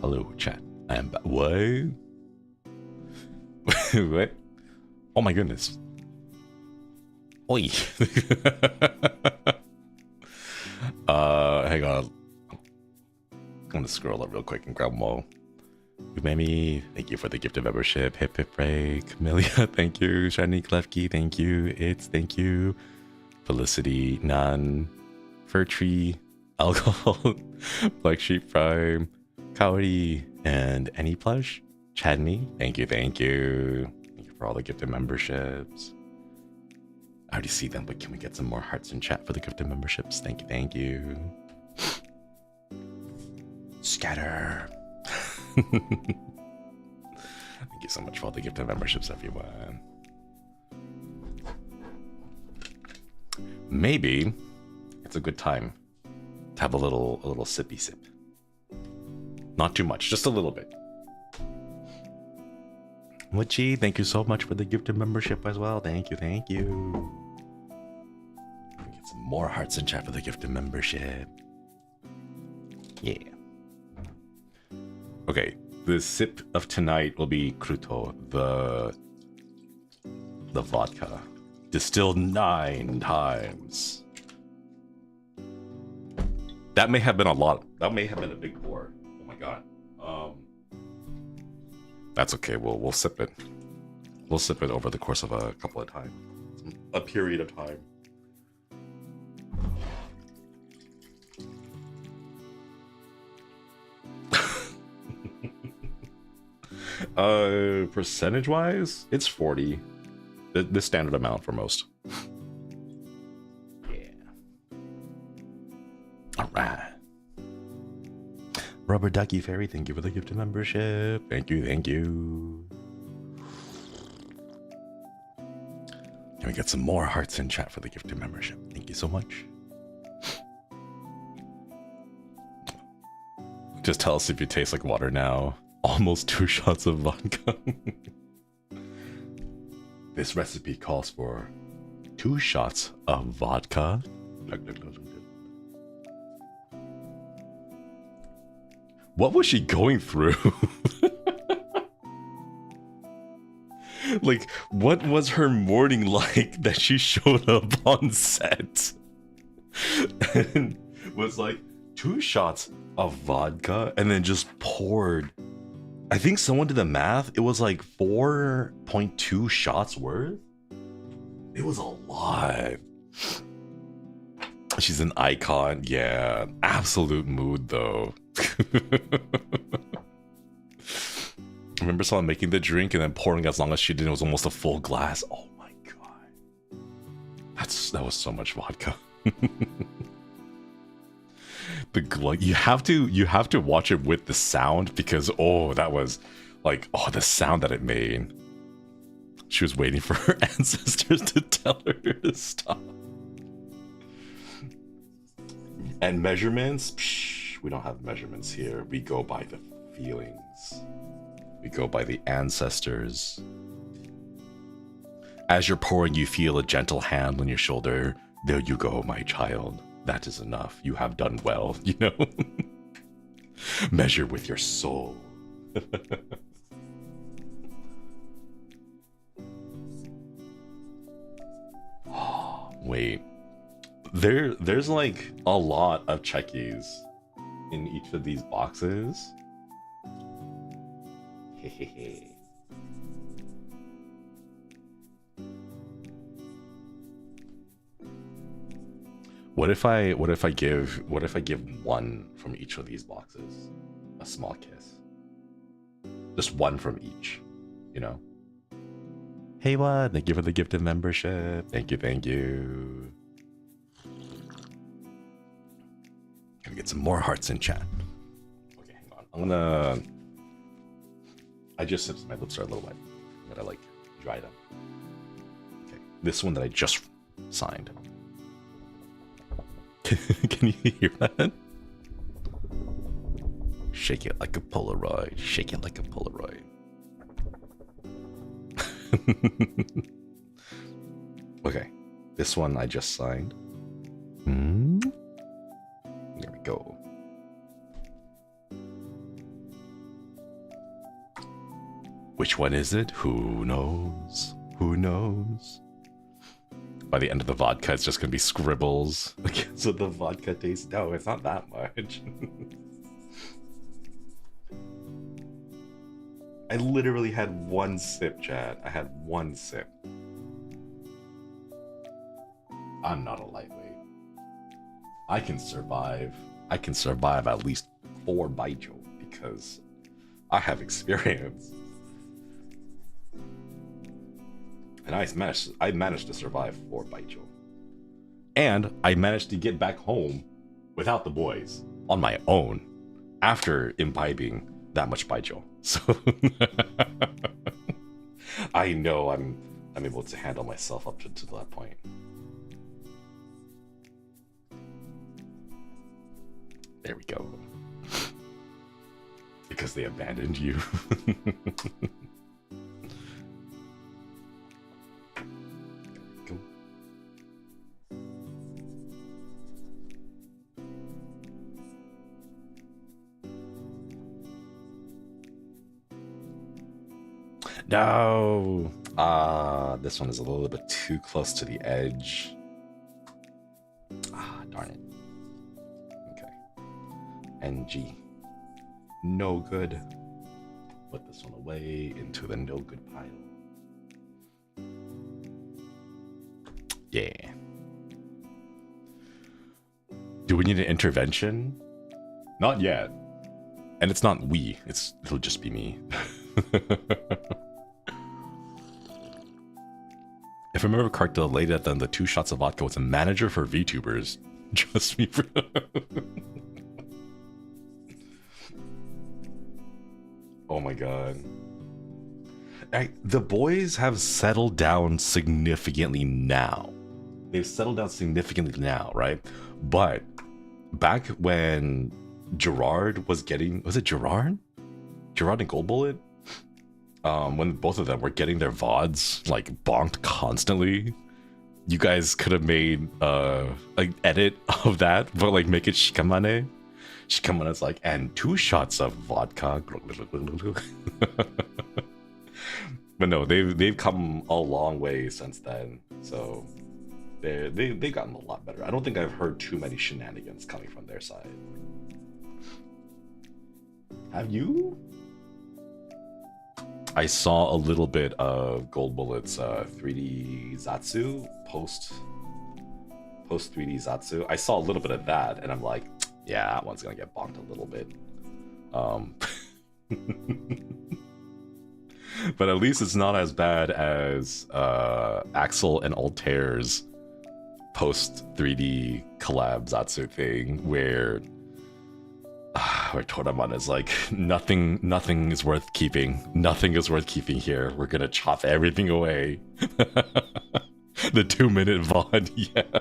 Hello, chat. I am back. What? What? Oh my goodness. Oi. Hang on. I'm gonna scroll up real quick and grab them all. Umemi, thank you for the gift of membership. Hip hip ray. Camellia, thank you. Shiny Klefki, thank you. Thank you. Felicity, Nan, Fir Tree, Alcohol, Black Sheep Prime, Cowdy, and Any Plush. Chadney, thank you, thank you. Thank you for all the gifted memberships. I already see them, but can we get some more hearts in chat for the gifted memberships? Thank you, thank you. Scatter. Thank you so much for all the gifted memberships, everyone. Maybe it's a good time to have a little sippy sip. Not too much, just a little bit. Mochi, thank you so much for the gifted membership as well. Thank you, thank you. Get some more hearts in chat for the gifted membership. Yeah. Okay, the sip of tonight will be Kruto, the vodka. Distilled 9 times. That may have been a lot. That may have been a big pour. Oh my god. That's okay. We'll sip it. We'll sip it over the course of a couple of times. A period of time. Percentage wise, it's 40. The standard amount for most. Yeah. All right. Rubber Ducky Fairy, thank you for the gifted membership. Thank you, thank you. Can we get some more hearts in chat for the gifted membership? Thank you so much. Just tell us if you taste like water now. Almost 2 shots of vodka. This recipe calls for 2 shots of vodka. What was she going through? Like, what was her morning like that she showed up on set and was like 2 shots of vodka and then just poured. I think someone did the math. It was like 4.2 shots worth. It was a lot. She's an icon. Yeah, absolute mood though. I remember someone making the drink and then pouring as long as she did. It was almost a full glass. Oh my god, that was so much vodka. The glug. You have to watch it with the sound because that was like the sound that it made. She was waiting for her ancestors to tell her to stop. And measurements? Psh, we don't have measurements here. We go by the feelings. We go by the ancestors. As you're pouring, you feel a gentle hand on your shoulder. There you go, my child. That is enough. You have done well, you know? Measure with your soul. Wait. There's like a lot of checkies in each of these boxes. What if I give one from each of these boxes? A small kiss. Just one from each, you know? Hey what? Thank you for the gifted membership. Thank you, thank you. Gonna get some more hearts in chat. Okay, hang on. I just sipped, my lips are a little wet. I'm gonna like dry them. Okay, this one that I just signed. Can you hear that? Shake it like a Polaroid. Shake it like a Polaroid. Okay, this one I just signed. There we go. Which one is it? Who knows? Who knows? by the end of the vodka, it's just gonna be scribbles. So the vodka tastes. No, it's not that much. I literally had one sip, Chad. I had one sip. I'm not a lightweight. I can survive at least 4 baijiu because I have experience. And I managed to survive 4 baijiu. And I managed to get back home without the boys on my own after imbibing that much baijiu. So I know I'm able to handle myself up to that point. There we go. Because they abandoned you. Go. No. This one is a little bit too close to the edge. Darn it. NG. No good. Put this one away into the no good pile. Yeah. Do we need an intervention? Not yet. And it's not we. It'll just be me. If I remember correctly, the lady that done the 2 shots of vodka was a manager for VTubers. Just me. Oh my god. The boys have settled down significantly now. They've settled down significantly now, right? But back when Gerard was getting... Was it Gerard? Gerard and Gold Bullet? When both of them were getting their VODs, like, bonked constantly, you guys could have made an edit of that, but, like, make it shikamane. Shikamane's like, and 2 shots of vodka. But no, they've come a long way since then. So they've gotten a lot better. I don't think I've heard too many shenanigans coming from their side. Have you? I saw a little bit of Gold Bullet's 3D Zatsu post 3D Zatsu. I saw a little bit of that, and I'm like, yeah, that one's gonna get bonked a little bit. But at least it's not as bad as Axel and Altair's post 3D collab Zatsu thing, where Toraman is like, nothing is worth keeping. Nothing is worth keeping here. We're gonna chop everything away. The 2-minute VOD, yeah.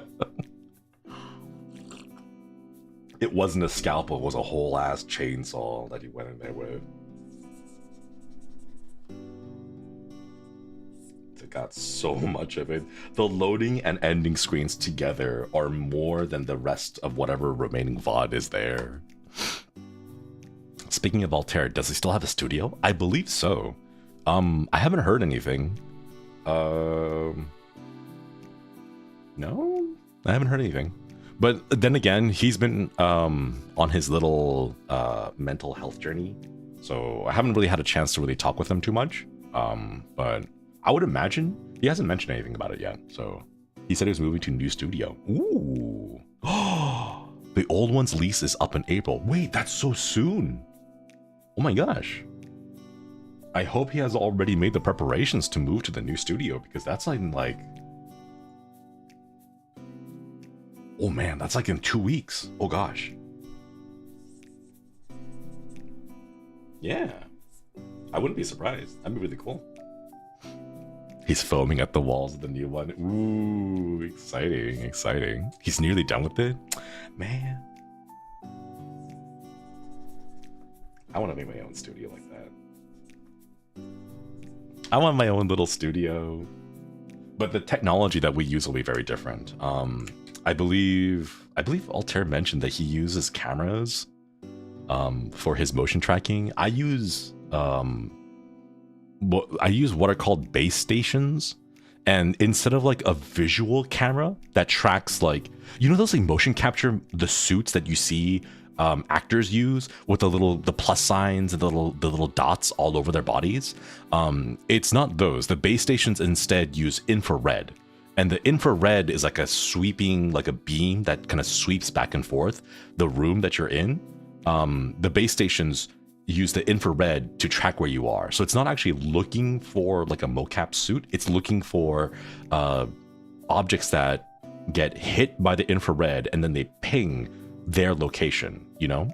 It wasn't a scalpel, it was a whole ass chainsaw that he went in there with. It got so much of it. The loading and ending screens together are more than the rest of whatever remaining VOD is there. Speaking of Altair, does he still have a studio? I believe so. I haven't heard anything. No? I haven't heard anything. But then again, he's been on his little mental health journey, so I haven't really had a chance to really talk with him too much. But I would imagine he hasn't mentioned anything about it yet. So he said he was moving to a new studio. Ooh. The old one's lease is up in April. Wait, that's so soon. Oh my gosh. I hope he has already made the preparations to move to the new studio, because that's like... Oh man, that's like in 2 weeks. Oh gosh. Yeah. I wouldn't be surprised. That'd be really cool. He's foaming at the walls of the new one. Ooh, exciting, exciting. He's nearly done with it? Man. I want to make my own studio like that. I want my own little studio. But the technology that we use will be very different. I believe Altair mentioned that he uses cameras for his motion tracking. I use what are called base stations, And instead of like a visual camera that tracks like, you know, those like motion capture, the suits that you see actors use with the plus signs and the little dots all over their bodies. It's not those. The base stations instead use infrared. And the infrared is like a sweeping, like a beam that kind of sweeps back and forth the room that you're in. The base stations use the infrared to track where you are. So it's not actually looking for like a mocap suit. It's looking for objects that get hit by the infrared and then they ping their location, you know?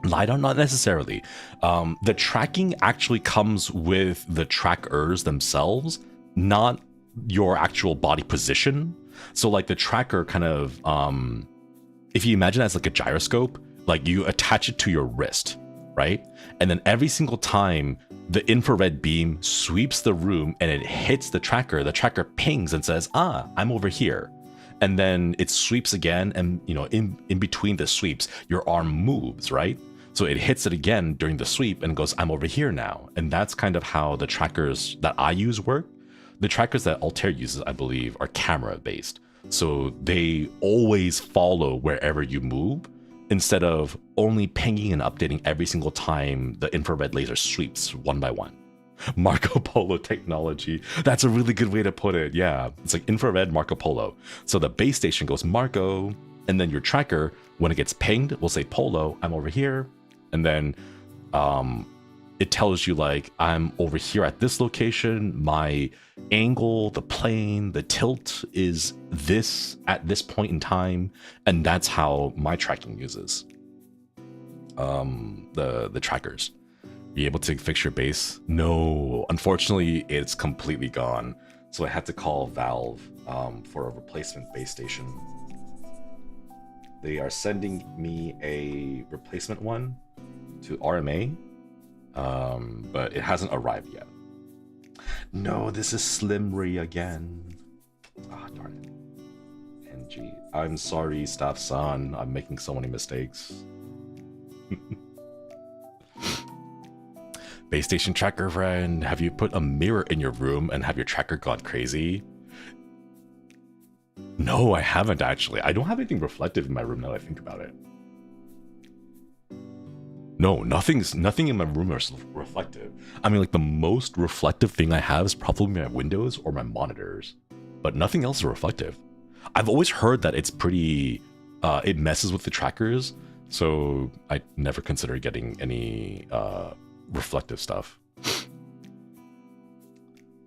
LiDAR, not necessarily. The tracking actually comes with the trackers themselves, not your actual body position. So like the tracker kind of, if you imagine it as like a gyroscope, like you attach it to your wrist, right? And then every single time the infrared beam sweeps the room and it hits the tracker pings and says, I'm over here. And then it sweeps again, and you know, in between the sweeps, your arm moves, right? So it hits it again during the sweep and goes, I'm over here now. And that's kind of how the trackers that I use work. The trackers that Altair uses, I believe, are camera based. So they always follow wherever you move, instead of only pinging and updating every single time the infrared laser sweeps one by one. Marco Polo technology. That's a really good way to put it. Yeah, it's like infrared Marco Polo. So the base station goes Marco, and then your tracker, when it gets pinged, will say Polo, I'm over here. And then it tells you like, I'm over here at this location, my angle, the plane, the tilt is this at this point in time. And that's how my tracking uses the trackers. Be able to fix your base? No, unfortunately, it's completely gone. So I had to call Valve for a replacement base station. They are sending me a replacement one to RMA, but it hasn't arrived yet. No, this is Slimry again. Ah, darn it. NG. I'm sorry, staff son. I'm making so many mistakes. Base station tracker friend, have you put a mirror in your room and have your tracker gone crazy? No, I haven't actually. I don't have anything reflective in my room now that I think about it. No, nothing in my room is reflective. I mean, like the most reflective thing I have is probably my windows or my monitors, but nothing else is reflective. I've always heard that it's pretty, it messes with the trackers, so I never considered getting any reflective stuff.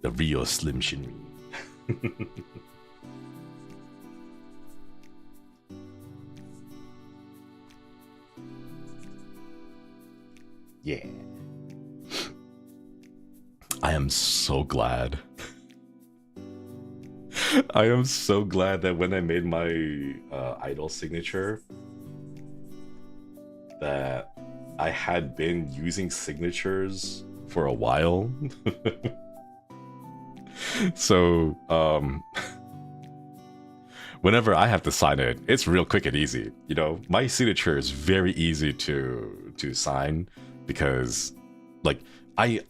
The Rio Slim Shinri. Yeah. I am so glad. I am so glad that when I made my idol signature, that I had been using signatures for a while. So, whenever I have to sign it, it's real quick and easy. You know, my signature is very easy to sign because, like, I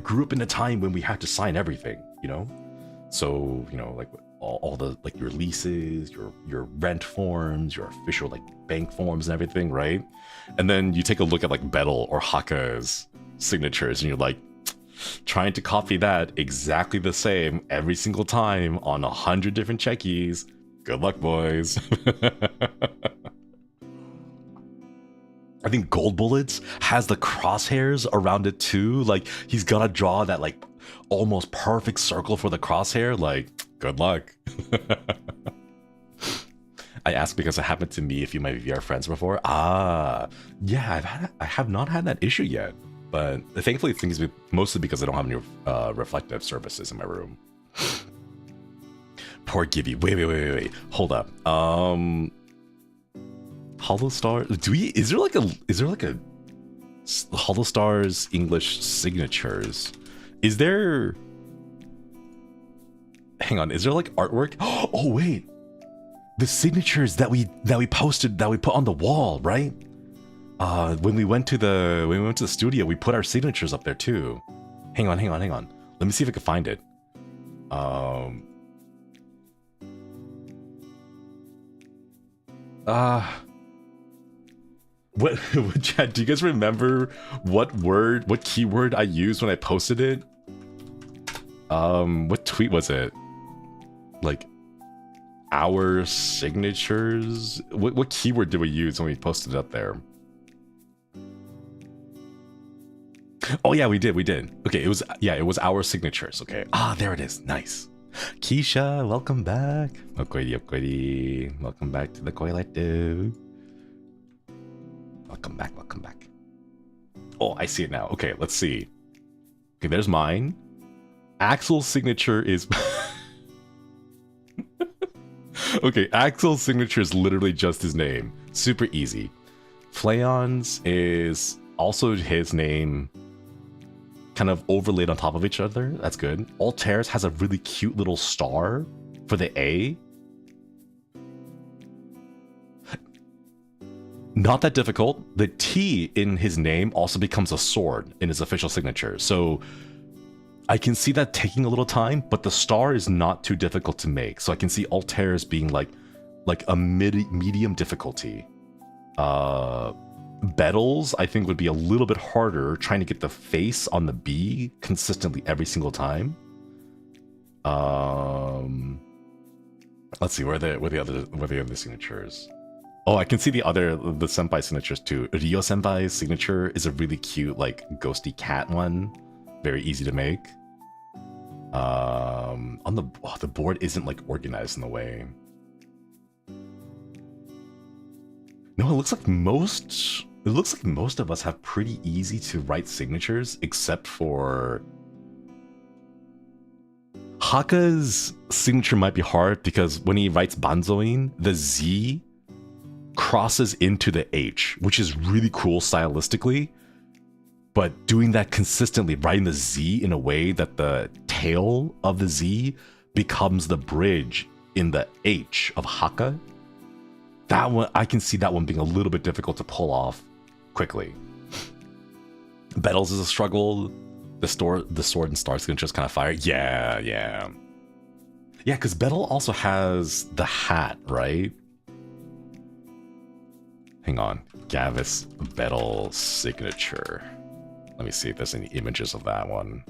grew up in a time when we had to sign everything, you know? So, you know, like all the, like your leases, your rent forms, your official like bank forms and everything, right? And then you take a look at like Bettel or Haka's signatures and you're like, trying to copy that exactly the same every single time on 100 different checkies. Good luck, boys. I think Gold Bullets has the crosshairs around it too. Like he's gotta draw that like almost perfect circle for the crosshair. Like, good luck. I asked because it happened to me a few of my VR friends before. Ah, yeah, I have not had that issue yet. But thankfully, I think it's mostly because I don't have any reflective surfaces in my room. Poor Gibby. Wait. Hold up. HOLOSTARS. Is there like a HOLOSTARS English signatures? Is there? Hang on. Is there like artwork? Oh wait, the signatures that we posted, that we put on the wall, right? When we went to the studio, we put our signatures up there too. Hang on. Let me see if I can find it. Um. What, Chad, do you guys remember what keyword I used when I posted it? What tweet was it? Like, our signatures? What keyword did we use when we posted it up there? Oh yeah, we did. Okay, it was our signatures, okay. Ah, there it is, nice. Keisha, welcome back. Okoidi. Welcome back to the Koilet dude. Welcome back. Oh, I see it now. Okay, let's see. Okay, there's mine. Axel's signature is... Okay, Axel's signature is literally just his name. Super easy. Flayon's is also his name, kind of overlaid on top of each other. That's good. Altair's has a really cute little star for the A. Not that difficult. The T in his name also becomes a sword in his official signature. So I can see that taking a little time, but the star is not too difficult to make. So I can see Altair's being like a medium difficulty. Bettles, I think, would be a little bit harder trying to get the face on the B consistently every single time. Let's see, where are the other signatures? Oh, I can see the senpai signatures too. Ryo senpai's signature is a really cute, like, ghosty cat one. Very easy to make. The board isn't like organized in the way. No, it looks like most of us have pretty easy to write signatures, except for Haka's signature might be hard because when he writes Banzoin, the Z crosses into the H, which is really cool stylistically. But doing that consistently, writing the Z in a way that the tail of the Z becomes the bridge in the H of Haka, that one, I can see that one being a little bit difficult to pull off quickly. Bettles is a struggle. The sword and star signature is kind of fire. Yeah, because Bettel also has the hat, right? Hang on. Gavis Bettel signature. Let me see if there's any images of that one.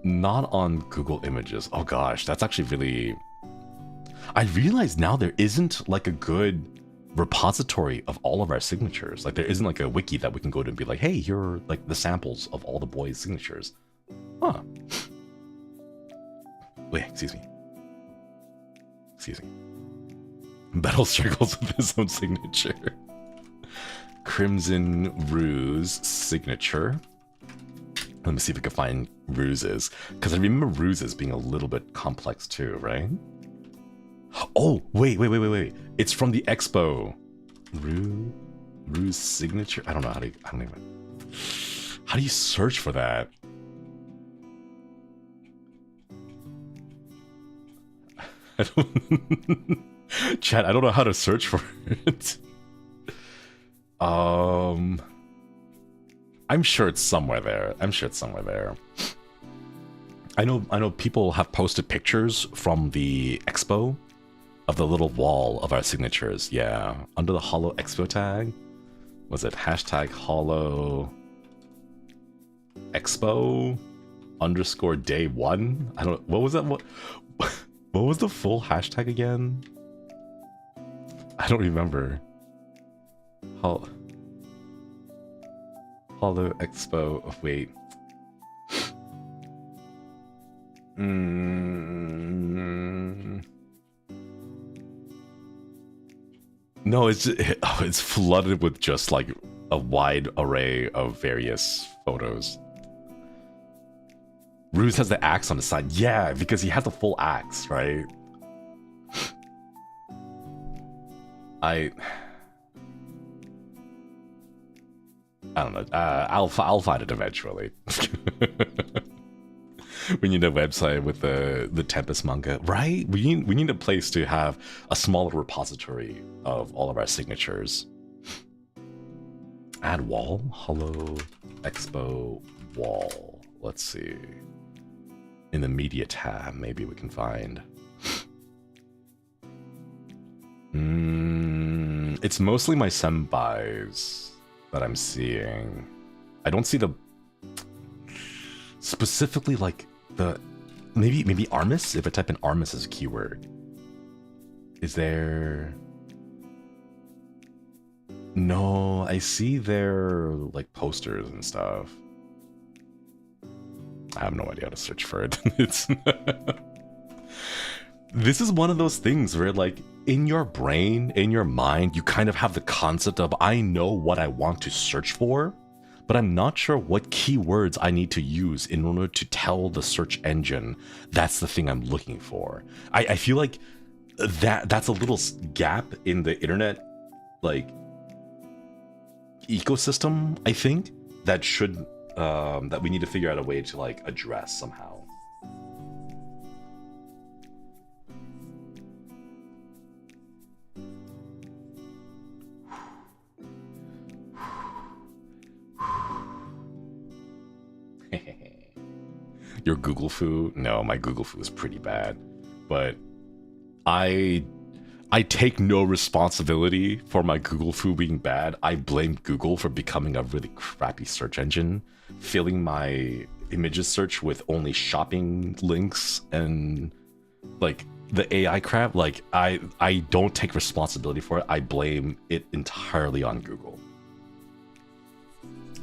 Not on Google Images. Oh gosh, that's actually really... I realize now there isn't like a good repository of all of our signatures. Like there isn't like a wiki that we can go to and be like, hey, here are like the samples of all the boys' signatures. Huh. Wait, excuse me. Battle struggles with his own signature. Crimson Ruse signature. Let me see if I can find Ruse's, because I remember Ruse's being a little bit complex too, right? Oh, wait. It's from the expo. Ruse signature? I don't know how to... How do you search for that? Chat, I don't know how to search for it. I'm sure it's somewhere there. I know people have posted pictures from the expo of the little wall of our signatures. Yeah, under the Holo Expo tag. Was it hashtag Holo Expo _day1? I don't... What was that? What was the full hashtag again? I don't remember. Holo Expo. Oh, wait. No, it's flooded with just like a wide array of various photos. Ruse has the axe on the side. Yeah, because he has the full axe, right? I don't know. I'll find it eventually. We need a website with the Tempest manga, right? We need a place to have a smaller repository of all of our signatures. Add wall, Holo Expo wall. Let's see. in the media tab, maybe we can find. It's mostly my senpais that I'm seeing. I don't see the specifically like the maybe Armis. If I type in Armis as a keyword, is there? No, I see their like posters and stuff. I have no idea how to search for it. It's this is one of those things where like in your brain, in your mind, you kind of have the concept of I know what I want to search for, but I'm not sure what keywords I need to use in order to tell the search engine that's the thing I'm looking for. I feel like that's a little gap in the internet like ecosystem, I think, that should that we need to figure out a way to like address somehow. Your Google Foo? No, my Google Foo is pretty bad, but I take no responsibility for my Google Foo being bad. I blame Google for becoming a really crappy search engine, filling my images search with only shopping links and like the AI crap. Like I don't take responsibility for it. I blame it entirely on Google.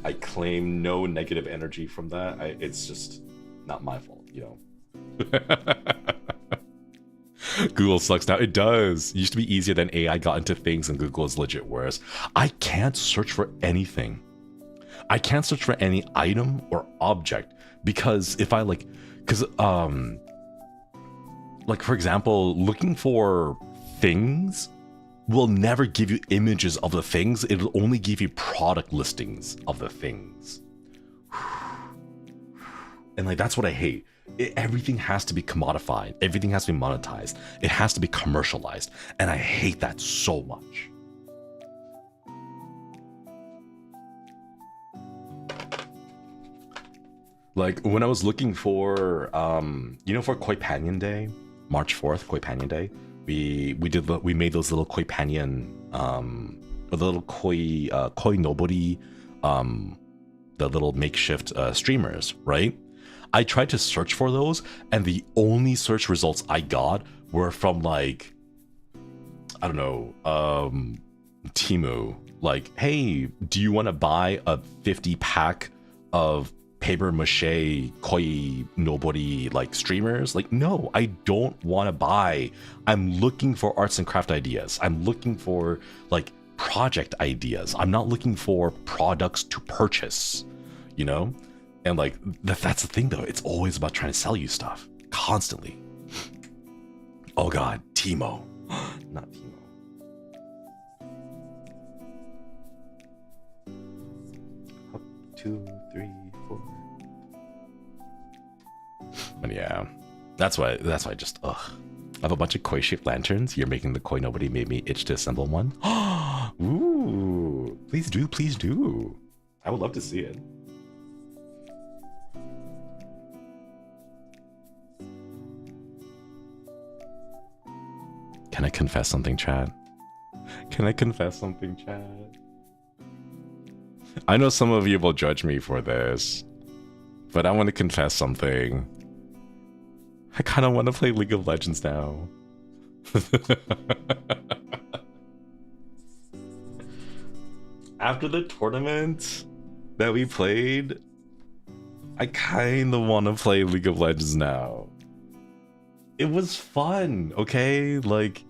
I claim no negative energy from that. It's just not my fault, you know. Google sucks now. It does. It used to be easier, than AI got into things, and Google is legit worse. I can't search for anything. I can't search for any item or object because if I like for example, looking for things will never give you images of the things. It'll only give you product listings of the things. And like that's what I hate. Everything has to be commodified. Everything has to be monetized. It has to be commercialized. And I hate that so much. Like when I was looking for, for Koi Panion Day, March 4th, Koi Panion Day, we made those little Koi Panion, the little Koi Nobori, the little makeshift streamers, right? I tried to search for those, and the only search results I got were from like, I don't know, Temu. Like, hey, do you want to buy a 50 pack of paper mache Koi Nobori like streamers? Like, no, I don't want to buy. I'm looking for arts and craft ideas. I'm looking for like project ideas. I'm not looking for products to purchase, you know? And like, that's the thing though. It's always about trying to sell you stuff constantly. Oh God, Timo. Not Timo. Up, 2, 3, 4. But yeah, that's why I just, I have a bunch of koi-shaped lanterns. You're making the koi nobody made me itch to assemble one. Ooh, please do, please do. I would love to see it. Can I confess something, Chad? Can I confess something, Chad? I know some of you will judge me for this, but I want to confess something. I kind of want to play League of Legends now. After the tournament that we played, I kind of want to play League of Legends now. It was fun, okay? Like,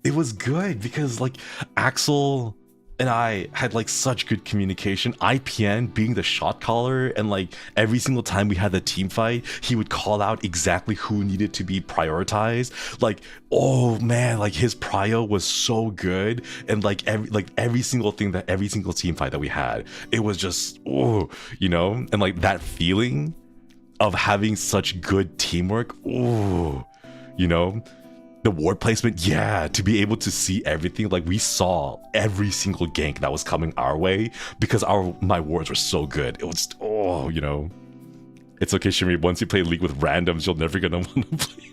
it was good because like Axel and I had like such good communication. IPN being the shot caller, and like every single time we had the team fight, he would call out exactly who needed to be prioritized. Like, oh man, like his prio was so good, and like every single thing that every single team fight that we had, it was just you know, and like that feeling of having such good teamwork, you know. The ward placement, yeah, to be able to see everything. Like we saw every single gank that was coming our way because my wards were so good. It was, you know, It's okay, Shinri. Once you play League with randoms, you're never gonna want to play.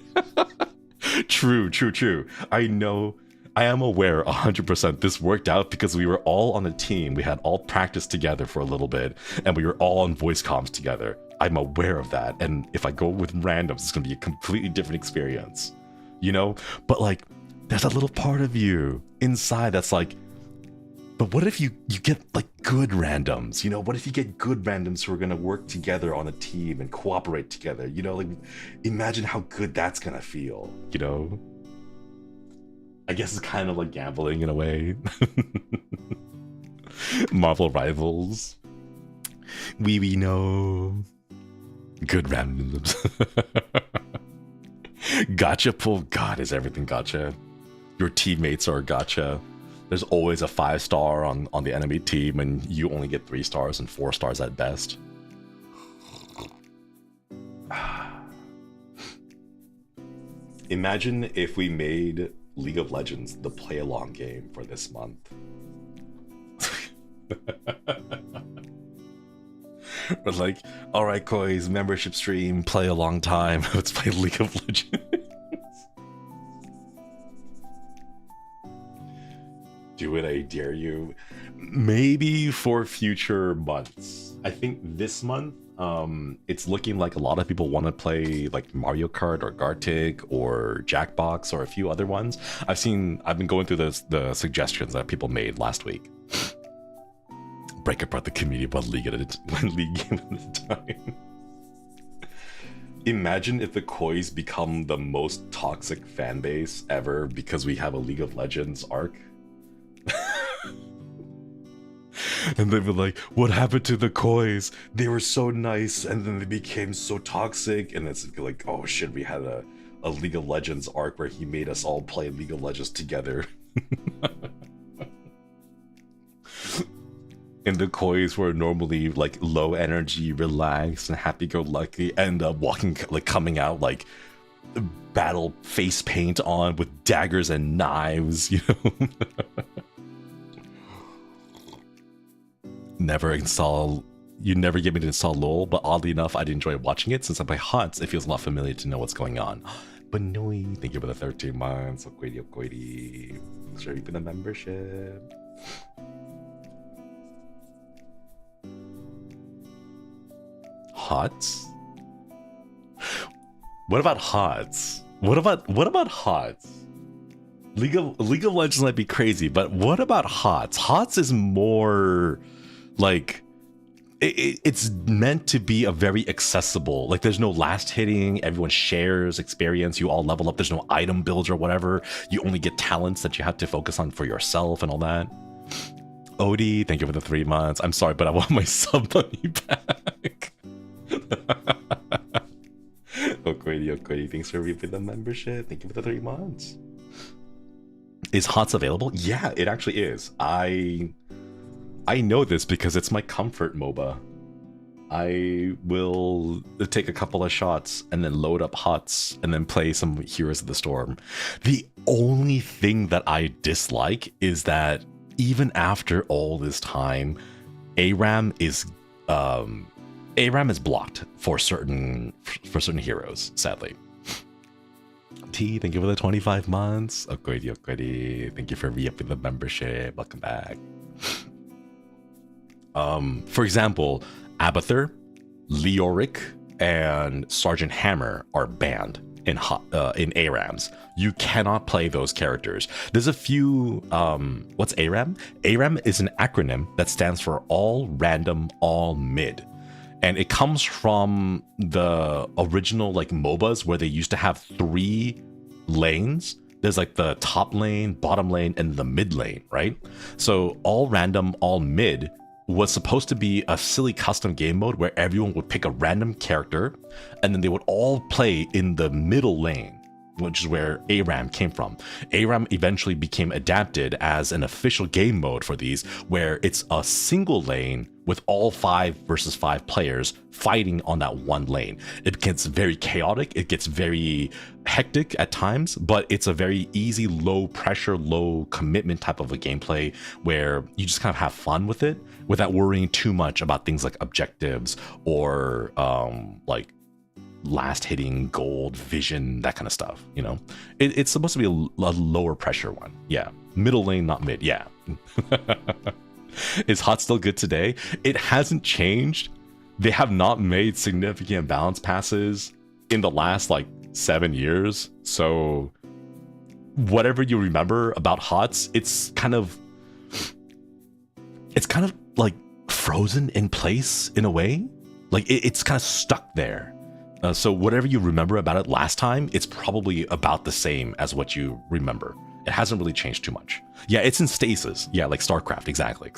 True. I know. I am aware 100% this worked out because we were all on a team. We had all practiced together for a little bit, and we were all on voice comms together. I'm aware of that, and if I go with randoms, it's gonna be a completely different experience, you know? But like, there's a little part of you inside that's like, but what if you get like good randoms, you know? What if you get good randoms who are gonna work together on a team and cooperate together, you know? Like, imagine how good that's gonna feel, you know? I guess it's kind of like gambling in a way. Marvel Rivals. We know. Good randoms. Gotcha pull. God, is everything gotcha? Your teammates are gotcha. There's always a 5-star on the enemy team, and you only get 3 stars and 4 stars at best. Imagine if we made League of Legends the play-along game for this month. We're like, all right, Koi's membership stream, play a long time. Let's play League of Legends. Do it, I dare you. Maybe for future months. I think this month, it's looking like a lot of people want to play like Mario Kart or Gartic or Jackbox or a few other ones. I've been going through the suggestions that people made last week. Break apart the community one league game at a time. Imagine if the Kois become the most toxic fan base ever because we have a League of Legends arc. And they were like, what happened to the Kois? They were so nice and then they became so toxic. And it's like, oh shit, we had a League of Legends arc where he made us all play League of Legends together. And the Kois were normally like low energy, relaxed, and happy-go-lucky, end up coming out like battle face paint on with daggers and knives, you know. You never get me to install LOL, but oddly enough, I'd enjoy watching it. Since I play HOTS, it feels a lot familiar to know what's going on. Banoi, thank you for the 13 months. Okwedi. Thanks for the membership. HOTS? What about HOTS? What about HOTS? League of Legends might be crazy, but what about HOTS? HOTS is more like it's meant to be a very accessible, like there's no last hitting, everyone shares experience, you all level up, there's no item builds or whatever, you only get talents that you have to focus on for yourself and all that. Odie, thank you for the 3 months. I'm sorry, but I want my sub money back. Okwedi, thanks for the membership. Thank you for the 3 months. Is HOTS available? Yeah, it actually is. I know this because it's my comfort MOBA. I will take a couple of shots and then load up HOTS and then play some Heroes of the Storm. The only thing that I dislike is that even after all this time, ARAM is blocked for certain heroes, sadly. T, thank you for the 25 months. Okwedi, thank you for re-upping the membership. Welcome back. For example, Abathur, Leoric, and Sergeant Hammer are banned in ARAMs. You cannot play those characters. There's a few, what's ARAM? ARAM is an acronym that stands for All Random, All Mid. And it comes from the original like MOBAs where they used to have 3 lanes. There's like the top lane, bottom lane, and the mid lane, right? So All Random, All Mid was supposed to be a silly custom game mode where everyone would pick a random character and then they would all play in the middle lane. which is where ARAM came from. ARAM eventually became adapted as an official game mode for these, where it's a single lane with all 5 versus 5 players fighting on that one lane. It gets very chaotic, it gets very hectic at times, but it's a very easy, low pressure, low commitment type of a gameplay where you just kind of have fun with it without worrying too much about things like objectives or like last hitting gold vision, that kind of stuff. You know, it's supposed to be a lower pressure one. Yeah, middle lane, not mid. Yeah. Is HOT still good today? It hasn't changed. They have not made significant balance passes in the last like 7 years. So whatever you remember about HOTS, it's kind of like frozen in place in a way. Like it's kind of stuck there. So whatever you remember about it last time, it's probably about the same as what you remember. It hasn't really changed too much. Yeah, it's in stasis. Yeah, like StarCraft. Exactly.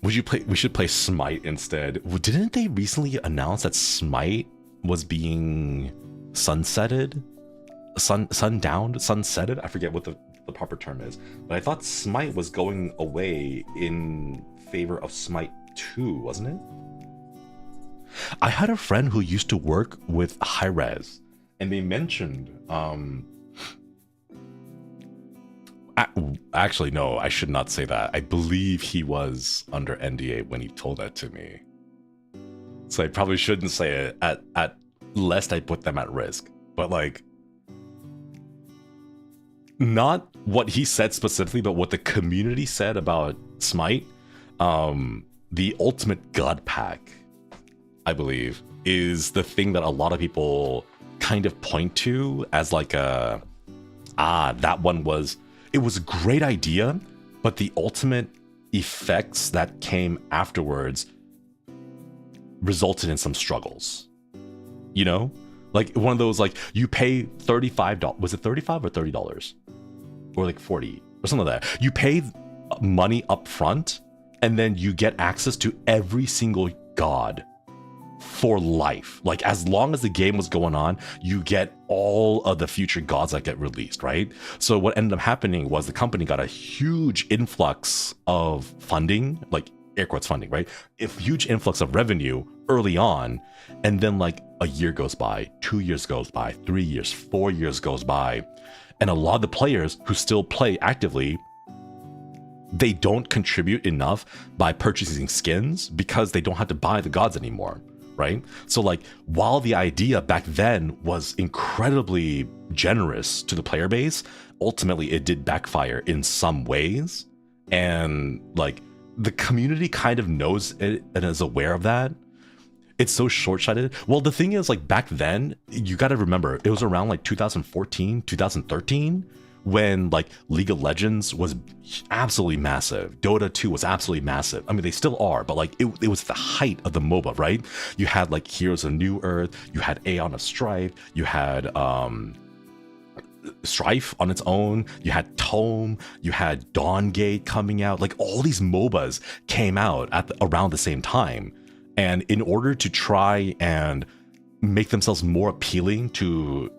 We should play Smite instead. Didn't they recently announce that Smite was being sunsetted? Sunsetted? I forget what the proper term is. But I thought Smite was going away in favor of Smite 2, wasn't it? I had a friend who used to work with Hi-Rez, and they mentioned, actually, no, I should not say that. I believe he was under NDA when he told that to me. So I probably shouldn't say it at lest I put them at risk. But like, not what he said specifically, but what the community said about Smite. The ultimate God Pack, I believe, is the thing that a lot of people kind of point to as like that one was, it was a great idea, but the ultimate effects that came afterwards resulted in some struggles. You know? Like one of those, like you pay $35, was it $35 or $30? Or like 40 or something like that. You pay money up front and then you get access to every single god for life. Like as long as the game was going on, you get all of the future gods that get released, right? So what ended up happening was the company got a huge influx of funding, like air quotes funding, right? A huge influx of revenue early on. And then like a year goes by, 2 years goes by, 3 years, 4 years goes by. And a lot of the players who still play actively, they don't contribute enough by purchasing skins because they don't have to buy the gods anymore. Right? So like while the idea back then was incredibly generous to the player base, ultimately it did backfire in some ways. And like the community kind of knows it and is aware of that. It's so short-sighted. Well, the thing is, like back then, you got to remember, it was around like 2014, 2013 when like League of Legends was absolutely massive. Dota 2 was absolutely massive. I mean, they still are, but like it was the height of the MOBA, right? You had like Heroes of New Earth, you had Aeon of Strife, you had Strife on its own, you had Tome, you had Dawngate coming out. Like all these MOBAs came out at around the same time. And in order to try and make themselves more appealing to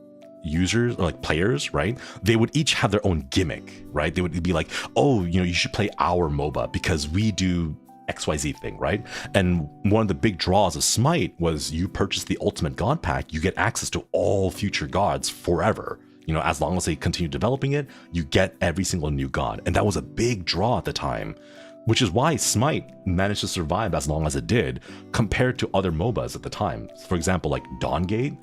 users or like players, right, they would each have their own gimmick, right? They would be like, oh, you know, you should play our MOBA because we do XYZ thing, right? And one of the big draws of Smite was you purchase the Ultimate God Pack, you get access to all future gods forever. You know, as long as they continue developing it, you get every single new god. And that was a big draw at the time, which is why Smite managed to survive as long as it did compared to other MOBAs at the time. For example, like Dawngate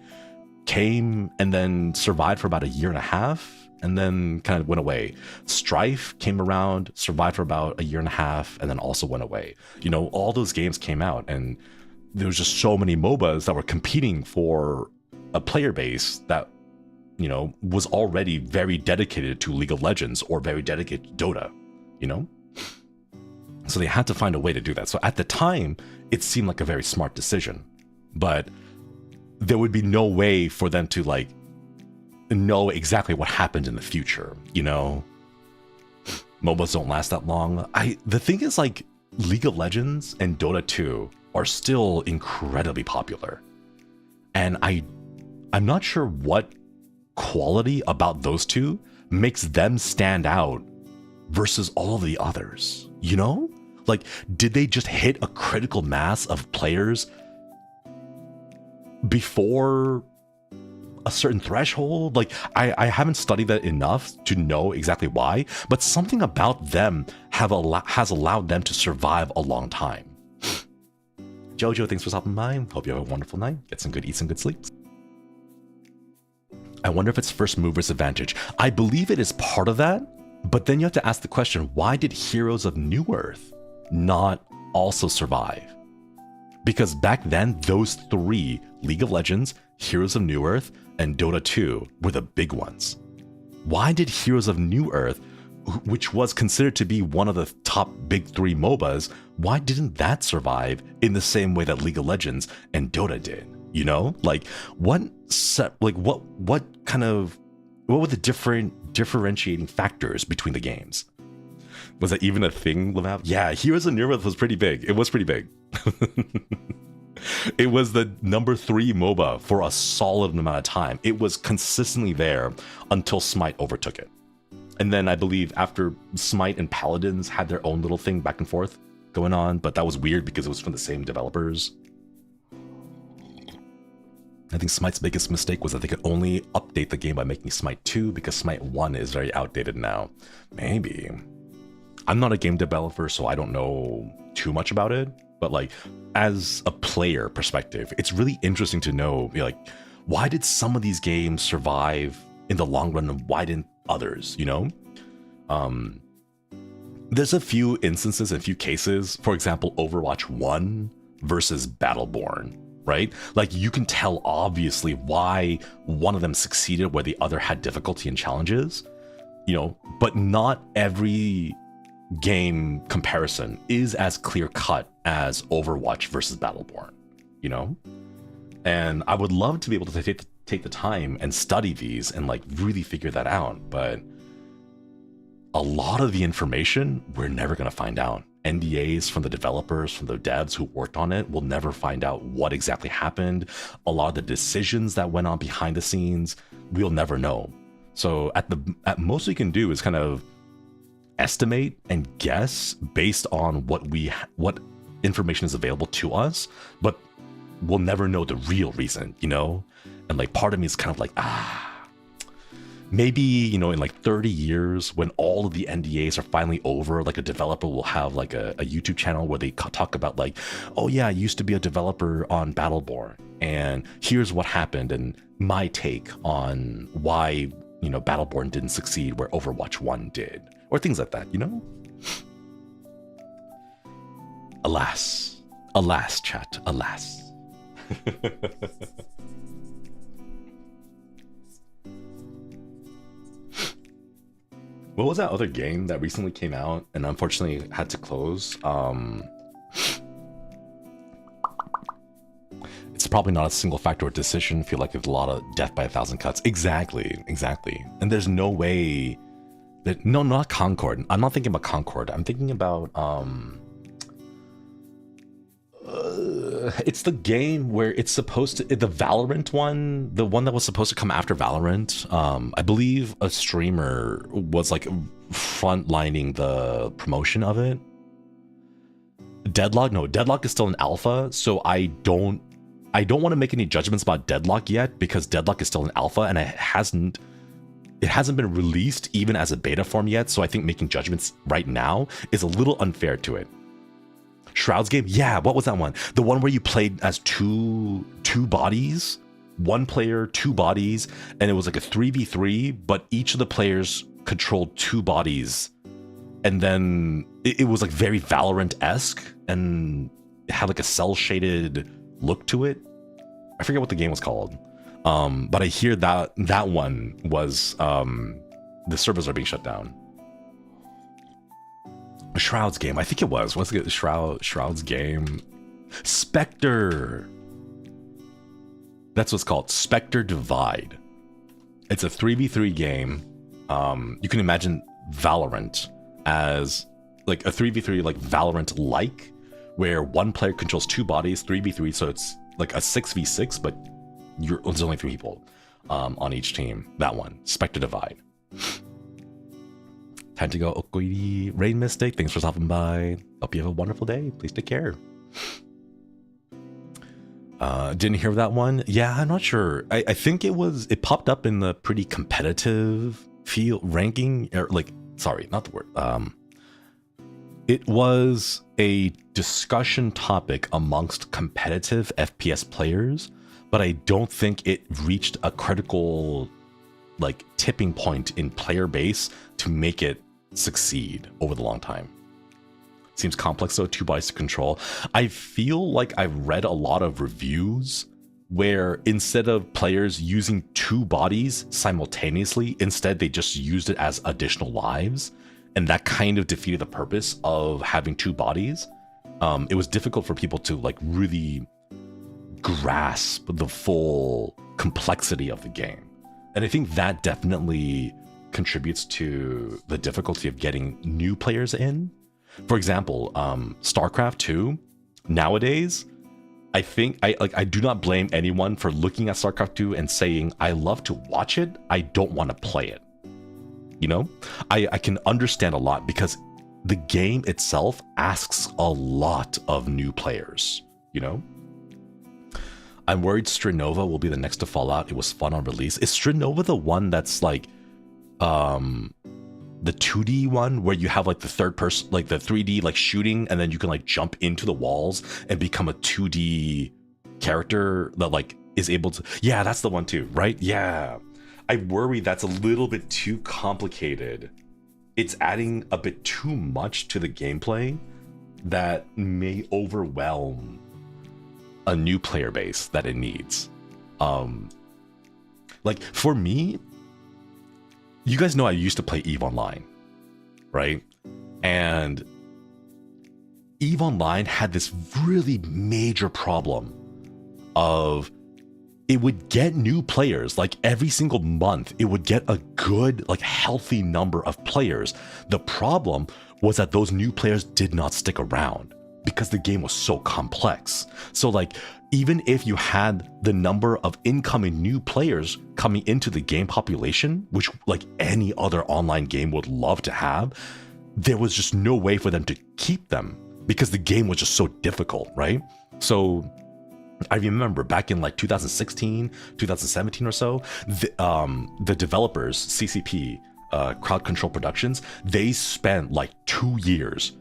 came and then survived for about a year and a half and then kind of went away. Strife came around, survived for about a year and a half, and then also went away. You know, all those games came out and there was just so many MOBAs that were competing for a player base that, you know, was already very dedicated to League of Legends or very dedicated to Dota, you know? So they had to find a way to do that. So at the time, it seemed like a very smart decision, but there would be no way for them to like know exactly what happened in the future, you know? MOBAs don't last that long. The thing is, like, League of Legends and Dota 2 are still incredibly popular. And I I'm not sure what quality about those two makes them stand out versus all of the others, you know? Like, did they just hit a critical mass of players before a certain threshold? Like, I haven't studied that enough to know exactly why, but something about them has allowed them to survive a long time. Jojo, thanks for stopping by. Hope you have a wonderful night. Get some good eats and good sleeps. I wonder if it's first mover's advantage. I believe it is part of that, but then you have to ask the question, why did Heroes of New Earth not also survive? Because back then, those three, League of Legends, Heroes of New Earth, and Dota 2, were the big ones. Why did Heroes of New Earth, which was considered to be one of the top big three MOBAs, why didn't that survive in the same way that League of Legends and Dota did? You know, like what were the differentiating factors between the games? Was that even a thing, Lavav? Yeah, Heroes of New Earth was pretty big. It was pretty big. It was the number 3 MOBA for a solid amount of time. It was consistently there until Smite overtook it. And then I believe after Smite and Paladins had their own little thing back and forth going on, but that was weird because it was from the same developers. I think Smite's biggest mistake was that they could only update the game by making Smite 2 because Smite 1 is very outdated now. Maybe. I'm not a game developer, so I don't know too much about it. But like, as a player perspective, it's really interesting to know, like, why did some of these games survive in the long run and why didn't others, you know? There's a few instances, a few cases, for example, Overwatch 1 versus Battleborn, right? Like, you can tell obviously why one of them succeeded where the other had difficulty and challenges, you know, but not every game comparison is as clear cut as Overwatch versus Battleborn, you know? And I would love to be able to take the time and study these and like really figure that out, but a lot of the information we're never going to find out. NDAs from the developers, from the devs who worked on it, will never find out what exactly happened. A lot of the decisions that went on behind the scenes, we'll never know. So at most we can do is kind of estimate and guess based on what information is available to us, but we'll never know the real reason, you know? And like part of me is kind of like, maybe, you know, in like 30 years when all of the NDAs are finally over, like a developer will have like a YouTube channel where they talk about like, oh yeah, I used to be a developer on Battleborn and here's what happened and my take on why, you know, Battleborn didn't succeed where Overwatch 1 did, or things like that, you know? Alas, chat, alas. What was that other game that recently came out and unfortunately had to close? It's probably not a single factor decision. I feel like there's a lot of death by 1,000 cuts. Exactly. And there's no way that, no, not Concord. I'm not thinking about Concord. I'm thinking about, it's the game where it's supposed to, the Valorant one, the one that was supposed to come after Valorant. I believe a streamer was like frontlining the promotion of it. Deadlock? No, Deadlock is still in alpha, so I don't want to make any judgments about Deadlock yet because Deadlock is still in alpha and it hasn't been released even as a beta form yet, so I think making judgments right now is a little unfair to it. Shroud's game? Yeah, what was that one? The one where you played as two bodies? One player, 2 bodies, and it was like a 3v3, but each of the players controlled 2 bodies. And then it was like very Valorant-esque, and it had like a cel-shaded look to it. I forget what the game was called. But I hear that one was, the servers are being shut down. Shroud's game, I think it was. What's it? Shroud's game? Spectre. That's what's called. Spectre Divide. It's a 3v3 game. You can imagine Valorant as like a 3v3, like Valorant-like, where one player controls 2 bodies, 3v3, so it's like a 6v6, but there's only 3 people on each team. That one, Spectre Divide. Time to go. Okoiri, Rain Mystic, thanks for stopping by. Hope you have a wonderful day. Please take care. Didn't hear that one. Yeah, I'm not sure. I think it popped up in the pretty competitive field ranking, or like, sorry, not the word. It was a discussion topic amongst competitive FPS players, but I don't think it reached a critical like tipping point in player base to make it succeed over the long time. Seems complex though, 2 bodies to control. I feel like I've read a lot of reviews where instead of players using 2 bodies simultaneously, instead they just used it as additional lives, and that kind of defeated the purpose of having 2 bodies. It was difficult for people to like really grasp the full complexity of the game, and I think that definitely contributes to the difficulty of getting new players in. For example, StarCraft 2 nowadays, I think I do not blame anyone for looking at StarCraft 2 and saying, I love to watch it, I don't want to play it. You know, I can understand a lot because the game itself asks a lot of new players, you know? I'm worried Strinova will be the next to fall out. It was fun on release. Is Strinova the one that's like the 2D one where you have like the third person, like the 3D like shooting, and then you can like jump into the walls and become a 2D character that like is able to, yeah, that's the one too, right? Yeah, I worry that's a little bit too complicated. It's adding a bit too much to the gameplay that may overwhelm a new player base that it needs. Like for me, you guys know I used to play EVE Online, right? And EVE Online had this really major problem of it would get new players, like every single month, it would get a good, like healthy number of players. The problem was that those new players did not stick around because the game was so complex. So like, even if you had the number of incoming new players coming into the game population, which like any other online game would love to have, there was just no way for them to keep them because the game was just so difficult, right? So I remember back in like 2016, 2017 or so, the developers, CCP, Crowd Control Productions, they spent like 2 years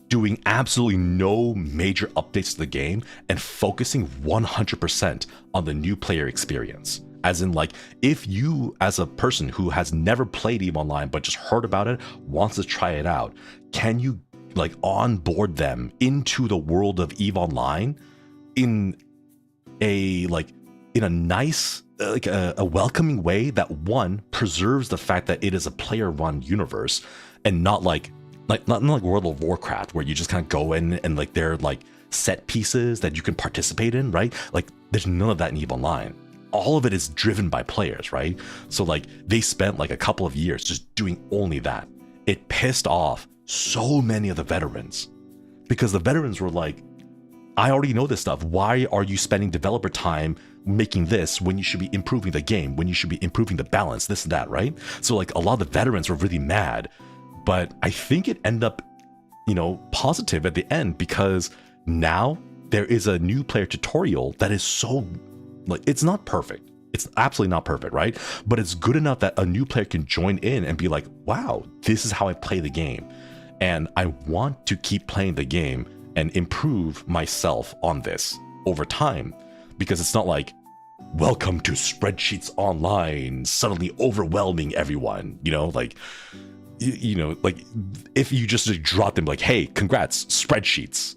doing absolutely no major updates to the game and focusing 100% on the new player experience. As in, like, if you as a person who has never played EVE Online but just heard about it, wants to try it out, can you like onboard them into the world of EVE Online in a nice, like a welcoming way that one preserves the fact that it is a player-run universe and not like World of Warcraft, where you just kind of go in and like there are like set pieces that you can participate in, right? Like there's none of that in EVE Online. All of it is driven by players, right? So like they spent like a couple of years just doing only that. It pissed off so many of the veterans because the veterans were like, I already know this stuff. Why are you spending developer time making this when you should be improving the game, when you should be improving the balance, this and that, right? So like a lot of the veterans were really mad. But I think it ended up, positive at the end because now there is a new player tutorial that is so, like, it's not perfect. It's absolutely not perfect, right? But it's good enough that a new player can join in and be like, wow, this is how I play the game. And I want to keep playing the game and improve myself on this over time. Because it's not like, welcome to Spreadsheets Online, suddenly overwhelming everyone, like if you just drop them like, hey, congrats, spreadsheets,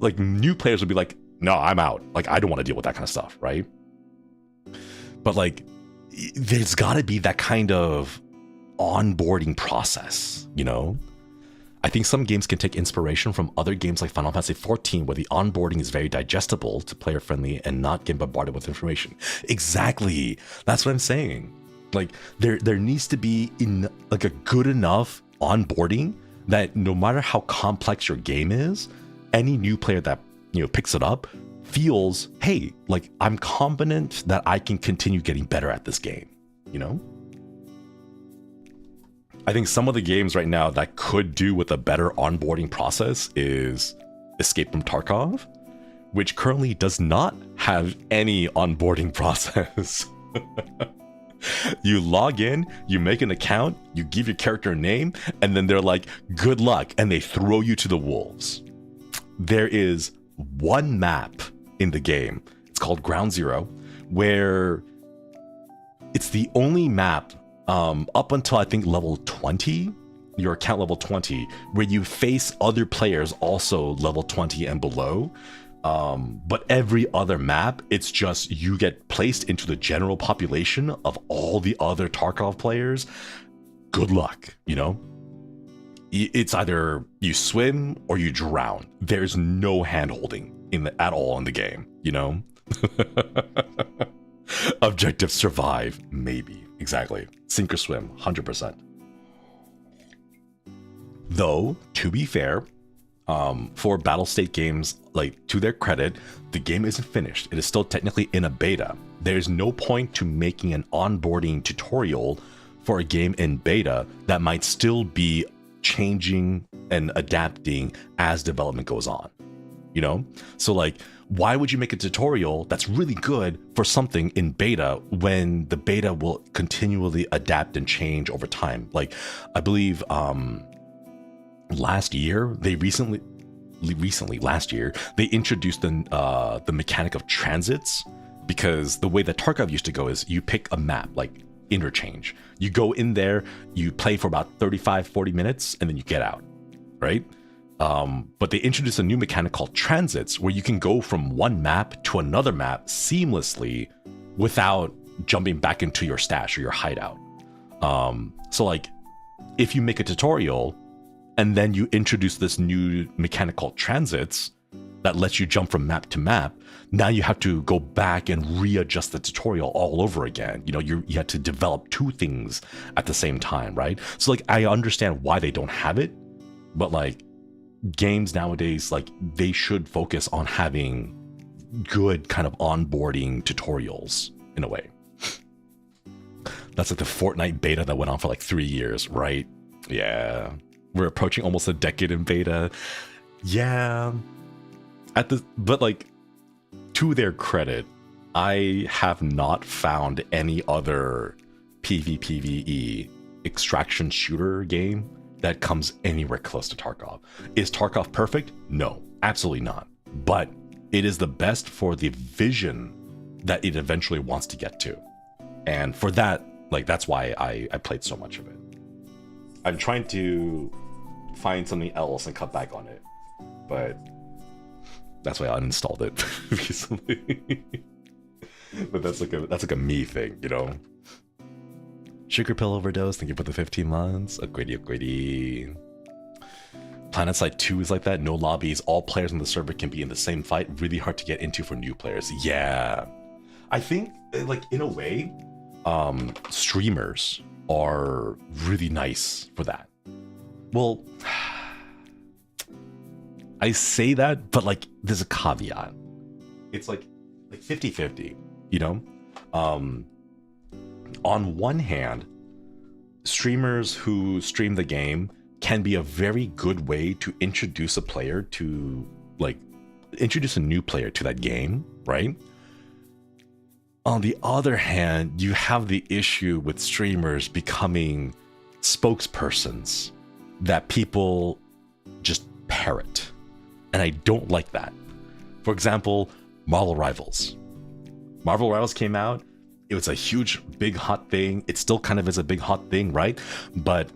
like new players would be like, no, I'm out. Like, I don't want to deal with that kind of stuff, right? But like, there's got to be that kind of onboarding process, I think some games can take inspiration from other games like Final Fantasy XIV, where the onboarding is very digestible to player friendly and not get bombarded with information. Exactly. That's what I'm saying. Like there needs to be like a good enough onboarding that no matter how complex your game is, any new player that picks it up feels, hey, like I'm confident that I can continue getting better at this game, you know? I think some of the games right now that could do with a better onboarding process is Escape from Tarkov, which currently does not have any onboarding process. You log in, you make an account, you give your character a name, and then they're like, good luck, and they throw you to the wolves. There is one map in the game, it's called Ground Zero, where it's the only map up until I think level 20, your account level 20, where you face other players also level 20 and below. But every other map, it's just you get placed into the general population of all the other Tarkov players. Good luck, you know? It's either you swim or you drown. There's no hand-holding at all in the game, you know? Objective survive, maybe. Exactly. Sink or swim, 100%. Though, to be fair, for battle state games, like, to their credit, the game isn't finished. It is still technically in a beta. There's no point to making an onboarding tutorial for a game in beta that might still be changing and adapting as development goes on, you know? So like, why would you make a tutorial that's really good for something in beta when the beta will continually adapt and change over time? Like, I believe last year, last year, they introduced the mechanic of transits, because the way that Tarkov used to go is you pick a map, like interchange. You go in there, you play for about 35-40 minutes, and then you get out, right? But they introduced a new mechanic called transits, where you can go from one map to another map seamlessly without jumping back into your stash or your hideout. So like, if you make a tutorial and then you introduce this new mechanic called transits that lets you jump from map to map, now you have to go back and readjust the tutorial all over again. You know, you have to develop two things at the same time, right? So like, I understand why they don't have it, but like, games nowadays, like, they should focus on having good kind of onboarding tutorials in a way. That's like the Fortnite beta that went on for like 3 years, right? Yeah. We're approaching almost a decade in beta. Yeah. But like, to their credit, I have not found any other PvPvE extraction shooter game that comes anywhere close to Tarkov. Is Tarkov perfect? No, absolutely not. But it is the best for the vision that it eventually wants to get to. And for that, like, that's why I played so much of it. I'm trying to find something else and cut back on it, but that's why I uninstalled it recently. But that's like a me thing, you know? Sugar pill overdose, thank you for the 15 months. Agreedy. PlanetSide 2 is like that. No lobbies. All players on the server can be in the same fight. Really hard to get into for new players. Yeah. I think, like, in a way, streamers are really nice for that. Well, I say that, but like, there's a caveat. It's like 50-50, you know? On one hand, streamers who stream the game can be a very good way to introduce a player to, like, introduce a new player to that game, right? On the other hand, you have the issue with streamers becoming spokespersons that people just parrot. And I don't like that. For example, Marvel Rivals. Marvel Rivals came out. It was a huge, big, hot thing. It still kind of is a big, hot thing, right? But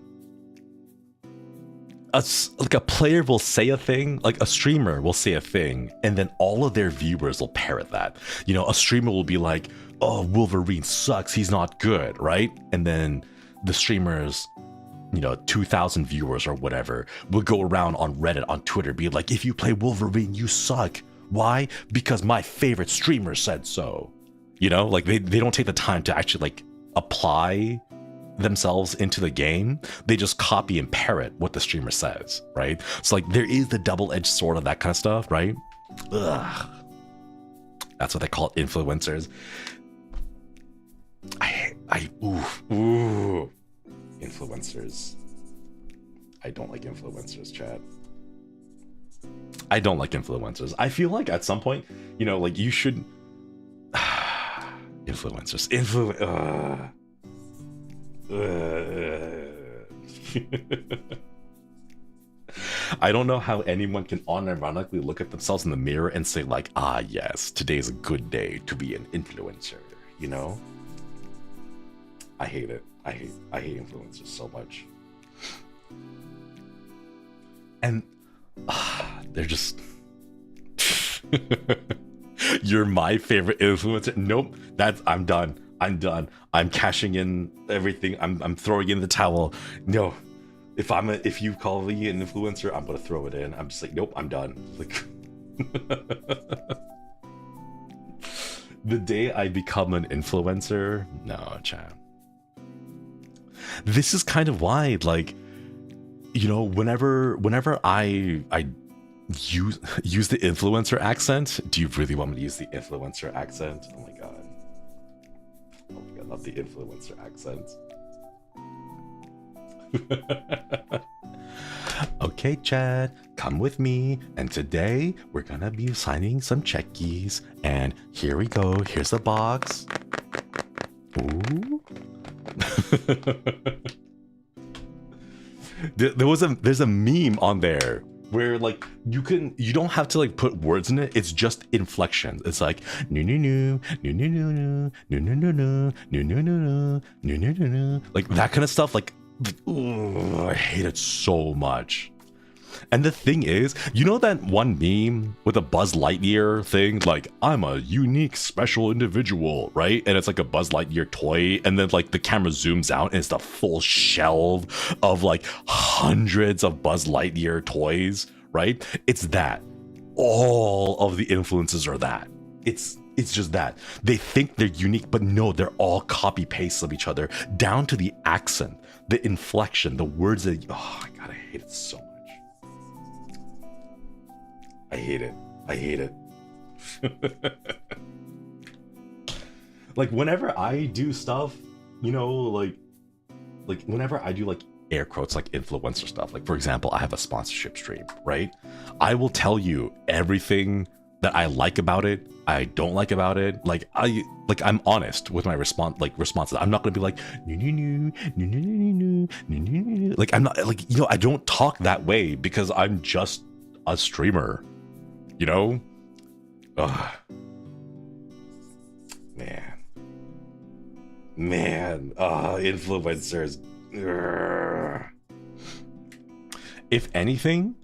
like, a player will say a thing, like a streamer will say a thing, and then all of their viewers will parrot that. You know, a streamer will be like, oh, Wolverine sucks, he's not good, right? And then the streamers, you know, 2,000 viewers or whatever, will go around on Reddit, on Twitter, be like, if you play Wolverine, you suck. Why? Because my favorite streamer said so. You know, like, they don't take the time to actually, like, apply themselves into the game. They just copy and parrot what the streamer says, right? So like, there is the double-edged sword of that kind of stuff, right? Ugh. That's what they call influencers. Ooh. Influencers. I don't like influencers, Chad. I don't like influencers. I feel like at some point, you know, like you should... influencers. I don't know how anyone can unironically look at themselves in the mirror and say like, ah, yes, today is a good day to be an influencer, you know? I hate it. I hate influencers so much. And they're just... You're my favorite influencer. Nope, I'm done. I'm cashing in everything. I'm throwing in the towel. No. If you call me an influencer, I'm gonna throw it in. I'm just like, nope, I'm done. Like the day I become an influencer, no, Chad. This is kind of why, like, you know, whenever I use the influencer accent. Do you really want me to use the influencer accent? Oh my god. I love the influencer accent. Okay, Chad, come with me, and today we're gonna be signing some checkies, and here we go. Here's the box. Ooh. There's a meme on there where like you don't have to like put words in it. It's just inflections. It's like no no no no no no no no no no no no no no no no no, like that kind of stuff. Like, I hate it so much. And the thing is, you know that one meme with a Buzz Lightyear thing, like, I'm a unique, special individual, right? And it's like a Buzz Lightyear toy, and then like the camera zooms out and it's the full shelf of like hundreds of Buzz Lightyear toys, right? It's that. All of the influences are that. It's just that. They think they're unique, but no, they're all copy pastes of each other, down to the accent, the inflection, the words that, oh my god, I hate it so much. I hate it. Like whenever I do stuff, you know, like whenever I do like air quotes, like influencer stuff, like for example, I have a sponsorship stream, right? I will tell you everything that I like about it, I don't like about it. I'm honest with my responses. I'm not gonna be like no. Like I'm not like, you know, I don't talk that way because I'm just a streamer, you know? Ugh. Man, influencers. Ugh. If anything,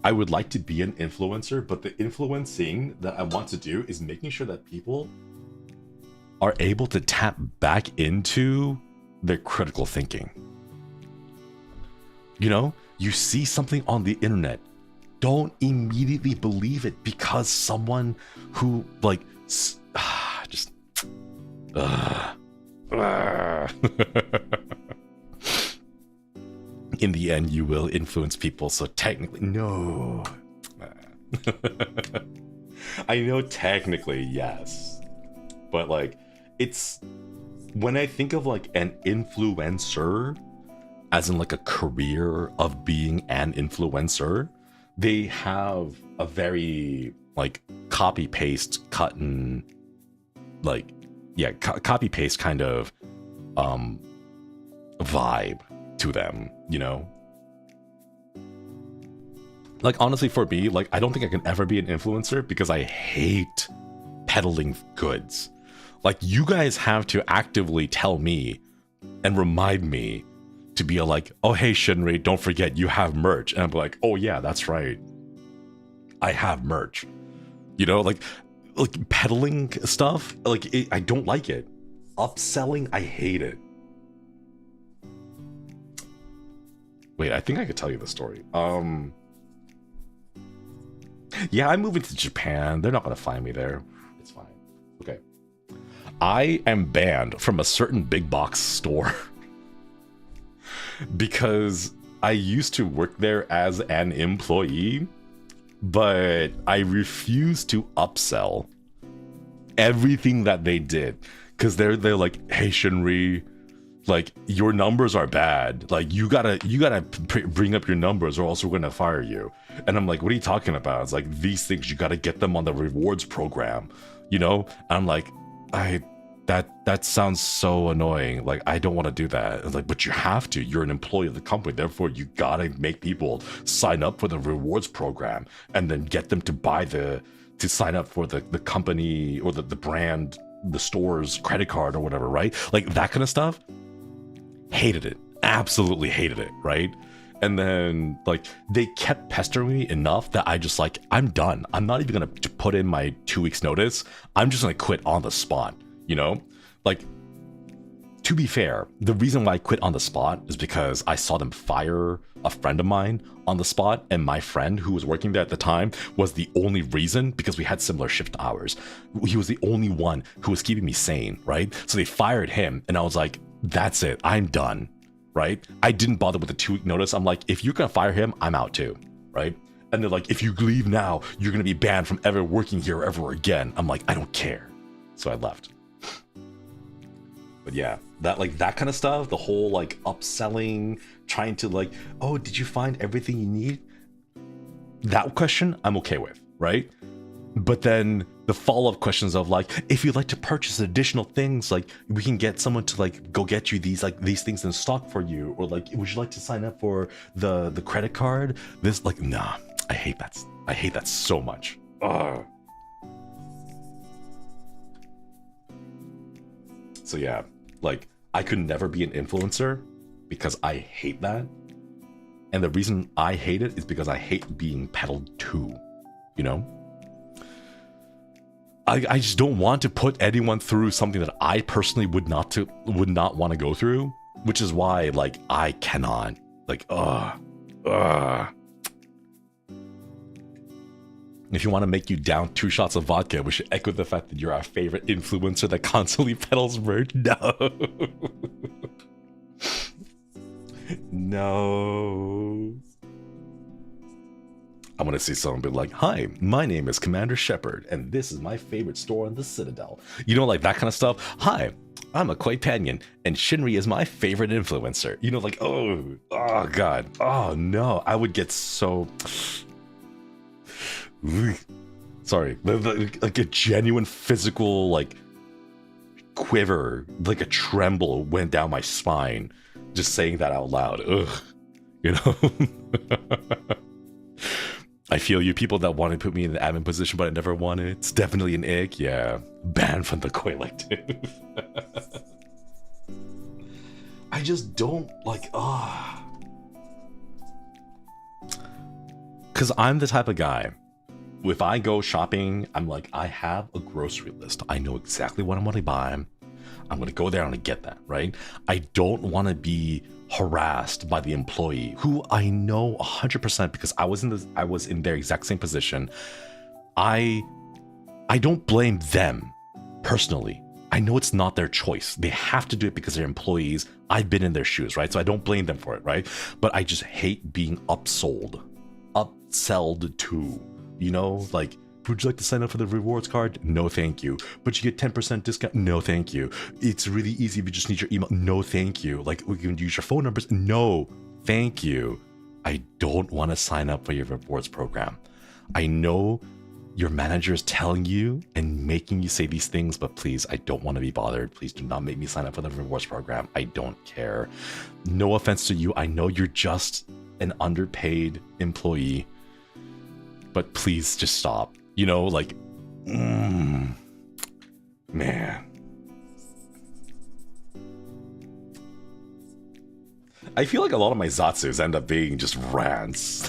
I would like to be an influencer, but the influencing that I want to do is making sure that people are able to tap back into their critical thinking. You know, you see something on the internet, don't immediately believe it because someone who like just in the end you will influence people, so technically no. I know technically yes, but like it's when I think of like an influencer as in like a career of being an influencer, they have a very like copy paste cut and like copy paste kind of vibe to them, you know? Like honestly for me, like I don't think I can ever be an influencer because I hate peddling goods. Like you guys have to actively tell me and remind me to be like, oh hey Shinri, don't forget you have merch, and I'm like, oh yeah, that's right, I have merch, you know? Like peddling stuff, like I don't like it. Upselling, I hate it. Wait, I think I could tell you the story. Yeah, I'm moving to Japan. They're not gonna find me there. It's fine. Okay. I am banned from a certain big box store because I used to work there as an employee, but I refuse to upsell everything that they did, because they're like, hey Shinri, like your numbers are bad, like you gotta bring up your numbers or else we're gonna fire you. And I'm like, what are you talking about? It's like, these things you gotta get them on the rewards program, you know? And I'm like, that sounds so annoying. Like, I don't want to do that. It's like, but you have to. You're an employee of the company. Therefore, you gotta make people sign up for the rewards program and then get them to sign up for the company or the brand, the store's credit card or whatever, right? Like that kind of stuff. Hated it. Absolutely hated it, right? And then like they kept pestering me enough that I just like, I'm done. I'm not even gonna put in my 2 weeks notice. I'm just gonna quit on the spot. You know, like, to be fair, the reason why I quit on the spot is because I saw them fire a friend of mine on the spot, and my friend who was working there at the time was the only reason, because we had similar shift hours. He was the only one who was keeping me sane, right? So they fired him, and I was like, that's it, I'm done, right? I didn't bother with the 2 week notice. I'm like, if you're gonna fire him, I'm out too, right? And they're like, if you leave now, you're gonna be banned from ever working here ever again. I'm like, I don't care. So I left. But yeah, that kind of stuff, the whole like upselling, trying to like, oh, did you find everything you need? That question I'm okay with, right? But then the follow-up questions of like, if you'd like to purchase additional things, like we can get someone to like go get you these things in stock for you, or like, would you like to sign up for the credit card? This, like, nah, I hate that so much. Ugh. So yeah, like I could never be an influencer because I hate that. And the reason I hate it is because I hate being peddled to, you know? I just don't want to put anyone through something that I personally would not want to go through, which is why like I cannot, like, If you want to make you down 2 shots of vodka, we should echo the fact that you're our favorite influencer that constantly peddles merch. No. No. I'm going to see someone be like, hi, my name is Commander Shepard, and this is my favorite store on the Citadel. You know, like that kind of stuff. Hi, I'm a Koi Panyan, and Shinri is my favorite influencer. You know, like, oh God. Oh, no. I would get so... Sorry, like a genuine physical like quiver, like a tremble went down my spine just saying that out loud. Ugh, you know. I feel you, people that want to put me in the admin position, but I never wanted. It's definitely an ick. Yeah, banned from the collective. I just don't like. Because I'm the type of guy. If I go shopping, I'm like, I have a grocery list. I know exactly what I'm going to buy. I'm going to go there and get that, right? I don't want to be harassed by the employee who I know 100% because I was in their exact same position. I don't blame them personally. I know it's not their choice. They have to do it because they're employees. I've been in their shoes, right? So I don't blame them for it, right? But I just hate being upsold to. You know, like, would you like to sign up for the rewards card? No, thank you. But you get 10% discount? No, thank you. It's really easy if you just need your email. No, thank you. Like, we can use your phone numbers. No, thank you. I don't want to sign up for your rewards program. I know your manager is telling you and making you say these things, but please, I don't want to be bothered. Please do not make me sign up for the rewards program. I don't care. No offense to you. I know you're just an underpaid employee. But please just stop. You know, like, man. I feel like a lot of my Zatsus end up being just rants.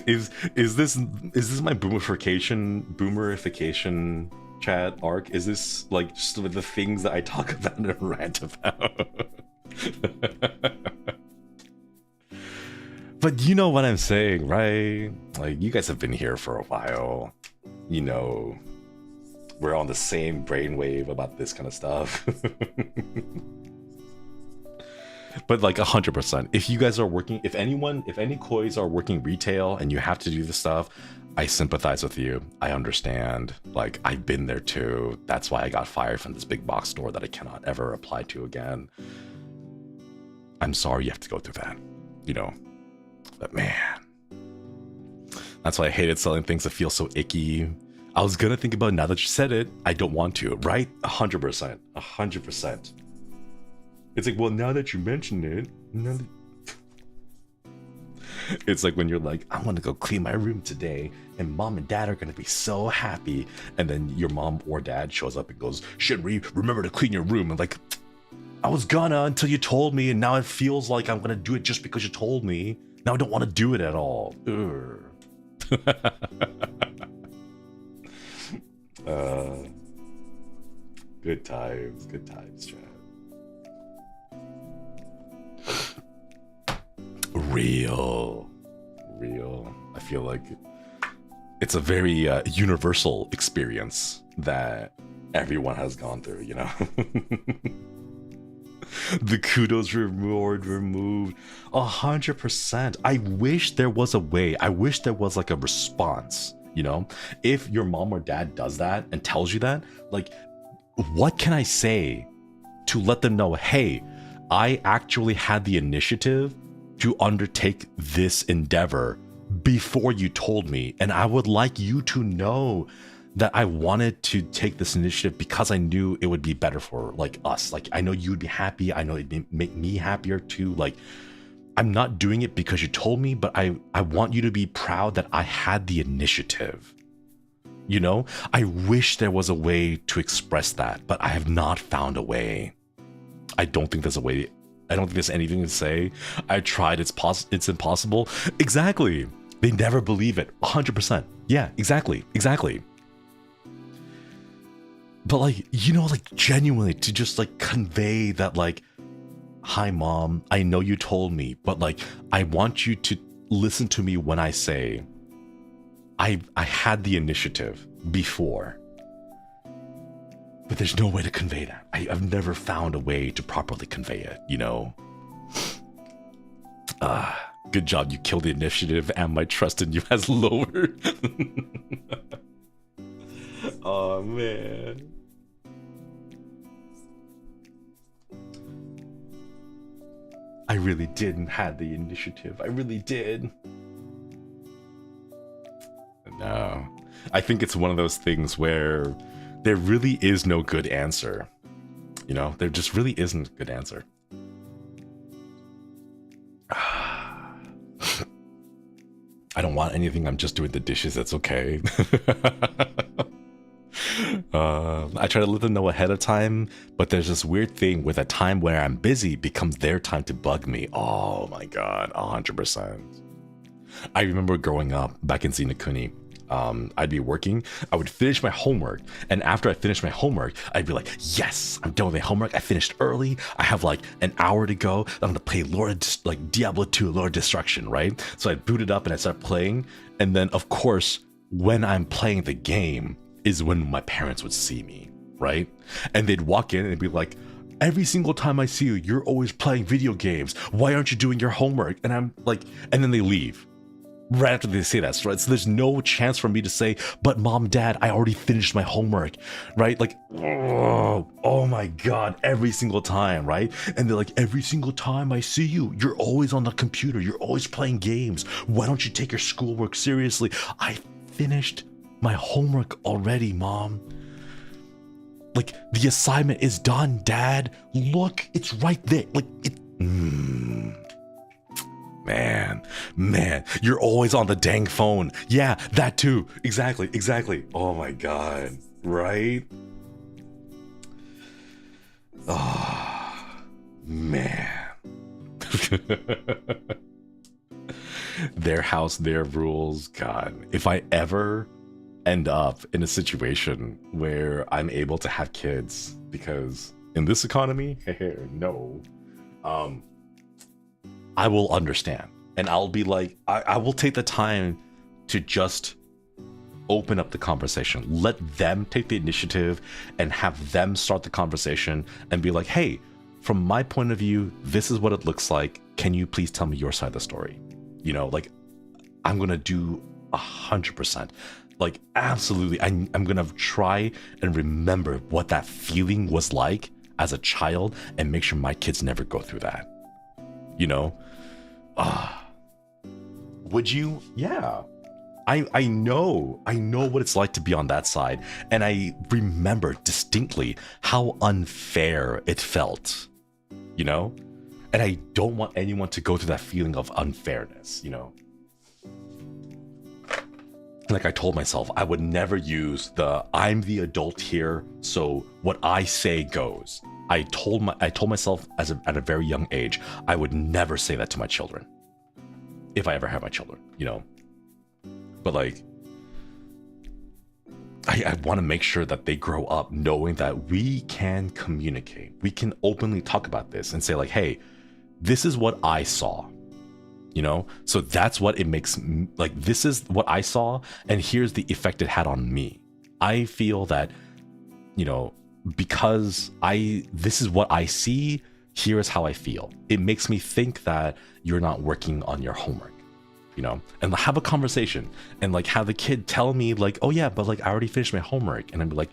Is this my boomerification chat arc? Is this like just the things that I talk about and rant about? But you know what I'm saying, right? Like, you guys have been here for a while. You know, we're on the same brainwave about this kind of stuff. But like 100%, if you guys are working, if any kois are working retail and you have to do this stuff, I sympathize with you. I understand. Like, I've been there too. That's why I got fired from this big box store that I cannot ever apply to again. I'm sorry you have to go through that, you know. But man, that's why I hated selling things that feel so icky. I was gonna think about it, now that you said it, I don't want to, right? 100%, 100%. It's like, well, now that you mention it, it's like when you're like, I want to go clean my room today, and mom and dad are gonna be so happy, and then your mom or dad shows up and goes, Shinri, remember to clean your room. And like, I was gonna until you told me, and now it feels like I'm gonna do it just because you told me. Now I don't want to do it at all. Good times, Chad. Real. I feel like it's a very universal experience that everyone has gone through, you know. The kudos reward removed 100%. I wish there was a way. I wish there was like a response, you know, if your mom or dad does that and tells you that, like, what can I say to let them know, hey, I actually had the initiative to undertake this endeavor before you told me, and I would like you to know that I wanted to take this initiative because I knew it would be better for like us. Like, I know you'd be happy. I know it'd make me happier too. Like, I'm not doing it because you told me, but I want you to be proud that I had the initiative. You know, I wish there was a way to express that, but I have not found a way. I don't think there's a way. I don't think there's anything to say. I tried. It's impossible. Exactly. They never believe it. 100%. Yeah, exactly. But like, you know, like genuinely to just like convey that like, hi mom, I know you told me, but like, I want you to listen to me when I say I had the initiative before, but there's no way to convey that. I've never found a way to properly convey it, you know? Good job. You killed the initiative and my trust in you has lowered. Oh man. I really didn't have the initiative. I really did. No. I think it's one of those things where there really is no good answer. You know, there just really isn't a good answer. I don't want anything. I'm just doing the dishes. That's okay. I try to let them know ahead of time, but there's this weird thing with a time where I'm busy becomes their time to bug me. Oh my god, 100%. I remember growing up back in Zinakuni, I'd be working, I would finish my homework, and after I finished my homework, I'd be like, yes, I'm done with my homework, I finished early, I have like an hour to go, I'm gonna play Diablo 2, Lord of Destruction, right? So I boot it up and I start playing, and then of course, when I'm playing the game, is when my parents would see me, right? And they'd walk in and be like, every single time I see you, you're always playing video games. Why aren't you doing your homework? And I'm like, and then they leave right after they say that, right? So there's no chance for me to say, but mom, dad, I already finished my homework, right? Like, oh my God, every single time, right? And they're like, every single time I see you, you're always on the computer. You're always playing games. Why don't you take your schoolwork seriously? I finished my homework already, mom. Like, the assignment is done, dad. Look, it's right there. Like, it. Man, you're always on the dang phone. Yeah, that too. Exactly. Oh my God, right? Oh, man. Their house, their rules. God, if I ever end up in a situation where I'm able to have kids, because in this economy, no, I will understand, and I'll be like, I will take the time to just open up the conversation, let them take the initiative and have them start the conversation and be like, hey, from my point of view, this is what it looks like. Can you please tell me your side of the story? You know, like, I'm gonna do 100%. Like, absolutely. I'm gonna try and remember what that feeling was like as a child and make sure my kids never go through that. You know? Would you? Yeah. I know what it's like to be on that side, and I remember distinctly how unfair it felt, you know? And I don't want anyone to go through that feeling of unfairness, you know? Like I told myself, I would never use the I'm the adult here, so what I say goes. I told myself at a very young age, I would never say that to my children. If I ever have my children, you know? But like, I want to make sure that they grow up knowing that we can communicate. We can openly talk about this and say like, hey, this is what I saw, you know? So that's what it makes, like, this is what I saw, and here's the effect it had on me. I feel that, you know, because this is what I see, here is how I feel. It makes me think that you're not working on your homework. You know, and have a conversation and like have the kid tell me like, oh yeah, but like I already finished my homework. And I'm like,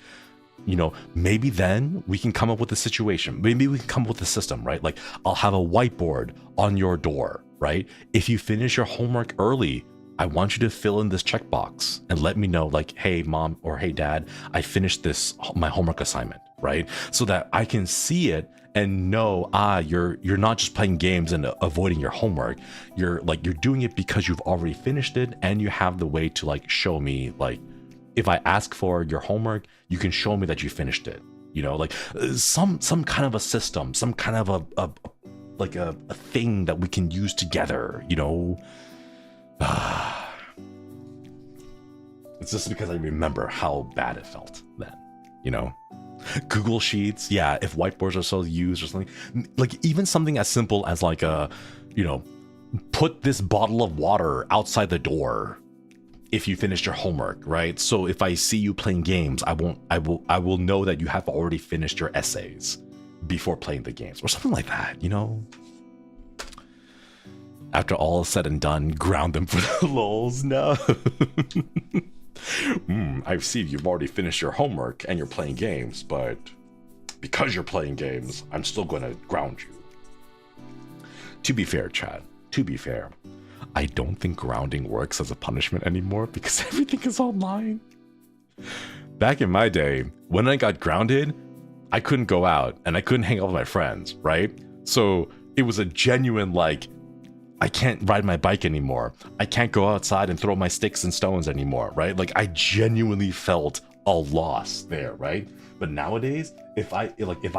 you know, maybe then we can come up with a situation. Maybe we can come up with a system, right? Like I'll have a whiteboard on your door, right? If you finish your homework early, I want you to fill in this checkbox and let me know like, hey mom or hey dad, I finished my homework assignment, right? So that I can see it and know, you're not just playing games and avoiding your homework. You're doing it because you've already finished it, and you have the way to like show me, like, if I ask for your homework, you can show me that you finished it. You know, like some kind of a system, some kind of a thing that we can use together. You know, it's just because I remember how bad it felt then. You know. Google Sheets, yeah, if whiteboards are so used or something, like even something as simple as like you know, put this bottle of water outside the door if you finished your homework, right? So if I see you playing games, I will know that you have already finished your essays before playing the games or something like that, you know? After all is said and done, ground them for the lols, no. I see you've already finished your homework and you're playing games, but because you're playing games, I'm still going to ground you. To be fair, Chad, to be fair, I don't think grounding works as a punishment anymore because everything is online. Back in my day, when I got grounded, I couldn't go out and I couldn't hang out with my friends, right? So it was a genuine like, I can't ride my bike anymore. I can't go outside and throw my sticks and stones anymore, right? Like I genuinely felt a loss there, right? But nowadays, if I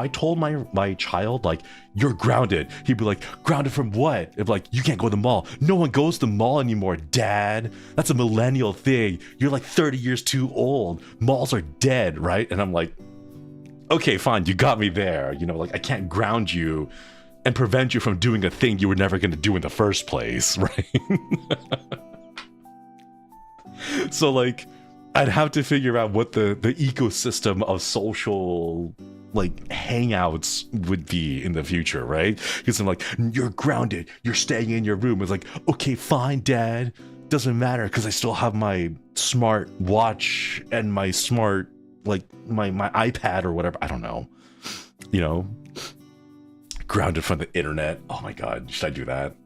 told my child like you're grounded, he'd be like, grounded from what? If like you can't go to the mall. No one goes to the mall anymore, Dad. That's a millennial thing. You're like 30 years too old. Malls are dead, right? And I'm like, okay, fine, you got me there. You know, like I can't ground you and prevent you from doing a thing you were never going to do in the first place, right? So like I'd have to figure out what the ecosystem of social like hangouts would be in the future, right? Because I'm like, you're grounded, you're staying in your room. It's like, okay, fine, Dad, doesn't matter because I still have my smart watch and my smart like my iPad or whatever. I don't know, you know. Grounded from the internet. Oh my god, should I do that?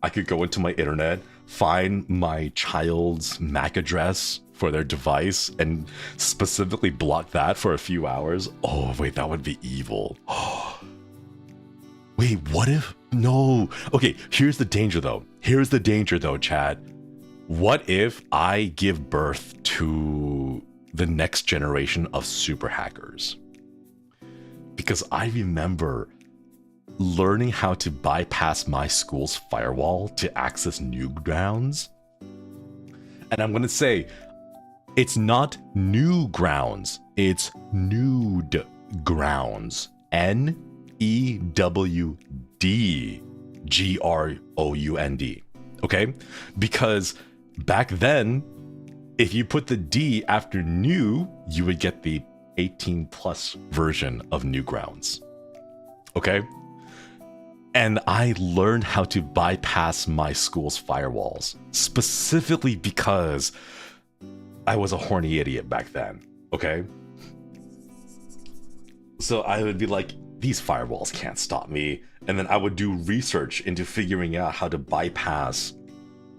I could go into my internet, find my child's MAC address for their device and specifically block that for a few hours. Oh wait, that would be evil. Wait, what if? No. Okay, here's the danger though. Here's the danger though, Chad. What if I give birth to the next generation of super hackers? Because I remember learning how to bypass my school's firewall to access Newgrounds. And I'm going to say, it's not Newgrounds, it's Nude Grounds. NEWDGROUND. Okay? Because back then, if you put the D after new, you would get the 18 plus version of Newgrounds. Okay? And I learned how to bypass my school's firewalls, specifically because I was a horny idiot back then, okay? So I would be like, these firewalls can't stop me. And then I would do research into figuring out how to bypass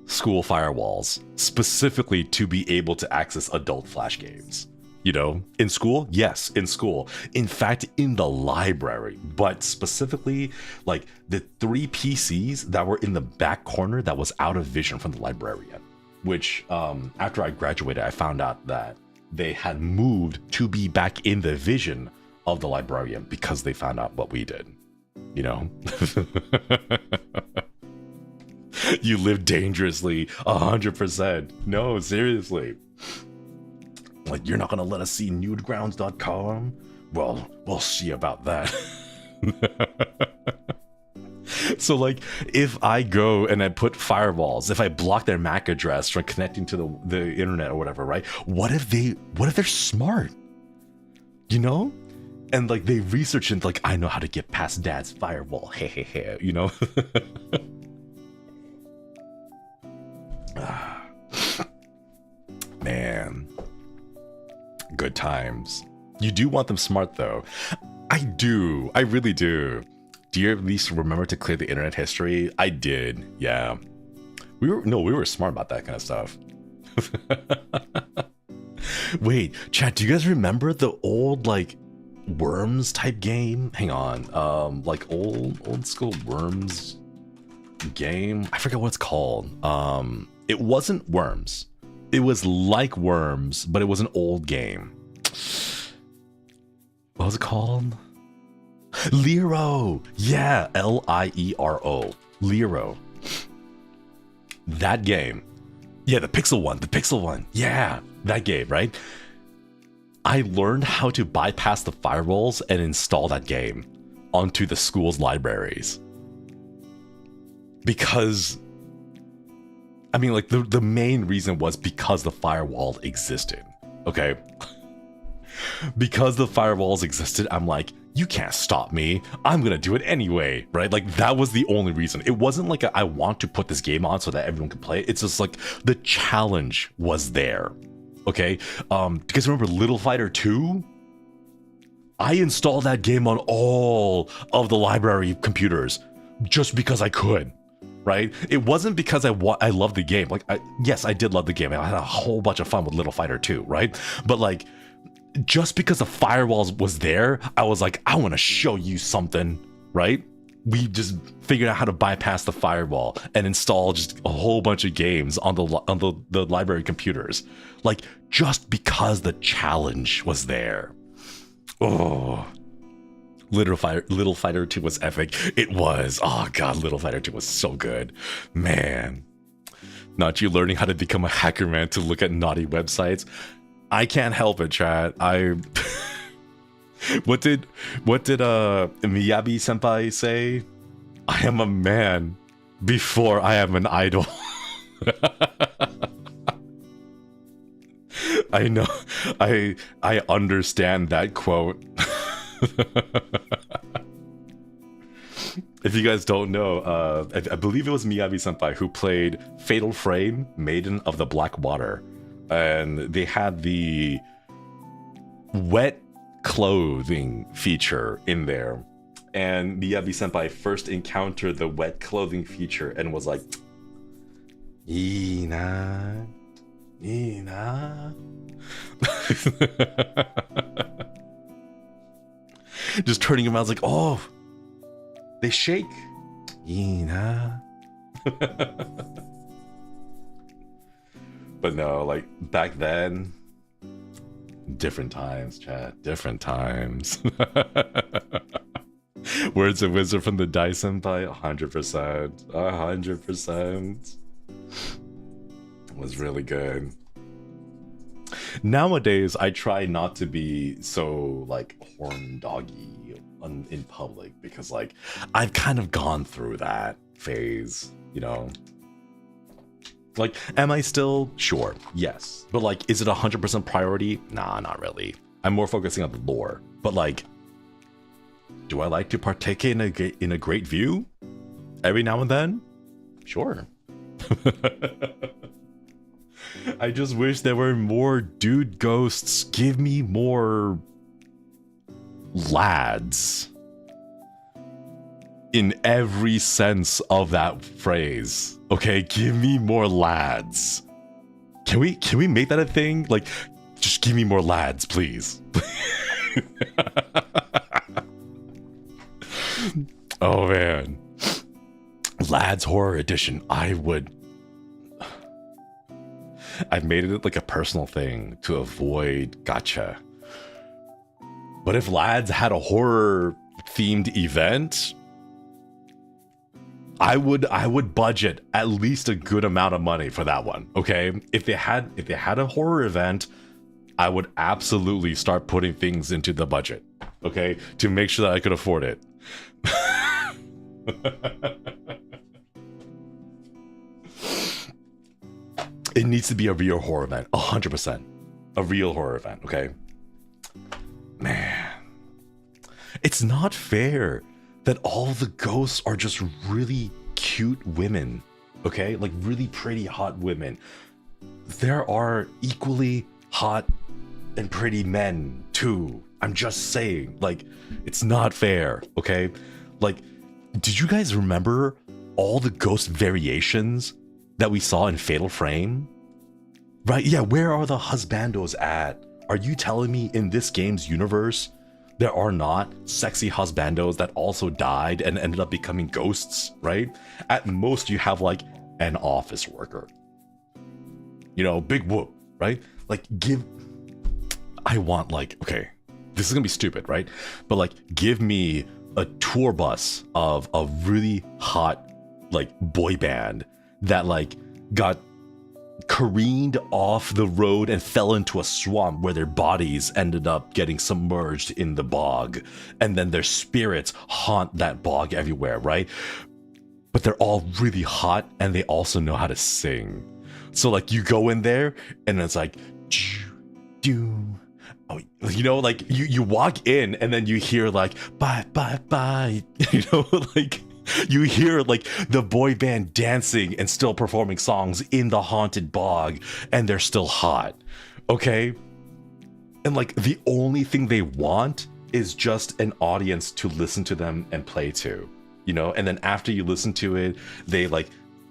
school firewalls, specifically to be able to access adult Flash games. You know, in school? Yes, in school. In fact, in the library. But specifically, like the 3 PCs that were in the back corner that was out of vision from the librarian. Which, after I graduated, I found out that they had moved to be back in the vision of the librarian because they found out what we did. You know? You live dangerously, 100%. No, seriously. Like, you're not gonna let us see nudegrounds.com? Well, we'll see about that. So, like, if I go and I put firewalls, if I block their MAC address from connecting to the internet or whatever, right? What if they're smart? You know? And, like, they research and, like, I know how to get past dad's firewall. Hey, hey, hey, you know? Man. Good times. You do want them smart, though. I do. I really do. Do you at least remember to clear the internet history? I did. Yeah. We were smart about that kind of stuff. Wait, chat, do you guys remember the old, like, Worms type game? Hang on. Like old school Worms game? I forget what it's called. It wasn't Worms. It was like Worms, but it was an old game. What was it called? Lero! Yeah, Liero. Lero. That game. Yeah, the pixel one. Yeah, that game, right? I learned how to bypass the firewalls and install that game onto the school's libraries. Because, I mean, like, the main reason was because the firewall existed, okay? Because the firewalls existed, I'm like, you can't stop me. I'm gonna do it anyway, right? Like, that was the only reason. It wasn't like I want to put this game on so that everyone could play it. It's just like the challenge was there, okay? Do you guys remember Little Fighter 2? I installed that game on all of the library computers just because I could. Right? It wasn't because I loved the game. Like, yes, I did love the game. I had a whole bunch of fun with Little Fighter 2, right? But, like, just because the firewalls was there, I was like, I want to show you something, right? We just figured out how to bypass the firewall and install just a whole bunch of games on the library computers. Like, just because the challenge was there. Oh. Little Fighter 2 was epic. It was. Oh god, Little Fighter 2 was so good. Man. Not you learning how to become a hacker man to look at naughty websites. I can't help it, chat. What did Miyabi senpai say? I am a man before I am an idol. I know. I understand that quote. If you guys don't know, I believe it was Miyabi senpai who played Fatal Frame, Maiden of the Black Water, and they had the wet clothing feature in there, and Miyabi senpai first encountered the wet clothing feature and was like, "Ina, Ina." Just turning around, like, oh, they shake. Ina. But no, like, back then, different times, chat. Different times. Words of wisdom from the Dai senpai, 100%. 100%. It was really good. Nowadays, I try not to be so, like, horn doggy in public because, like, I've kind of gone through that phase, you know? Like, am I still? Sure, yes. But, like, is it 100% priority? Nah, not really. I'm more focusing on the lore. But, like, do I like to partake in a great view? every now and then, sure. I just wish there were more dude ghosts. Give me more lads. In every sense of that phrase. Okay, give me more lads. Can we make that a thing? Like, just give me more lads, please. Oh man. Lads Horror Edition. I've made it like a personal thing to avoid gotcha. But if lads had a horror themed event, I would budget at least a good amount of money for that one. Okay? If they had a horror event, I would absolutely start putting things into the budget. Okay? To make sure that I could afford it. It needs to be a real horror event. 100%. A real horror event, okay? Man. It's not fair that all the ghosts are just really cute women, okay? Like really pretty, hot women. There are equally hot and pretty men too. I'm just saying, like, it's not fair, okay? Like, did you guys remember all the ghost variations that we saw in Fatal Frame? Right, yeah, where are the husbandos at? Are you telling me in this game's universe, there are not sexy husbandos that also died and ended up becoming ghosts, right? At most, you have like an office worker. You know, big whoop, right? Like, I want like, okay, this is gonna be stupid, right? But like, give me a tour bus of a really hot, like, boy band that like got careened off the road and fell into a swamp where their bodies ended up getting submerged in the bog, and then their spirits haunt that bog everywhere, right? But they're all really hot and they also know how to sing. So like you go in there and it's like, oh, you know, like you walk in and then you hear like bye bye bye, you know, like you hear like the boy band dancing and still performing songs in the haunted bog, and they're still hot, okay? And like the only thing they want is just an audience to listen to them and play to, you know? And then after you listen to it, they like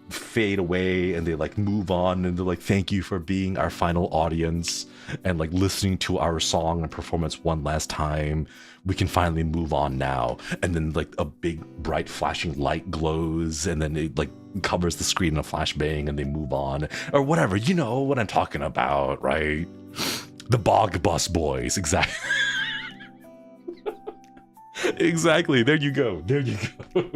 fade away and they like move on and they're like, thank you for being our final audience and like listening to our song and performance one last time. We can finally move on now. And then like a big bright flashing light glows and then it like covers the screen in a flashbang and they move on or whatever. You know what I'm talking about, right? The Bog Bus Boys, exactly. Exactly. There you go. There you go.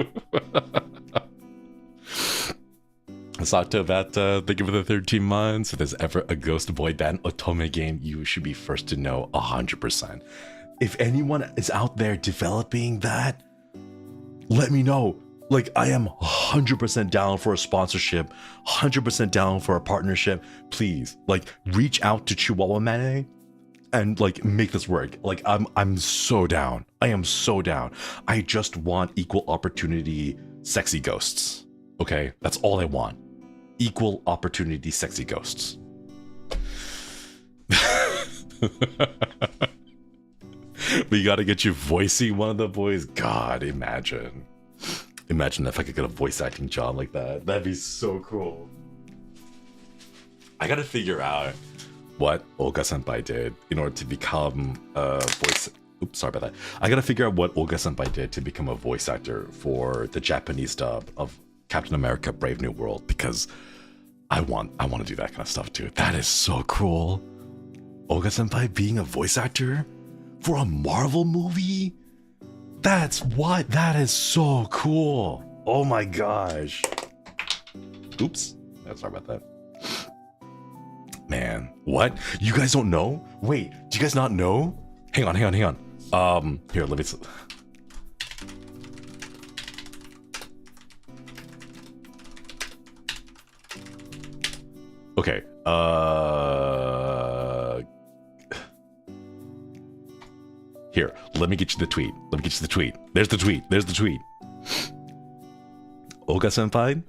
Sato about thank you for the 13 months. If there's ever a ghost boy band otome game, you should be first to know 100%. If anyone is out there developing that, let me know. Like, I am 100% down for a sponsorship, 100% down for a partnership. Please, like, reach out to Chihuahua Mane and like make this work. Like, I'm so down. I am so down. I just want equal opportunity sexy ghosts. Okay, that's all I want. Equal opportunity sexy ghosts. We gotta get you voicing one of the boys. God, imagine if I could get a voice acting job like that. That'd be so cool. I gotta figure out what Olga Senpai did in order to become a voice. Oops, sorry about that. I gotta figure out what Olga Senpai did to become a voice actor for the Japanese dub of Captain America: Brave New World, because I want to do that kind of stuff too. That is so cool. Olga Senpai being a voice actor for a Marvel movie? That is so cool. Oh my gosh. Oops. Sorry about that. Man, what? You guys don't know? Wait, do you guys not know? Hang on. Here, let me... Okay, here, let me get you the tweet. There's the tweet. Oga Senpai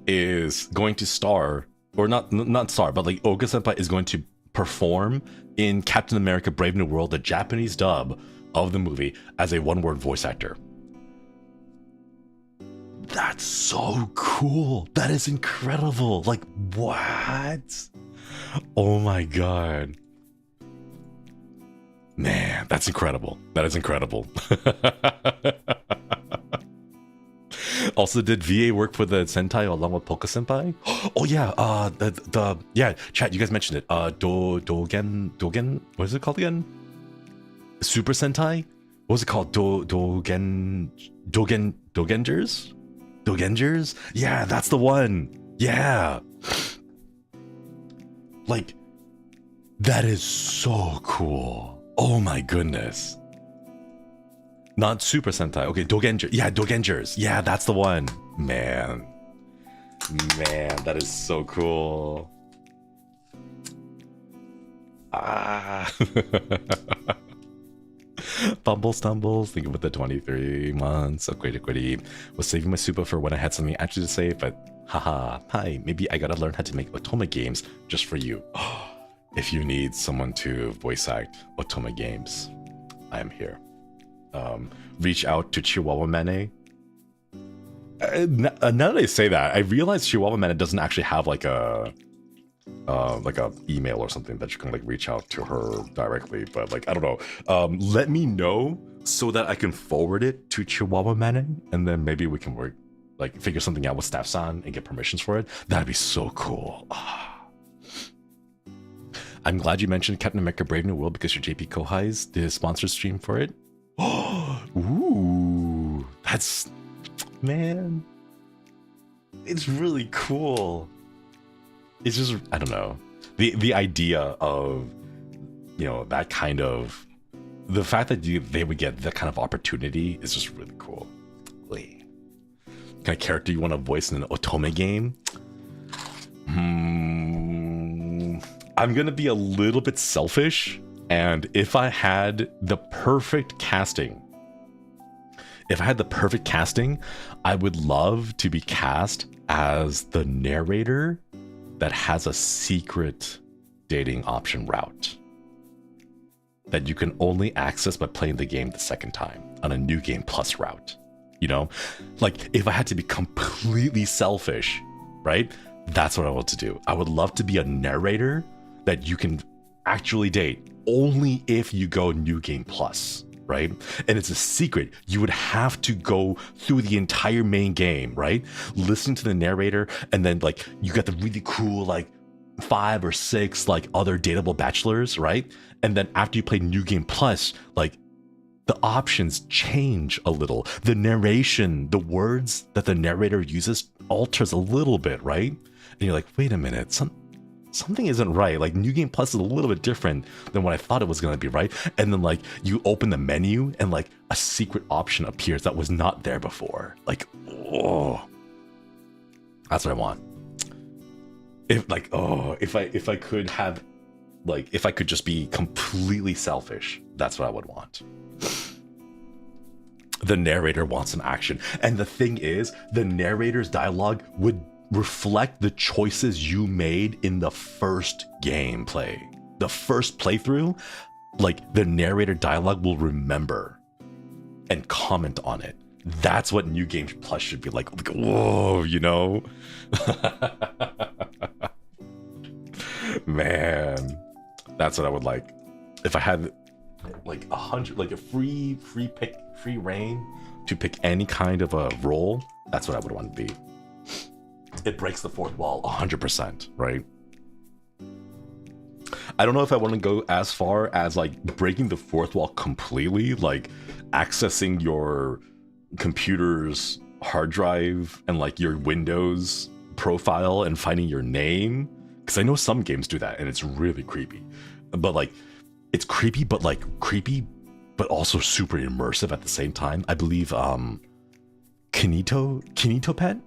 is going to star, or not star, but like Oga Senpai is going to perform in Captain America Brave New World, the Japanese dub of the movie, as a one-word voice actor. That's so cool. That is incredible. Like, what? Oh my god. Man, that's incredible. That is incredible. Also, did VA work for the Sentai along with Polka Senpai? Oh yeah, yeah, chat, you guys mentioned it. Dogen, what is it called again? Super Sentai? What was it called? Dogengers? Yeah, that's the one. Yeah. Like, that is so cool. Oh my goodness. Not Super Sentai. Okay, Dogengers. Yeah, Dogengers. Yeah, that's the one. Man, that is so cool. Ah. Stumbles. Thinking about the 23 months. Equity. Was saving my super for when I had something actually to say, but haha. Hi, maybe I gotta learn how to make otome games just for you. If you need someone to voice act otome games, I am here. Reach out to Chihuahua Mane. Now that I say that, I realize Chihuahua Mane doesn't actually have like a email or something that you can like reach out to her directly, but like I don't know. Let me know so that I can forward it to Chihuahua Mane, and then maybe we can figure something out with Staff-san and get permissions for it. That'd be so cool. I'm glad you mentioned Captain America Brave New World because your JP Kohai's the sponsor stream for it. Ooh, that's, man, it's really cool. It's just, I don't know, the idea of, you know, that kind of, the fact that they would get that kind of opportunity is just really cool. Wait, kind of character you want to voice in an otome game? I'm gonna be a little bit selfish. And if I had the perfect casting, I would love to be cast as the narrator that has a secret dating option route that you can only access by playing the game the second time on a new game plus route. You know, like if I had to be completely selfish, right? That's what I want to do. I would love to be a narrator that you can actually date only if you go new game plus, right? And it's a secret. You would have to go through the entire main game, right? Listening to the narrator, and then like you got the really cool like 5 or 6 like other dateable bachelors, right? And then after you play new game plus, like the options change a little. The narration, the words that the narrator uses alters a little bit, right? And you're like, wait a minute, something isn't right. Like new game plus is a little bit different than what I thought it was going to be, right? And then like you open the menu and like a secret option appears that was not there before. Like, oh, that's what I want. If I could have, like, if I could just be completely selfish, that's what I would want. The narrator wants some action. And the thing is, the narrator's dialogue would reflect the choices you made in the first gameplay. The first playthrough, like the narrator dialogue will remember and comment on it. That's what New Game Plus should be like whoa, you know? Man, that's what I would like. If I had like 100, like a free reign to pick any kind of a role, that's what I would want to be. It breaks the fourth wall 100%, right? I don't know if I want to go as far as like breaking the fourth wall completely, like accessing your computer's hard drive and like your Windows profile and finding your name, because I know some games do that and it's really creepy. But like, it's creepy, but also super immersive at the same time. I believe Kinito Pet?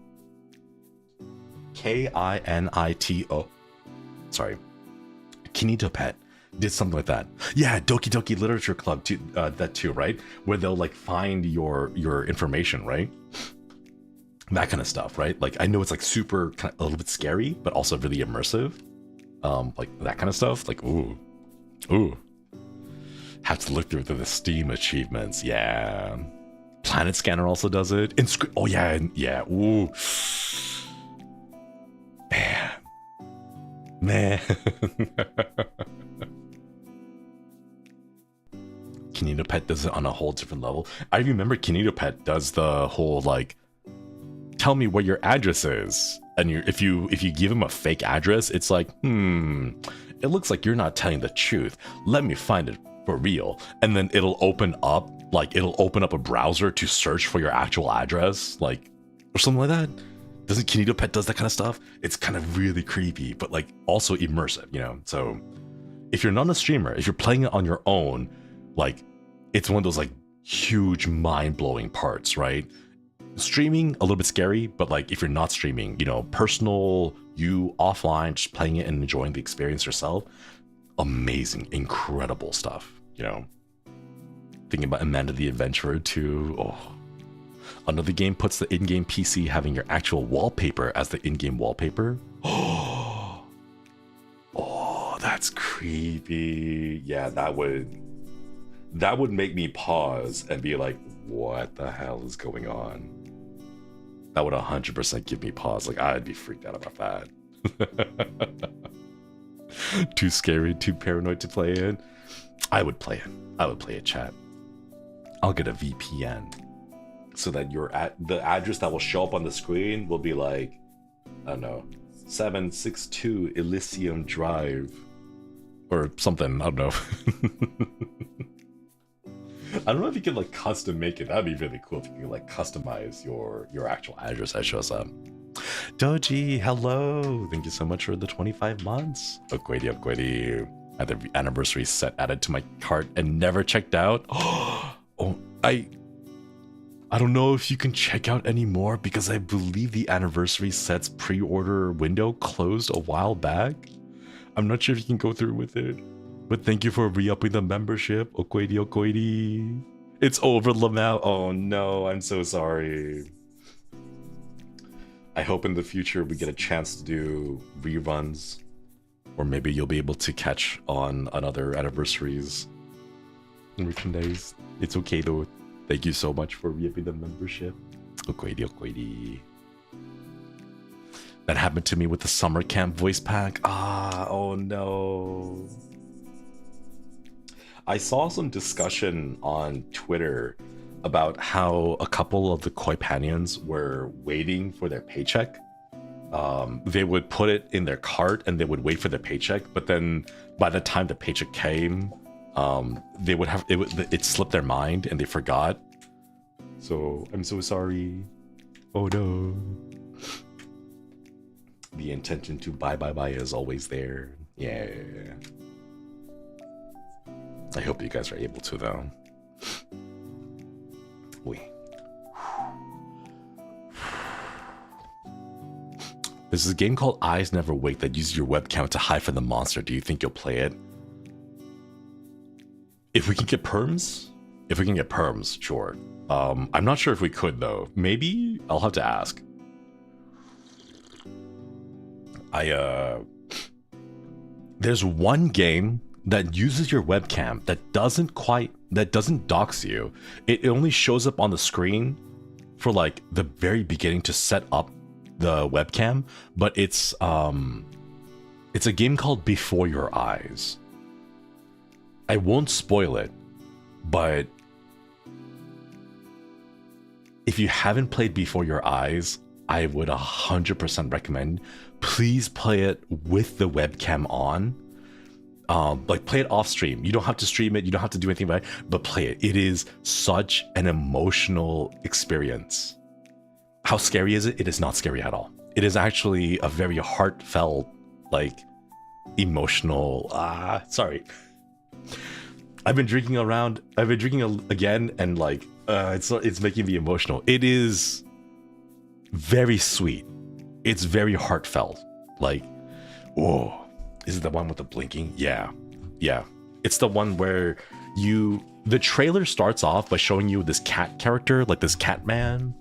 Kinito, sorry, Kinito Pet did something like that. Yeah, Doki Doki Literature Club too, that too, right? Where they'll like find your information, right? That kind of stuff, right? Like I know it's like super kind of a little bit scary, but also really immersive. Like that kind of stuff. Like ooh. Have to look through the Steam achievements. Yeah. Planet Scanner also does it. Oh yeah, yeah. Ooh. Man. Kinito Pet does it on a whole different level. I remember Kinito Pet does the whole like, tell me what your address is, and if you give him a fake address, it's like, it looks like you're not telling the truth. Let me find it for real, and then it'll open up a browser to search for your actual address, like, or something like that. Doesn't Kinito Pet does that kind of stuff? It's kind of really creepy, but like also immersive, you know? So if you're not a streamer, if you're playing it on your own, like it's one of those like huge mind-blowing parts, right? Streaming, a little bit scary, but like if you're not streaming, you know, personal, you offline, just playing it and enjoying the experience yourself, amazing, incredible stuff, you know? Thinking about Amanda the Adventurer too. Oh. Another game puts the in-game PC having your actual wallpaper as the in-game wallpaper. Oh, that's creepy. Yeah, that would make me pause and be like, what the hell is going on? That would 100% give me pause. Like, I'd be freaked out about that. Too scary, too paranoid to play it. I would play it, chat. I'll get a VPN. So that the address that will show up on the screen will be like, I don't know, 762 Elysium Drive or something. I don't know. I don't know if you can like custom make it. That'd be really cool if you could like customize your actual address that shows up. Doji, hello. Thank you so much for the 25 months. Upgrady. At the anniversary set added to my cart and never checked out. Oh, I don't know if you can check out anymore because I believe the anniversary set's pre-order window closed a while back. I'm not sure if you can go through with it, but thank you for re-upping the membership. Okoidi. It's over, Lamau. Oh no, I'm so sorry. I hope in the future we get a chance to do reruns, or maybe you'll be able to catch on other anniversaries and merchandise. It's okay though. Thank you so much for re-upping the membership. Okoidi. That happened to me with the summer camp voice pack. Oh no. I saw some discussion on Twitter about how a couple of the Koipanians were waiting for their paycheck. They would put it in their cart and they would wait for their paycheck, but then by the time the paycheck came, they would have it slipped their mind and they forgot. So I'm so sorry. Oh no. The intention to buy is always there. Yeah. I hope you guys are able to though. There's a game called Eyes Never Wake that uses your webcam to hide from the monster. Do you think you'll play it? If we can get perms? If we can get perms, sure. I'm not sure if we could though. Maybe? I'll have to ask. There's one game that uses your webcam that doesn't dox you. It only shows up on the screen for like the very beginning to set up the webcam, but it's a game called Before Your Eyes. I won't spoil it, but if you haven't played Before Your Eyes, I would 100% recommend. Please play it with the webcam on. Like play it off stream. You don't have to stream it. You don't have to do anything about it, but play it. It is such an emotional experience. How scary is it? It is not scary at all. It is actually a very heartfelt, like emotional. Sorry. I've been drinking again, and like it's making me emotional. It is very sweet. It's very heartfelt. Like, whoa. Is it the one with the blinking? Yeah. It's the one where the trailer starts off by showing you this cat character, like this cat man.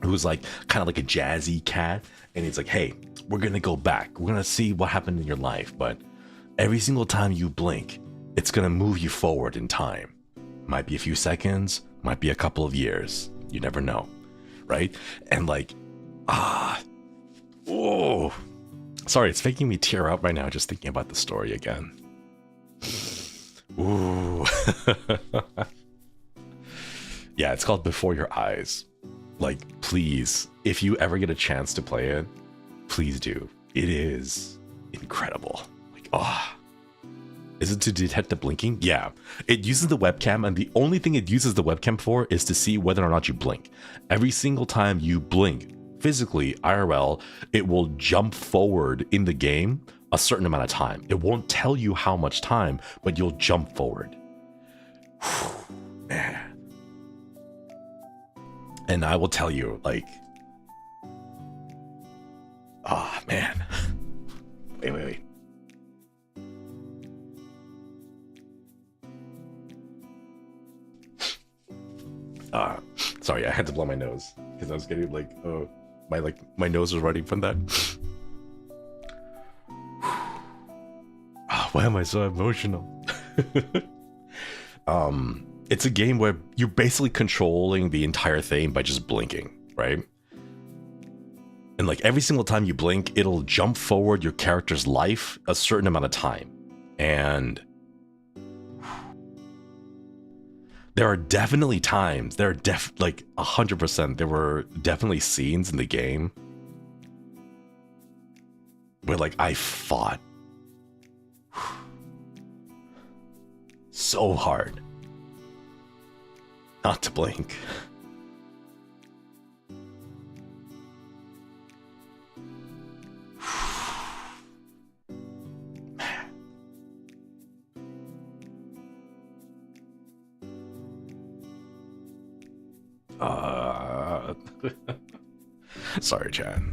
who's like kind of like a jazzy cat, and he's like, hey, we're gonna go back, we're gonna see what happened in your life, but every single time you blink, it's gonna move you forward in time. Might be a few seconds, might be a couple of years, you never know, right? And like, oh, sorry, it's making me tear up right now just thinking about the story again. Ooh. Yeah, it's called Before Your Eyes. Like, please, if you ever get a chance to play it, please do. It is incredible. Like, is it to detect the blinking? Yeah. It uses the webcam, and the only thing it uses the webcam for is to see whether or not you blink. Every single time you blink, physically, IRL, it will jump forward in the game a certain amount of time. It won't tell you how much time, but you'll jump forward. Man. And I will tell you, like, man. Wait. Sorry, I had to blow my nose because I was getting like, my nose was running from that. Why am I so emotional? It's a game where you're basically controlling the entire thing by just blinking, right? And like every single time you blink, it'll jump forward your character's life a certain amount of time. And there are definitely times, like 100%, there were definitely scenes in the game where like I fought so hard not to blink. Sorry, Chad.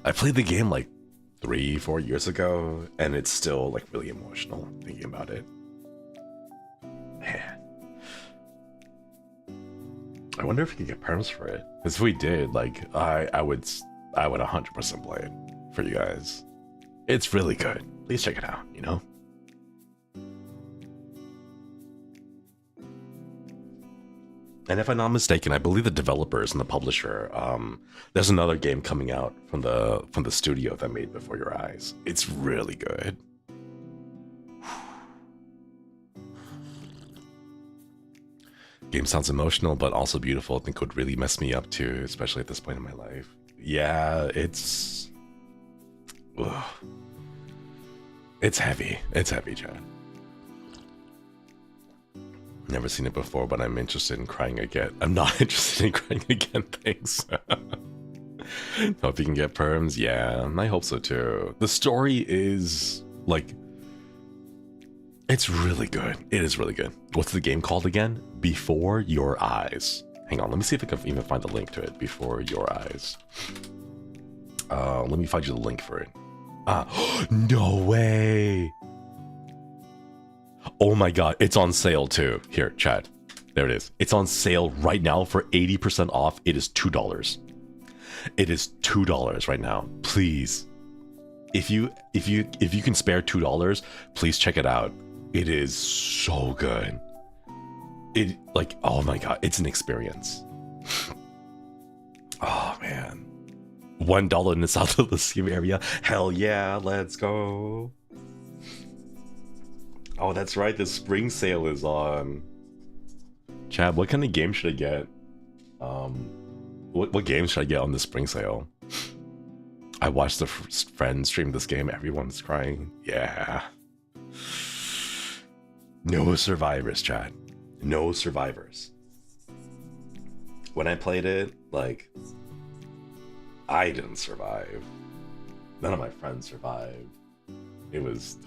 I played the game like 3-4 years ago, and it's still like really emotional thinking about it. Man. I wonder if we could get perms for it. Because if we did, like, I would 100% play it for you guys. It's really good. Please check it out, you know? And if I'm not mistaken, I believe the developers and the publisher, there's another game coming out from the studio that made Before Your Eyes. It's really good. Game sounds emotional, but also beautiful. I think would really mess me up too, especially at this point in my life. Yeah, it's heavy. It's heavy, Chad. Never seen it before, but I'm interested in crying again. I'm not interested in crying again, thanks. Hope you can get perms. Yeah, I hope so too. The story is like, it's really good. It is really good. What's the game called again? Before Your Eyes. Hang on, let me see if I can even find the link to it. Before Your Eyes. Let me find you the link for it. No way. Oh my god, it's on sale too. Here, chat. There it is. It's on sale right now for 80% off. It is $2. It is $2 right now. Please. If you can spare $2, please check it out. It is so good. It, like, oh my god, it's an experience. Oh man. $1 in the South of the Sea area. Hell yeah, let's go. Oh, that's right, the spring sale is on. Chad, what kind of game should I get? What game should I get on the spring sale? I watched a friend stream this game. Everyone's crying. Yeah. No survivors, Chad. No survivors. When I played it, like, I didn't survive. None of my friends survived. It was...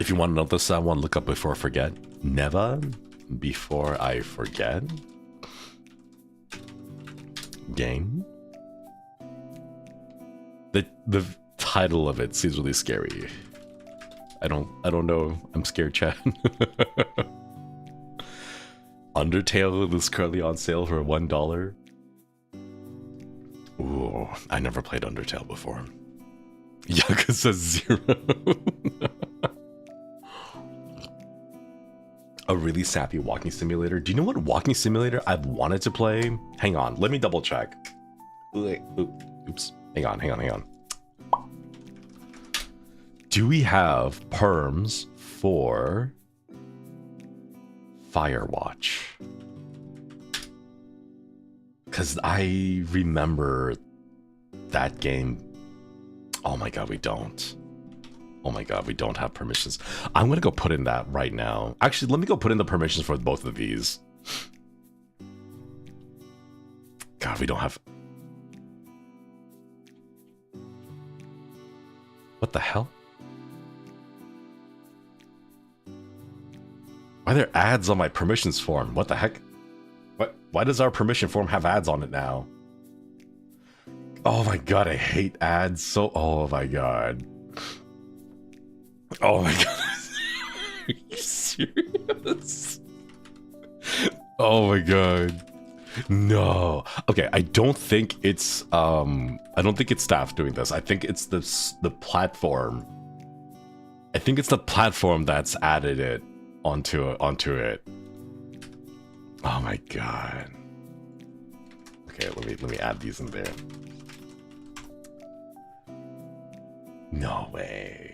If you want to know this one, look up before I forget. Never before I forget. Game. The title of it seems really scary. I don't know. I'm scared, chat. Undertale is currently on sale for $1. Ooh, I never played Undertale before. Yakuza 0. A really sappy walking simulator. Do you know what walking simulator I've wanted to play? Hang on, let me double check. Oops. Hang on. Do we have perms for Firewatch? Because I remember that game. Oh my god, we don't. Oh my god, we don't have permissions. I'm gonna go put in that right now. Actually, let me go put in the permissions for both of these. God, we don't have... What the hell? Why are there ads on my permissions form? What the heck? What? Why does our permission form have ads on it now? Oh my god, I hate ads so... Oh my god. Oh my god. Are you serious? Oh my god. No. Okay, I don't think it's staff doing this. I think it's the platform. I think it's the platform that's added it onto it. Oh my god. Okay, let me add these in there. No way.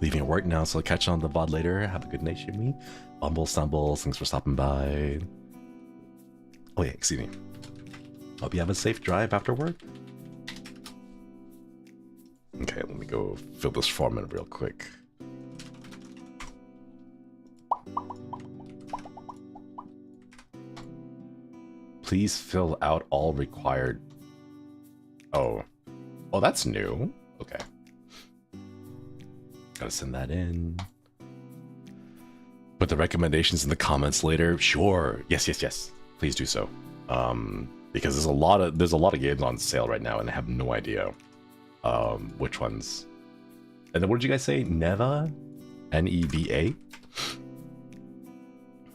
Leaving work now, so I'll catch on the VOD later. Have a good night, Shimmy. Bumble Stumbles, thanks for stopping by. Oh yeah, excuse me. Hope you have a safe drive after work. Okay, let me go fill this form in real quick. Please fill out all required. Oh, that's new. Okay. Gotta send that in. Put the recommendations in the comments later. Sure. Yes. Please do so. Because there's a lot of games on sale right now, and I have no idea which ones. And then what did you guys say? Neva? N-E-V-A?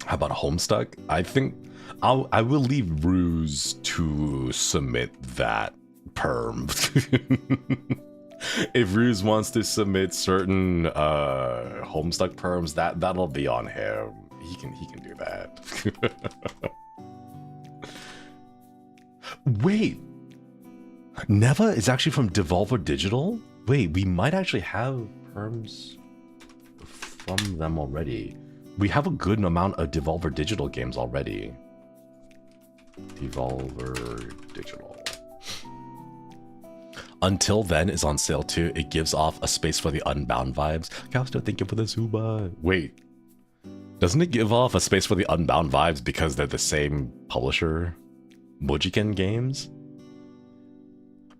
How about Homestuck? I think I will leave Ruse to submit that perm. If Ruse wants to submit certain Homestuck perms, that'll be on him. He can do that. Wait, Neva is actually from Devolver Digital? Wait, we might actually have perms from them already. We have a good amount of Devolver Digital games already. Devolver Digital. Until Then is on sale too. It gives off a space for the Unbound vibes. I was still thinking for the Zuba. Wait, doesn't it give off a space for the Unbound vibes because they're the same publisher? Mojiken Games?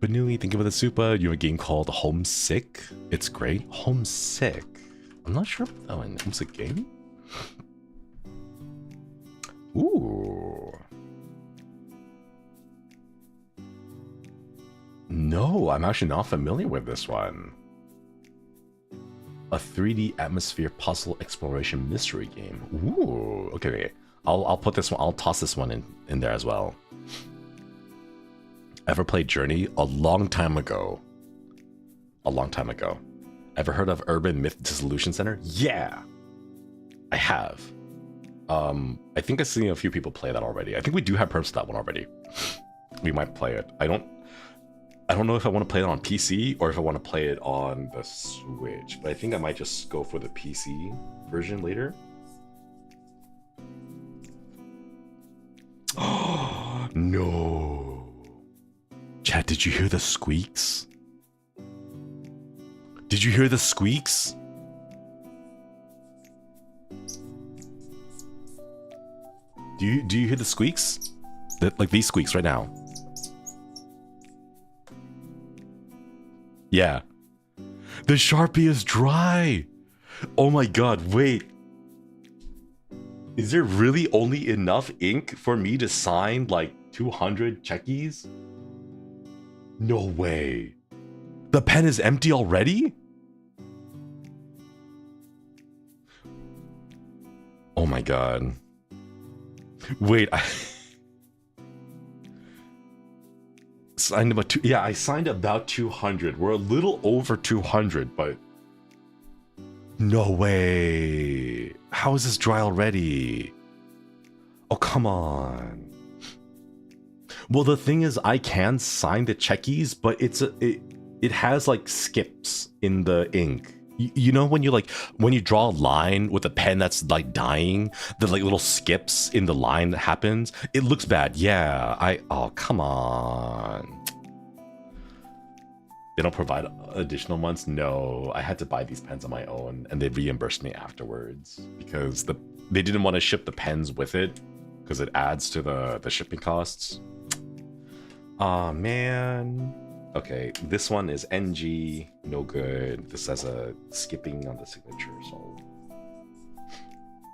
But newly thinking of the Super, you have a game called Homesick. It's great. Homesick. I'm not sure about that one. Homesick game? Ooh. No, I'm actually not familiar with this one. A 3D atmosphere puzzle exploration mystery game. Ooh, okay. I'll put this one. I'll toss this one in there as well. Ever played Journey? A long time ago. Ever heard of Urban Myth Dissolution Center? Yeah, I have. I think I've seen a few people play that already. I think we do have perms to that one already. We might play it. I don't know if I want to play it on PC or if I want to play it on the Switch, but I think I might just go for the PC version later. Oh, no. Chat, did you hear the squeaks? Did you hear the squeaks? Do you hear the squeaks? Like these squeaks right now. Yeah. The Sharpie is dry. Oh my god, wait. Is there really only enough ink for me to sign like 200 checkies? No way. The pen is empty already? Oh my god. Wait, I signed about I signed about 200. We're a little over 200, but no way. How is this dry already? Oh, come on. Well, the thing is, I can sign the checkies, but it has like skips in the ink. You know when you draw a line with a pen that's like dying, the like little skips in the line that happens, it looks bad. Yeah, oh come on. They don't provide additional ones? No, I had to buy these pens on my own and they reimbursed me afterwards because they didn't want to ship the pens with it because it adds to the shipping costs. Aw, man. Okay, this one is NG, no good. This has a skipping on the signature, so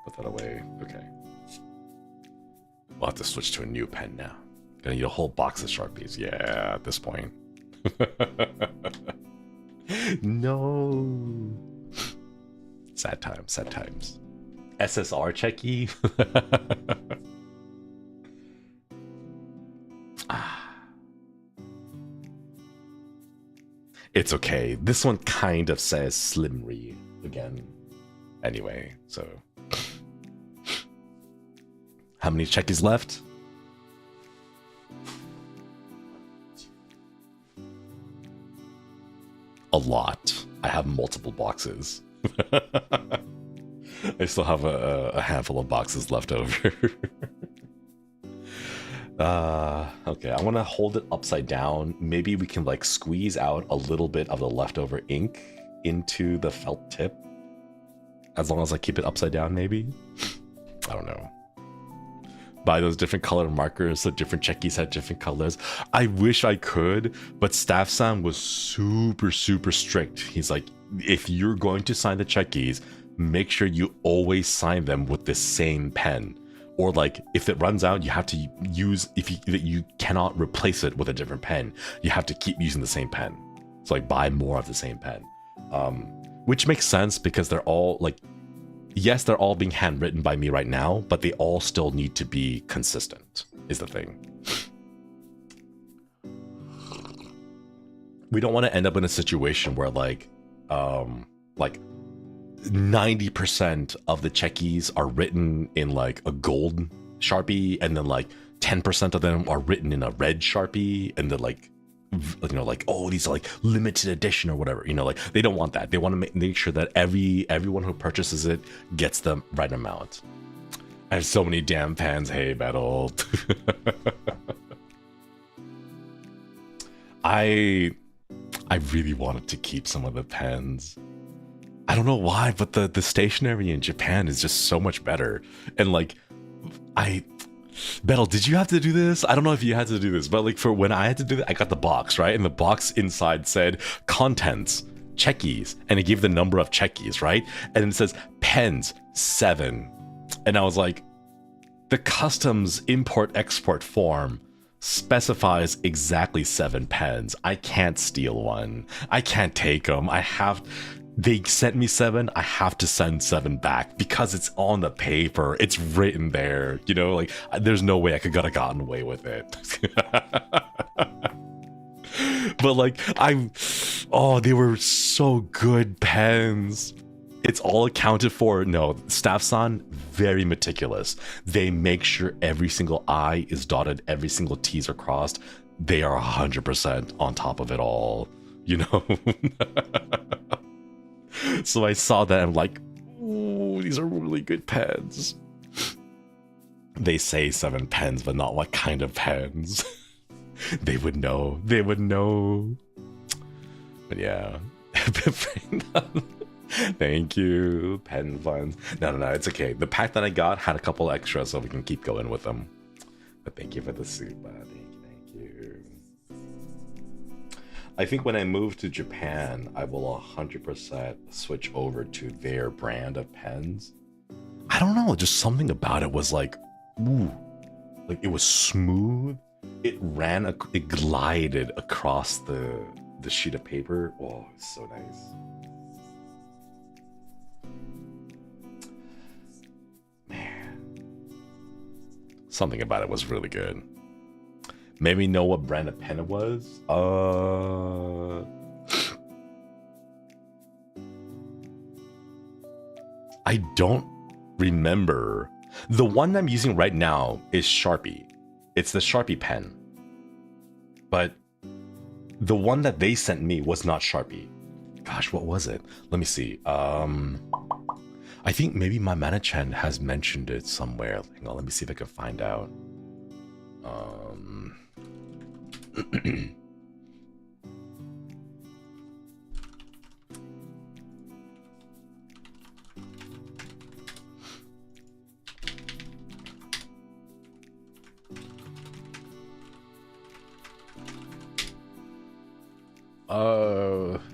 put that away. Okay. We'll have to switch to a new pen now. Gonna need a whole box of Sharpies. Yeah, at this point. No. Sad times, sad times. SSR checky. It's okay. This one kind of says Slimry again. Anyway, so how many checkies left? A lot. I have multiple boxes. I still have a handful of boxes left over. Okay, I want to hold it upside down. Maybe we can like squeeze out a little bit of the leftover ink into the felt tip. As long as I keep it upside down, maybe? I don't know. Buy those different color markers so different checkies had different colors. I wish I could, but Staff-san was super, super strict. He's like, if you're going to sign the checkies, make sure you always sign them with the same pen. Or like, if it runs out, you have to use, if you cannot replace it with a different pen, you have to keep using the same pen. So like, buy more of the same pen. Which makes sense because they're all like, yes, they're all being handwritten by me right now, but they all still need to be consistent, is the thing. We don't want to end up in a situation where like 90% of the checkies are written in like a gold Sharpie, and then like 10% of them are written in a red Sharpie, and then like, you know, like, oh, these are like limited edition or whatever, you know, like they don't want that. They want to make sure that everyone who purchases it gets the right amount. I have so many damn pens. Hey, Battle. I really wanted to keep some of the pens. I don't know why, but the stationery in Japan is just so much better. And like, Battle, did you have to do this? I don't know if you had to do this, but like for when I had to do that, I got the box, right? And the box inside said contents, checkies, and it gave the number of checkies, right? And it says pens, 7. And I was like, the customs import-export form specifies exactly 7 pens. I can't steal one. I can't take them. They sent me 7, I have to send 7 back because it's on the paper. It's written there, you know, like there's no way I could have gotten away with it. But like, they were so good pens. It's all accounted for. No, Staff-san, very meticulous. They make sure every single I is dotted, every single T's are crossed. They are 100% on top of it all, you know? So I saw that, I'm like, ooh, these are really good pens. They say 7 pens, but not what kind of pens. They would know. They would know. But yeah. Thank you. Pen funds. No, it's okay. The pack that I got had a couple extras, so we can keep going with them. But thank you for the soup. Thank you. I think when I move to Japan, I will 100% switch over to their brand of pens. I don't know, just something about it was like, ooh, like it was smooth. It glided across the sheet of paper. Oh, it's so nice. Man, something about it was really good. Made me know what brand of pen it was. I don't remember. The one I'm using right now is Sharpie. It's the Sharpie pen. But the one that they sent me was not Sharpie. Gosh, what was it? Let me see. I think maybe my Mana-chan has mentioned it somewhere. Hang on, let me see if I can find out.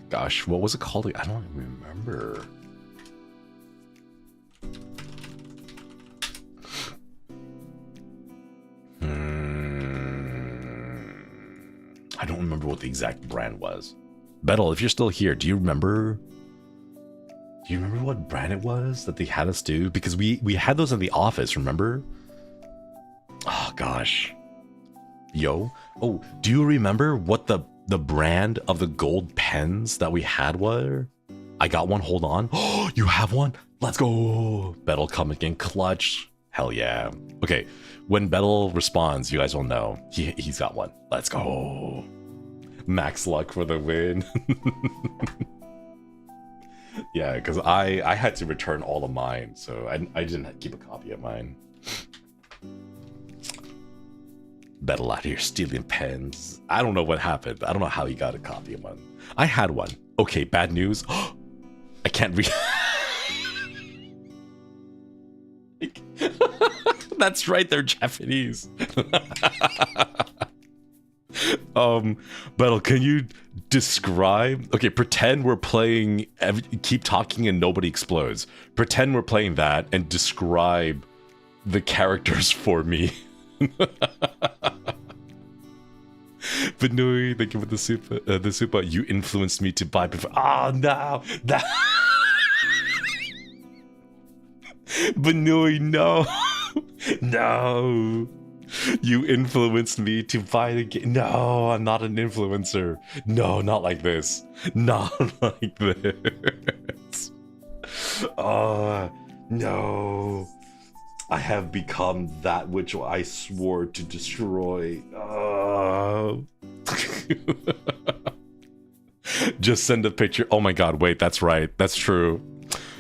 Gosh, what was it called? I don't even remember. I don't remember what the exact brand was. Bettel, if you're still here, do you remember what brand it was that they had us do? Because we had those in the office, remember? Oh gosh. Yo. Oh, do you remember what the brand of the gold pens that we had were? I got one, hold on. Oh, you have one? Let's go. Bettel coming in clutch. Hell yeah. Okay, when Bettel responds, you guys will know. He's got one. Let's go. Max luck for the win. Yeah, because I had to return all of mine, so I didn't keep a copy of mine. Bettel out here stealing pens. I don't know what happened. I don't know how he got a copy of one. I had one. Okay, bad news. I can't read. That's right, they're Japanese. Bettel, can you describe? Okay, pretend we're playing Keep Talking and Nobody Explodes. Pretend we're playing that and describe the characters for me. But no, thank you for the super. You influenced me to buy before. Oh no, that. But no, no. You influenced me to buy the game. No, I'm not an influencer. No, not like this. Not like this. No. I have become that which I swore to destroy. Just send a picture. Oh my god, wait, that's right. That's true.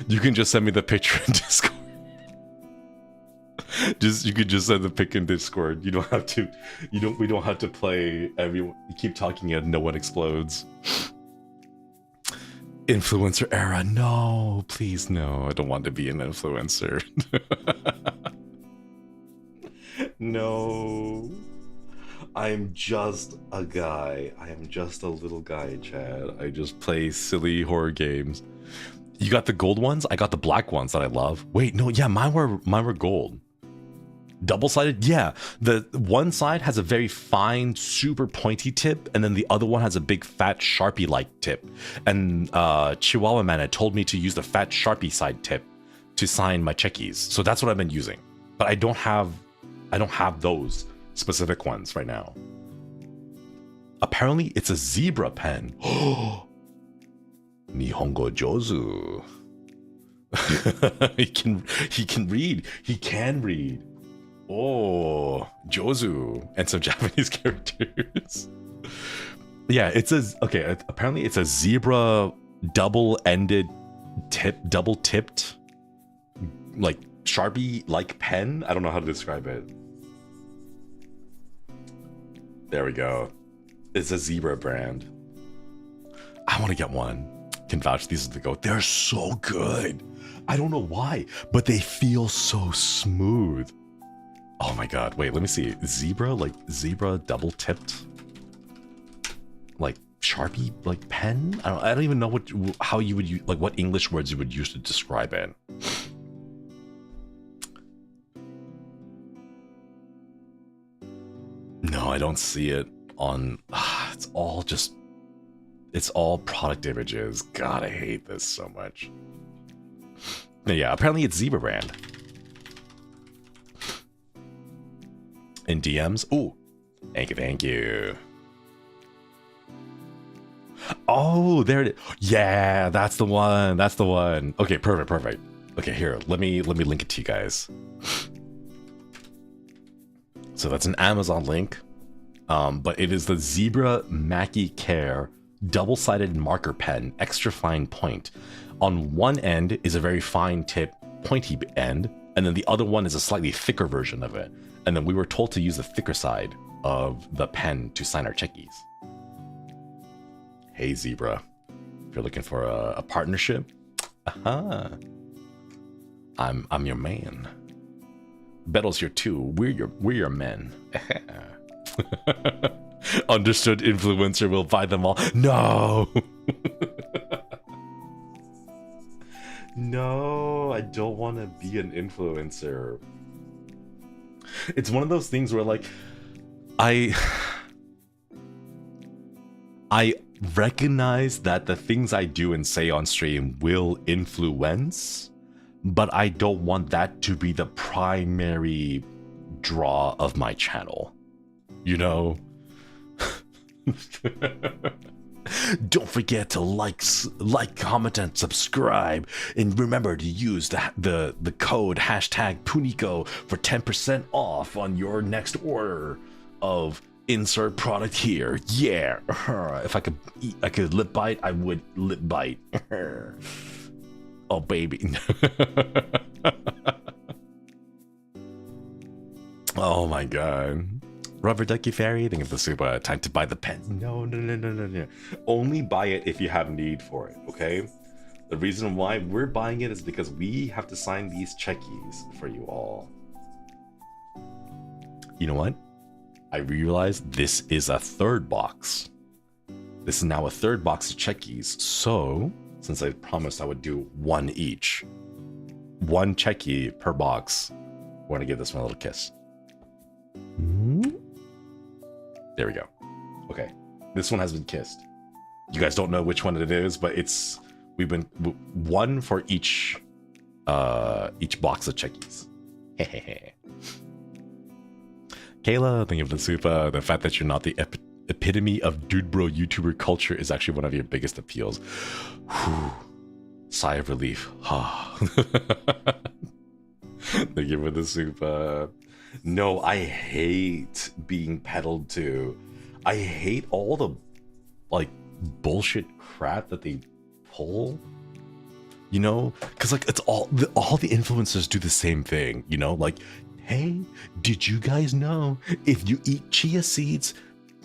You can just send me the picture in Discord. You could just send the pic in Discord. You don't have to. We don't have to play everyone. You keep talking and no one explodes. Influencer era. No, please no. I don't want to be an influencer. No. I'm just a guy. I am just a little guy, Chad. I just play silly horror games. You got the gold ones? I got the black ones that I love. Wait, no, yeah, mine were gold. Double-sided? Yeah. The one side has a very fine, super pointy tip, and then the other one has a big fat Sharpie-like tip. And Chihuahua Man had told me to use the fat Sharpie side tip to sign my checkies. So that's what I've been using. But I don't have those specific ones right now. Apparently, it's a zebra pen. Nihongo Jozu. he can read. He can read. Oh, Jozu and some Japanese characters. Yeah, apparently it's a zebra double-ended double-tipped, like Sharpie-like pen. I don't know how to describe it. There we go. It's a zebra brand. I want to get one. Can vouch these are the go. They're so good. I don't know why, but they feel so smooth. Oh my god, wait, let me see. Zebra double tipped? Like Sharpie like pen. I don't even know how you would use, like what English words you would use to describe it. No, I don't see it on. It's all product images. God, I hate this so much. Yeah, apparently it's Zebra brand. In DMs. Ooh, thank you. Oh, there it is. Yeah, that's the one. That's the one. Okay, perfect. Okay, here, let me link it to you guys. So that's an Amazon link, but it is the Zebra Mackie Care double-sided marker pen, extra fine point. On one end is a very fine tip, pointy end, and then the other one is a slightly thicker version of it. And then we were told to use the thicker side of the pen to sign our checkies. Hey Zebra, if you're looking for a partnership, I'm your man. Bettle's here too. We're your men. Understood influencer will buy them all. No. No, I don't want to be an influencer. It's one of those things where like I recognize that the things I do and say on stream will influence, but I don't want that to be the primary draw of my channel. You know? Don't forget to like, comment, and subscribe, and remember to use the code #Puniko for 10% off on your next order of insert product here. Yeah. If I could lip bite, I would lip bite. Oh baby. Oh my god. Rubber Ducky Fairy, think of the super time to buy the pen. No. Only buy it if you have need for it, okay? The reason why we're buying it is because we have to sign these checkies for you all. You know what? I realized this is a third box. This is now a third box of checkies. So, since I promised I would do one each, one checkie per box, we're gonna give this one a little kiss. There we go. Okay, this one has been kissed. You guys don't know which one it is, but we've been one for each box of checkies. Kayla, thank you for the super. The fact that you're not the epitome of dude bro YouTuber culture is actually one of your biggest appeals. Whew. Sigh of relief. Thank you for the super. No, I hate being peddled to. I hate all the like bullshit crap that they pull. You know, because like it's all the influencers do the same thing. You know, like, hey, did you guys know if you eat chia seeds,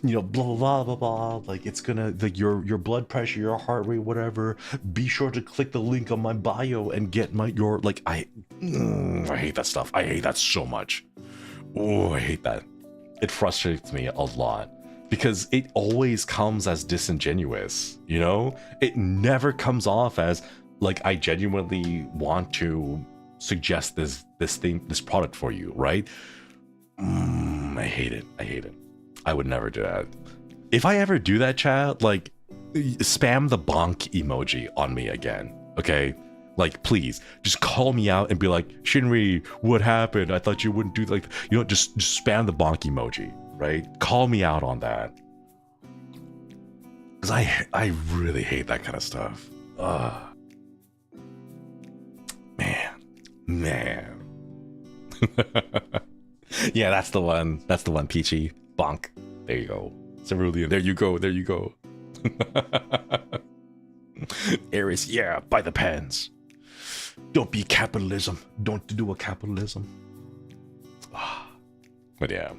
you know, blah blah blah blah blah, like it's gonna like your blood pressure, your heart rate, whatever. Be sure to click the link on my bio and get your like. I hate that stuff. I hate that so much. Oh, I hate that. It frustrates me a lot because it always comes as disingenuous, you know? It never comes off as like I genuinely want to suggest this product for you, right? I hate it. I would never do that. If I ever do that, chat, like spam the bonk emoji on me again, okay? Like, please, just call me out and be like, Shinri, what happened? I thought you wouldn't do like, you know, just spam the bonk emoji, right? Call me out on that. Because I really hate that kind of stuff. Man. Yeah, that's the one. That's the one, Peachy. Bonk. There you go. Cerulean. There you go. Aries, yeah, buy the pens. Don't be capitalism. Don't do a capitalism. But yeah.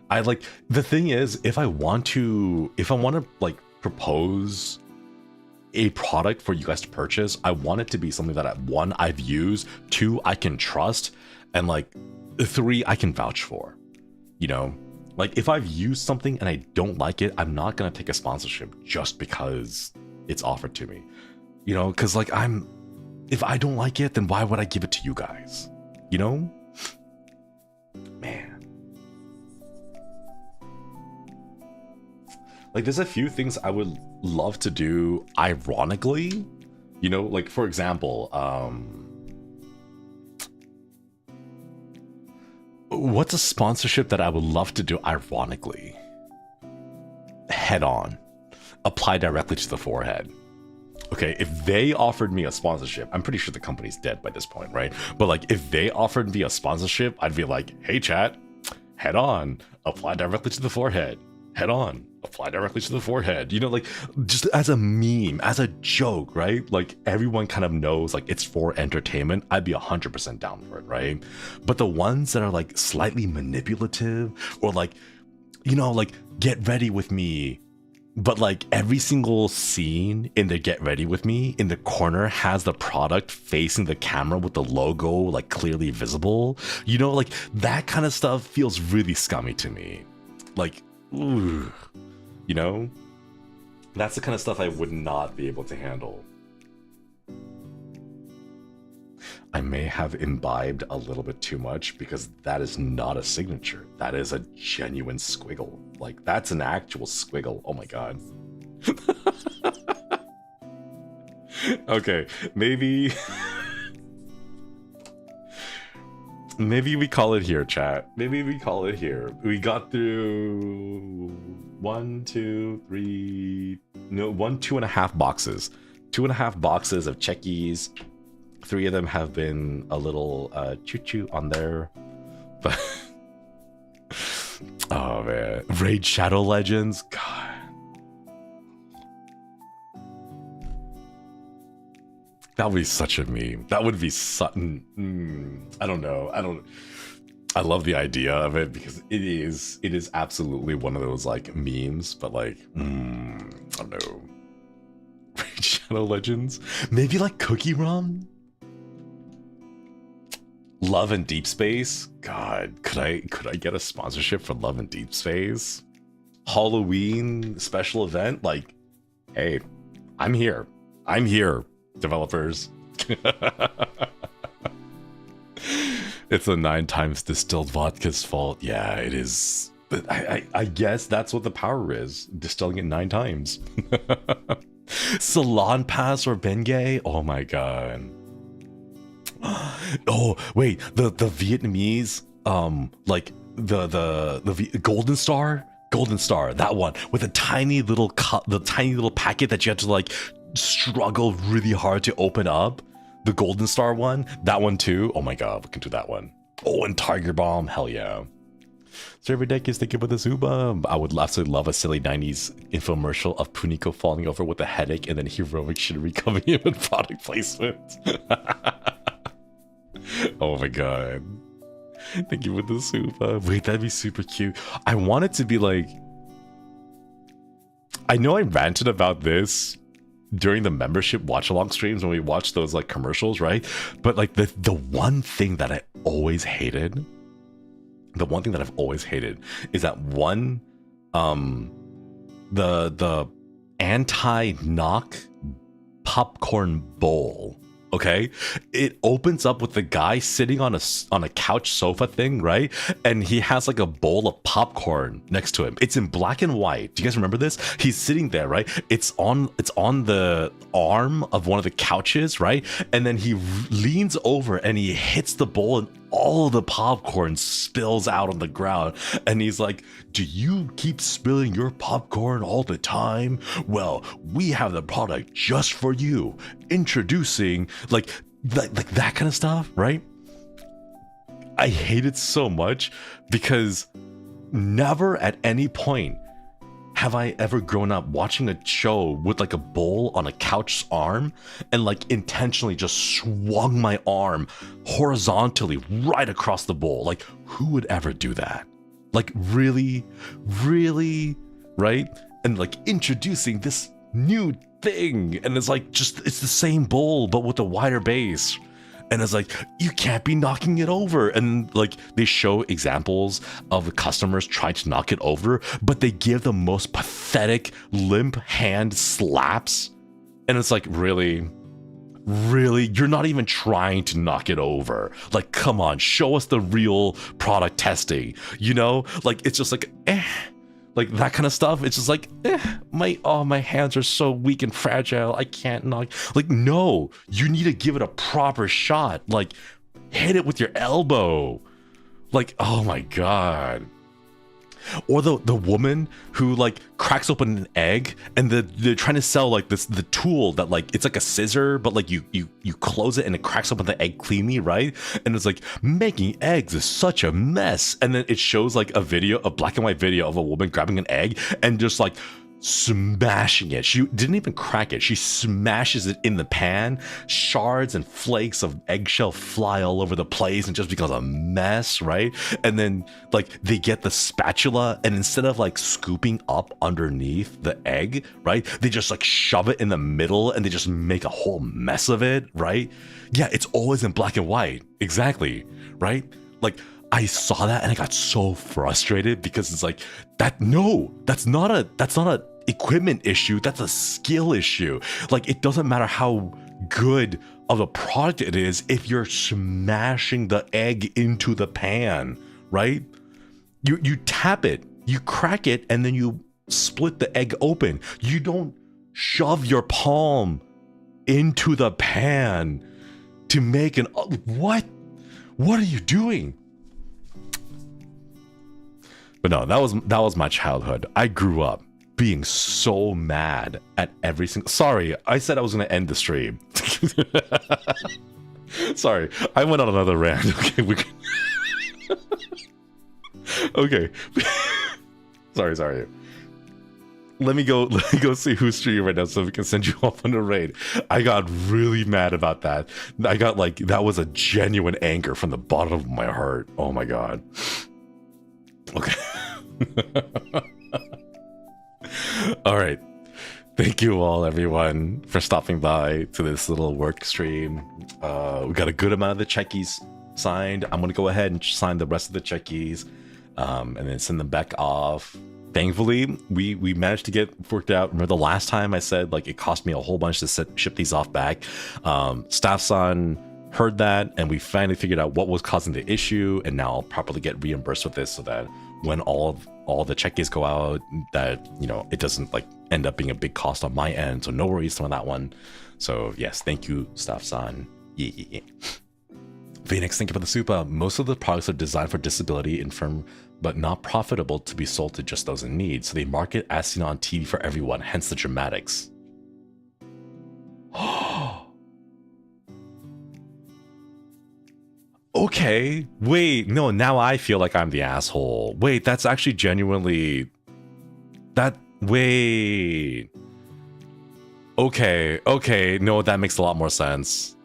I like, the thing is, if I want to like propose a product for you guys to purchase, I want it to be something that one, I've used, two, I can trust, and like 3, I can vouch for. You know, Like, if I've used something and I don't like it, I'm not gonna take a sponsorship just because it's offered to me. You know, because like if I don't like it, then why would I give it to you guys? You know? Man. Like, there's a few things I would love to do ironically. You know, like, for example, what's a sponsorship that I would love to do ironically? Head on. Apply directly to the forehead. Okay, if they offered me a sponsorship, I'm pretty sure the company's dead by this point, right? But like, if they offered me a sponsorship, I'd be like, hey chat, head on, apply directly to the forehead. Head on, apply directly to the forehead. You know, like, just as a meme, as a joke, right? Like, everyone kind of knows, like, it's for entertainment. I'd be 100% down for it, right? But the ones that are like slightly manipulative, or like, you know, like, get ready with me, but like every single scene in the get ready with me in the corner has the product facing the camera with the logo like clearly visible. You know, like, that kind of stuff feels really scummy to me. Like, ooh, you know, that's the kind of stuff I would not be able to handle. I may have imbibed a little bit too much, because that is not a signature. That is a genuine squiggle. Like, that's an actual squiggle. Oh my god. Okay, maybe... maybe we call it here, chat. Maybe we call it here. We got through 1, 2, 3... No, 2.5 boxes. 2.5 boxes of checkies. 3 of them have been a little choo-choo on there. But oh man, Raid Shadow Legends, god, that would be such a meme. That would be something. I don't know. I love the idea of it, because it is absolutely one of those like memes. But like, I don't know. Raid Shadow Legends, maybe like Cookie Run. Love and Deep Space. God, could I get a sponsorship for Love and Deep Space? Halloween special event? Like, hey, I'm here. I'm here, developers. It's a 9 times distilled vodka's fault. Yeah, it is. I guess that's what the power is. Distilling it 9 times. Salon Pass or Bengay? Oh my god. Oh wait, the Vietnamese like the Golden Star, that one with a tiny little packet that you have to like struggle really hard to open up. The Golden Star one, that one too. Oh my god, we can do that one. Oh, and Tiger Bomb, hell yeah. Server Deck is thinking about the Zuba. I would absolutely love a silly 90s infomercial of Puniko falling over with a headache and then heroic Shinri coming in with product placement. Oh my god. Thank you for the super. Wait, that'd be super cute. I want it to be like... I know I ranted about this during the membership watch-along streams when we watched those like commercials, right? But like the one thing that I always hated... The one thing that I've always hated is that one... the anti-knock popcorn bowl. Okay, it opens up with the guy sitting on a couch sofa thing, right? And he has like a bowl of popcorn next to him. It's in black and white. Do you guys remember this? He's sitting there, right? It's on the arm of one of the couches, right? And then he leans over and he hits the bowl, and all of the popcorn spills out on the ground. And he's like, do you keep spilling your popcorn all the time? Well, we have the product just for you. Introducing like that kind of stuff, right? I hate it so much because never at any point have I ever grown up watching a show with like a bowl on a couch's arm and like intentionally just swung my arm horizontally right across the bowl. Like, who would ever do that? Like, really, right? And like introducing this new thing, and it's like, just, it's the same bowl but with a wider base. And it's like, you can't be knocking it over. And like they show examples of the customers trying to knock it over, but they give the most pathetic limp hand slaps. And it's like, really, you're not even trying to knock it over. Like, come on, show us the real product testing, you know? Like, it's just like, like that kind of stuff. It's just like, my hands are so weak and fragile, I can't knock. Like, no, you need to give it a proper shot. Like, hit it with your elbow. Like, oh my god. Or the woman who like cracks open an egg, and they're trying to sell like the tool that like it's like a scissor, but like you close it and it cracks open the egg cleanly, right? And it's like, making eggs is such a mess. And then it shows like a black and white video of a woman grabbing an egg and just like smashing it. She didn't even crack it. She smashes it in the pan. Shards and flakes of eggshell fly all over the place and just becomes a mess, right? And then like they get the spatula, and instead of like scooping up underneath the egg, right, they just like shove it in the middle and they just make a whole mess of it, right? Yeah, it's always in black and white. Exactly, right? Like, I saw that and I got so frustrated because it's like, that's not a equipment issue, that's a skill issue. Like, it doesn't matter how good of a product it is if you're smashing the egg into the pan, right? You tap it, you crack it, and then you split the egg open. You don't shove your palm into the pan to make an what are you doing? But no, that was my childhood. I grew up being so mad at every single... Sorry, I said I was going to end the stream. Sorry, I went on another rant. Okay, okay. Sorry. Let me go see who's streaming right now so we can send you off on a raid. I got really mad about that. I got like, that was a genuine anger from the bottom of my heart. Oh my god. Okay. All right. Thank you all, everyone, for stopping by to this little work stream. We got a good amount of the checkies signed. I'm gonna go ahead and sign the rest of the checkies, and then send them back off. Thankfully, we managed to get worked out. Remember the last time I said like it cost me a whole bunch to ship these off back? Staff-san heard that, and we finally figured out what was causing the issue, and now I'll properly get reimbursed with this so that when all the checkies go out, that, you know, it doesn't like end up being a big cost on my end. So no worries on that one. So yes, thank you, Staff-san. Yeah. Phoenix, thank you for the super. Most of the products are designed for disability, infirm, but not profitable to be sold to just those in need. So they market as seen on TV for everyone, hence the dramatics. Okay, wait, no, now I feel like I'm the asshole. Wait, that's actually genuinely... Wait. Okay, no, that makes a lot more sense.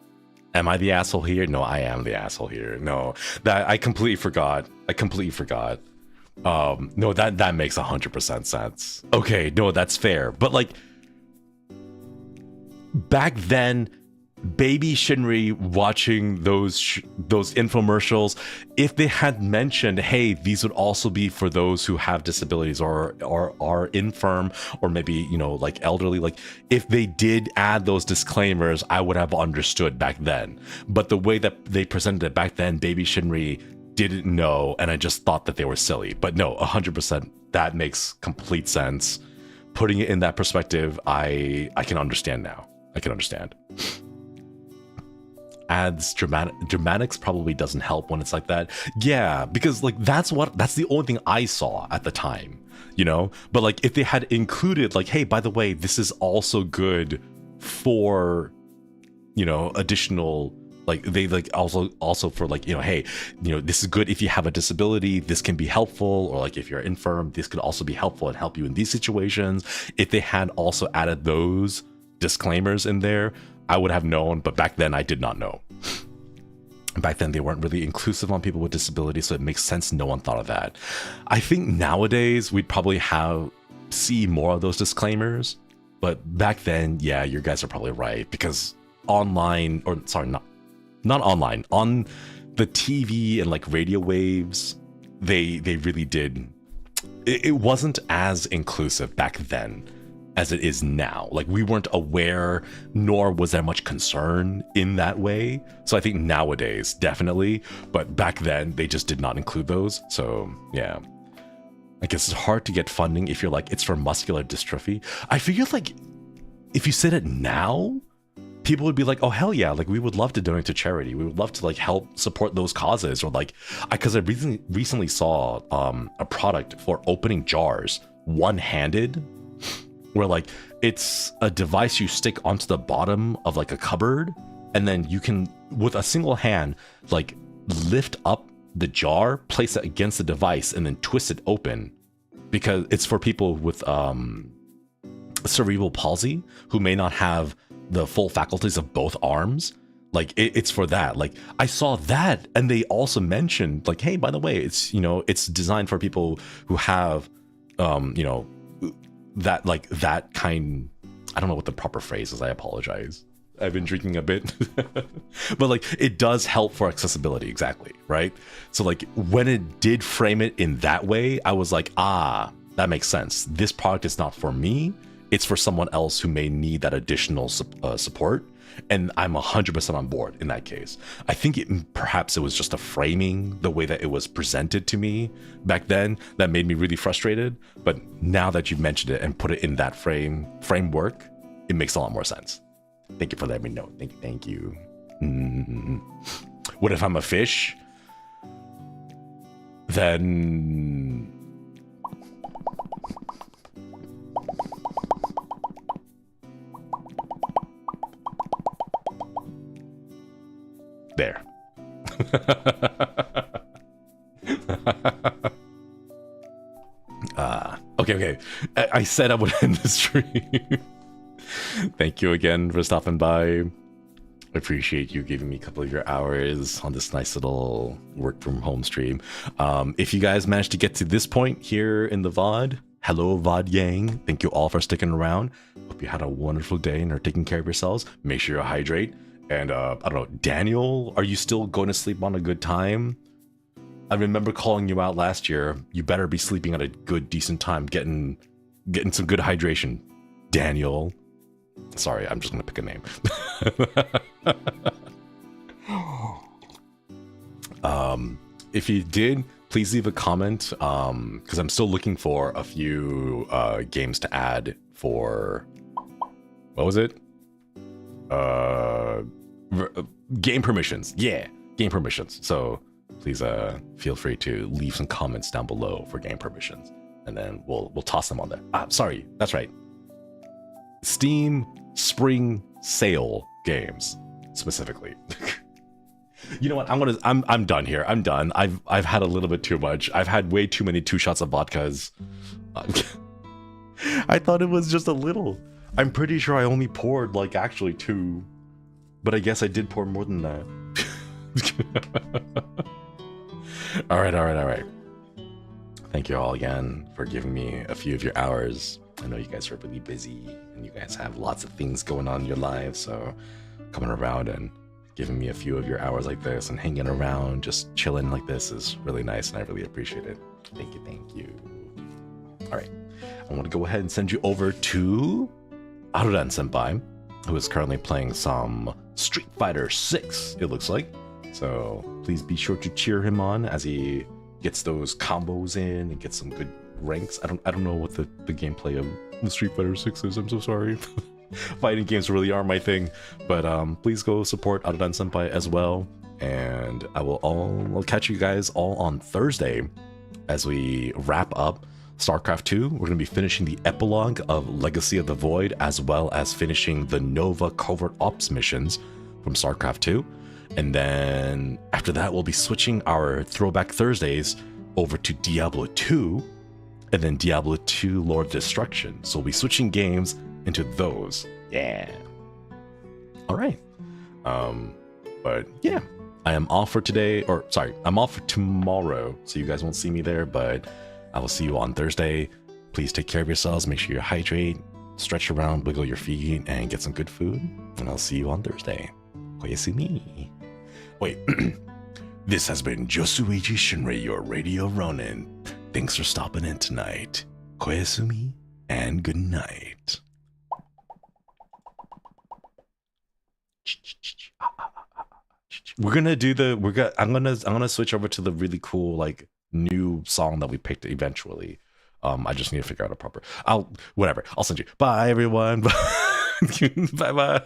Am I the asshole here? No, I am the asshole here. No, that I completely forgot. No, that makes 100% sense. Okay, no, that's fair. But like, back then, baby Shinri watching those infomercials, if they had mentioned, hey, these would also be for those who have disabilities or are infirm, or maybe, you know, like elderly, like if they did add those disclaimers, I would have understood back then. But the way that they presented it back then, baby Shinri didn't know, and I just thought that they were silly. But no, 100%, that makes complete sense. Putting it in that perspective, I can understand now. I can understand. Adds dramatics probably doesn't help when it's like that. Yeah, because like that's the only thing I saw at the time, you know. But like if they had included like, hey, by the way, this is also good for, you know, additional, like they like also for like, you know, hey, you know, this is good if you have a disability, this can be helpful, or like if you're infirm, this could also be helpful and help you in these situations. If they had also added those disclaimers in there, I would have known, but back then I did not know. Back then they weren't really inclusive on people with disabilities, so it makes sense no one thought of that. I think nowadays we'd probably see more of those disclaimers, but back then, yeah, you guys are probably right, because online, or sorry, not online, on the TV and like radio waves. They really did. It wasn't as inclusive back then as it is now. Like, we weren't aware, nor was there much concern in that way. So I think nowadays, definitely, but back then they just did not include those. So yeah, I guess it's hard to get funding if you're like, it's for muscular dystrophy. I figure like, if you said it now, people would be like, oh hell yeah, like we would love to donate to charity, we would love to like help support those causes. Or like, because I recently saw a product for opening jars one-handed, where like it's a device you stick onto the bottom of like a cupboard, and then you can, with a single hand, like lift up the jar, place it against the device, and then twist it open, because it's for people with cerebral palsy who may not have the full faculties of both arms. Like it's for that. Like I saw that, and they also mentioned like, hey, by the way, it's, you know, it's designed for people who have you know, that like that kind, I don't know what the proper phrase is, I apologize, I've been drinking a bit. But like it does help for accessibility, exactly, right? So like when it did frame it in that way, I was like, ah, that makes sense. This product is not for me, it's for someone else who may need that additional support. And I'm 100% on board in that case. I think perhaps it was just a framing, the way that it was presented to me back then, that made me really frustrated. But now that you've mentioned it and put it in that framework, it makes a lot more sense. Thank you for letting me know. Thank you. What if I'm a fish? Then there. Okay. I said I would end the stream. Thank you again for stopping by. I appreciate you giving me a couple of your hours on this nice little work from home stream. If you guys managed to get to this point here in the VOD, hello VOD Yang. Thank you all for sticking around. Hope you had a wonderful day and are taking care of yourselves. Make sure you hydrate. And I don't know, Daniel, are you still going to sleep on a good time? I remember calling you out last year. You better be sleeping at a good, decent time, getting some good hydration. Daniel. Sorry, I'm just going to pick a name. If you did, please leave a comment, because I'm still looking for a few games to add for... What was it? Game permissions. Yeah, game permissions. So please feel free to leave some comments down below for game permissions, and then we'll toss them on there. Sorry, that's right. Steam Spring Sale games specifically. You know what? I'm done here. I'm done. I've had a little bit too much. I've had way too many 2 shots of vodkas. I thought it was just a little. I'm pretty sure I only poured like actually 2. But I guess I did pour more than that. All right. Thank you all again for giving me a few of your hours. I know you guys are really busy and you guys have lots of things going on in your lives. So coming around and giving me a few of your hours like this and hanging around, just chilling like this is really nice. And I really appreciate it. Thank you. All right. I want to go ahead and send you over to aaadenntt Senpai, who is currently playing some Street Fighter 6, it looks like. So please be sure to cheer him on as he gets those combos in and gets some good ranks. I don't know what the gameplay of the Street Fighter 6 is. I'm so sorry. Fighting games really are my thing. But please go support aaadenntt Senpai as well. And I'll catch you guys all on Thursday as we wrap up StarCraft 2. We're going to be finishing the epilogue of Legacy of the Void, as well as finishing the Nova Covert Ops missions from StarCraft 2. And then after that, we'll be switching our Throwback Thursdays over to Diablo 2, and then Diablo 2 Lord of Destruction. So we'll be switching games into those. Yeah. All right. But yeah, I am off for today, or sorry, I'm off for tomorrow. So you guys won't see me there, but I will see you on Thursday. Please take care of yourselves. Make sure you hydrate, stretch around, wiggle your feet, and get some good food. And I'll see you on Thursday. Koyasumi. Wait. This has been Josuichi Shinri, your Radio Ronin. Thanks for stopping in tonight. Koyasumi and good night. We're gonna do the I'm gonna switch over to the really cool like new song that we picked eventually. I just need to figure out a proper. I'll send you. Bye everyone. Bye bye.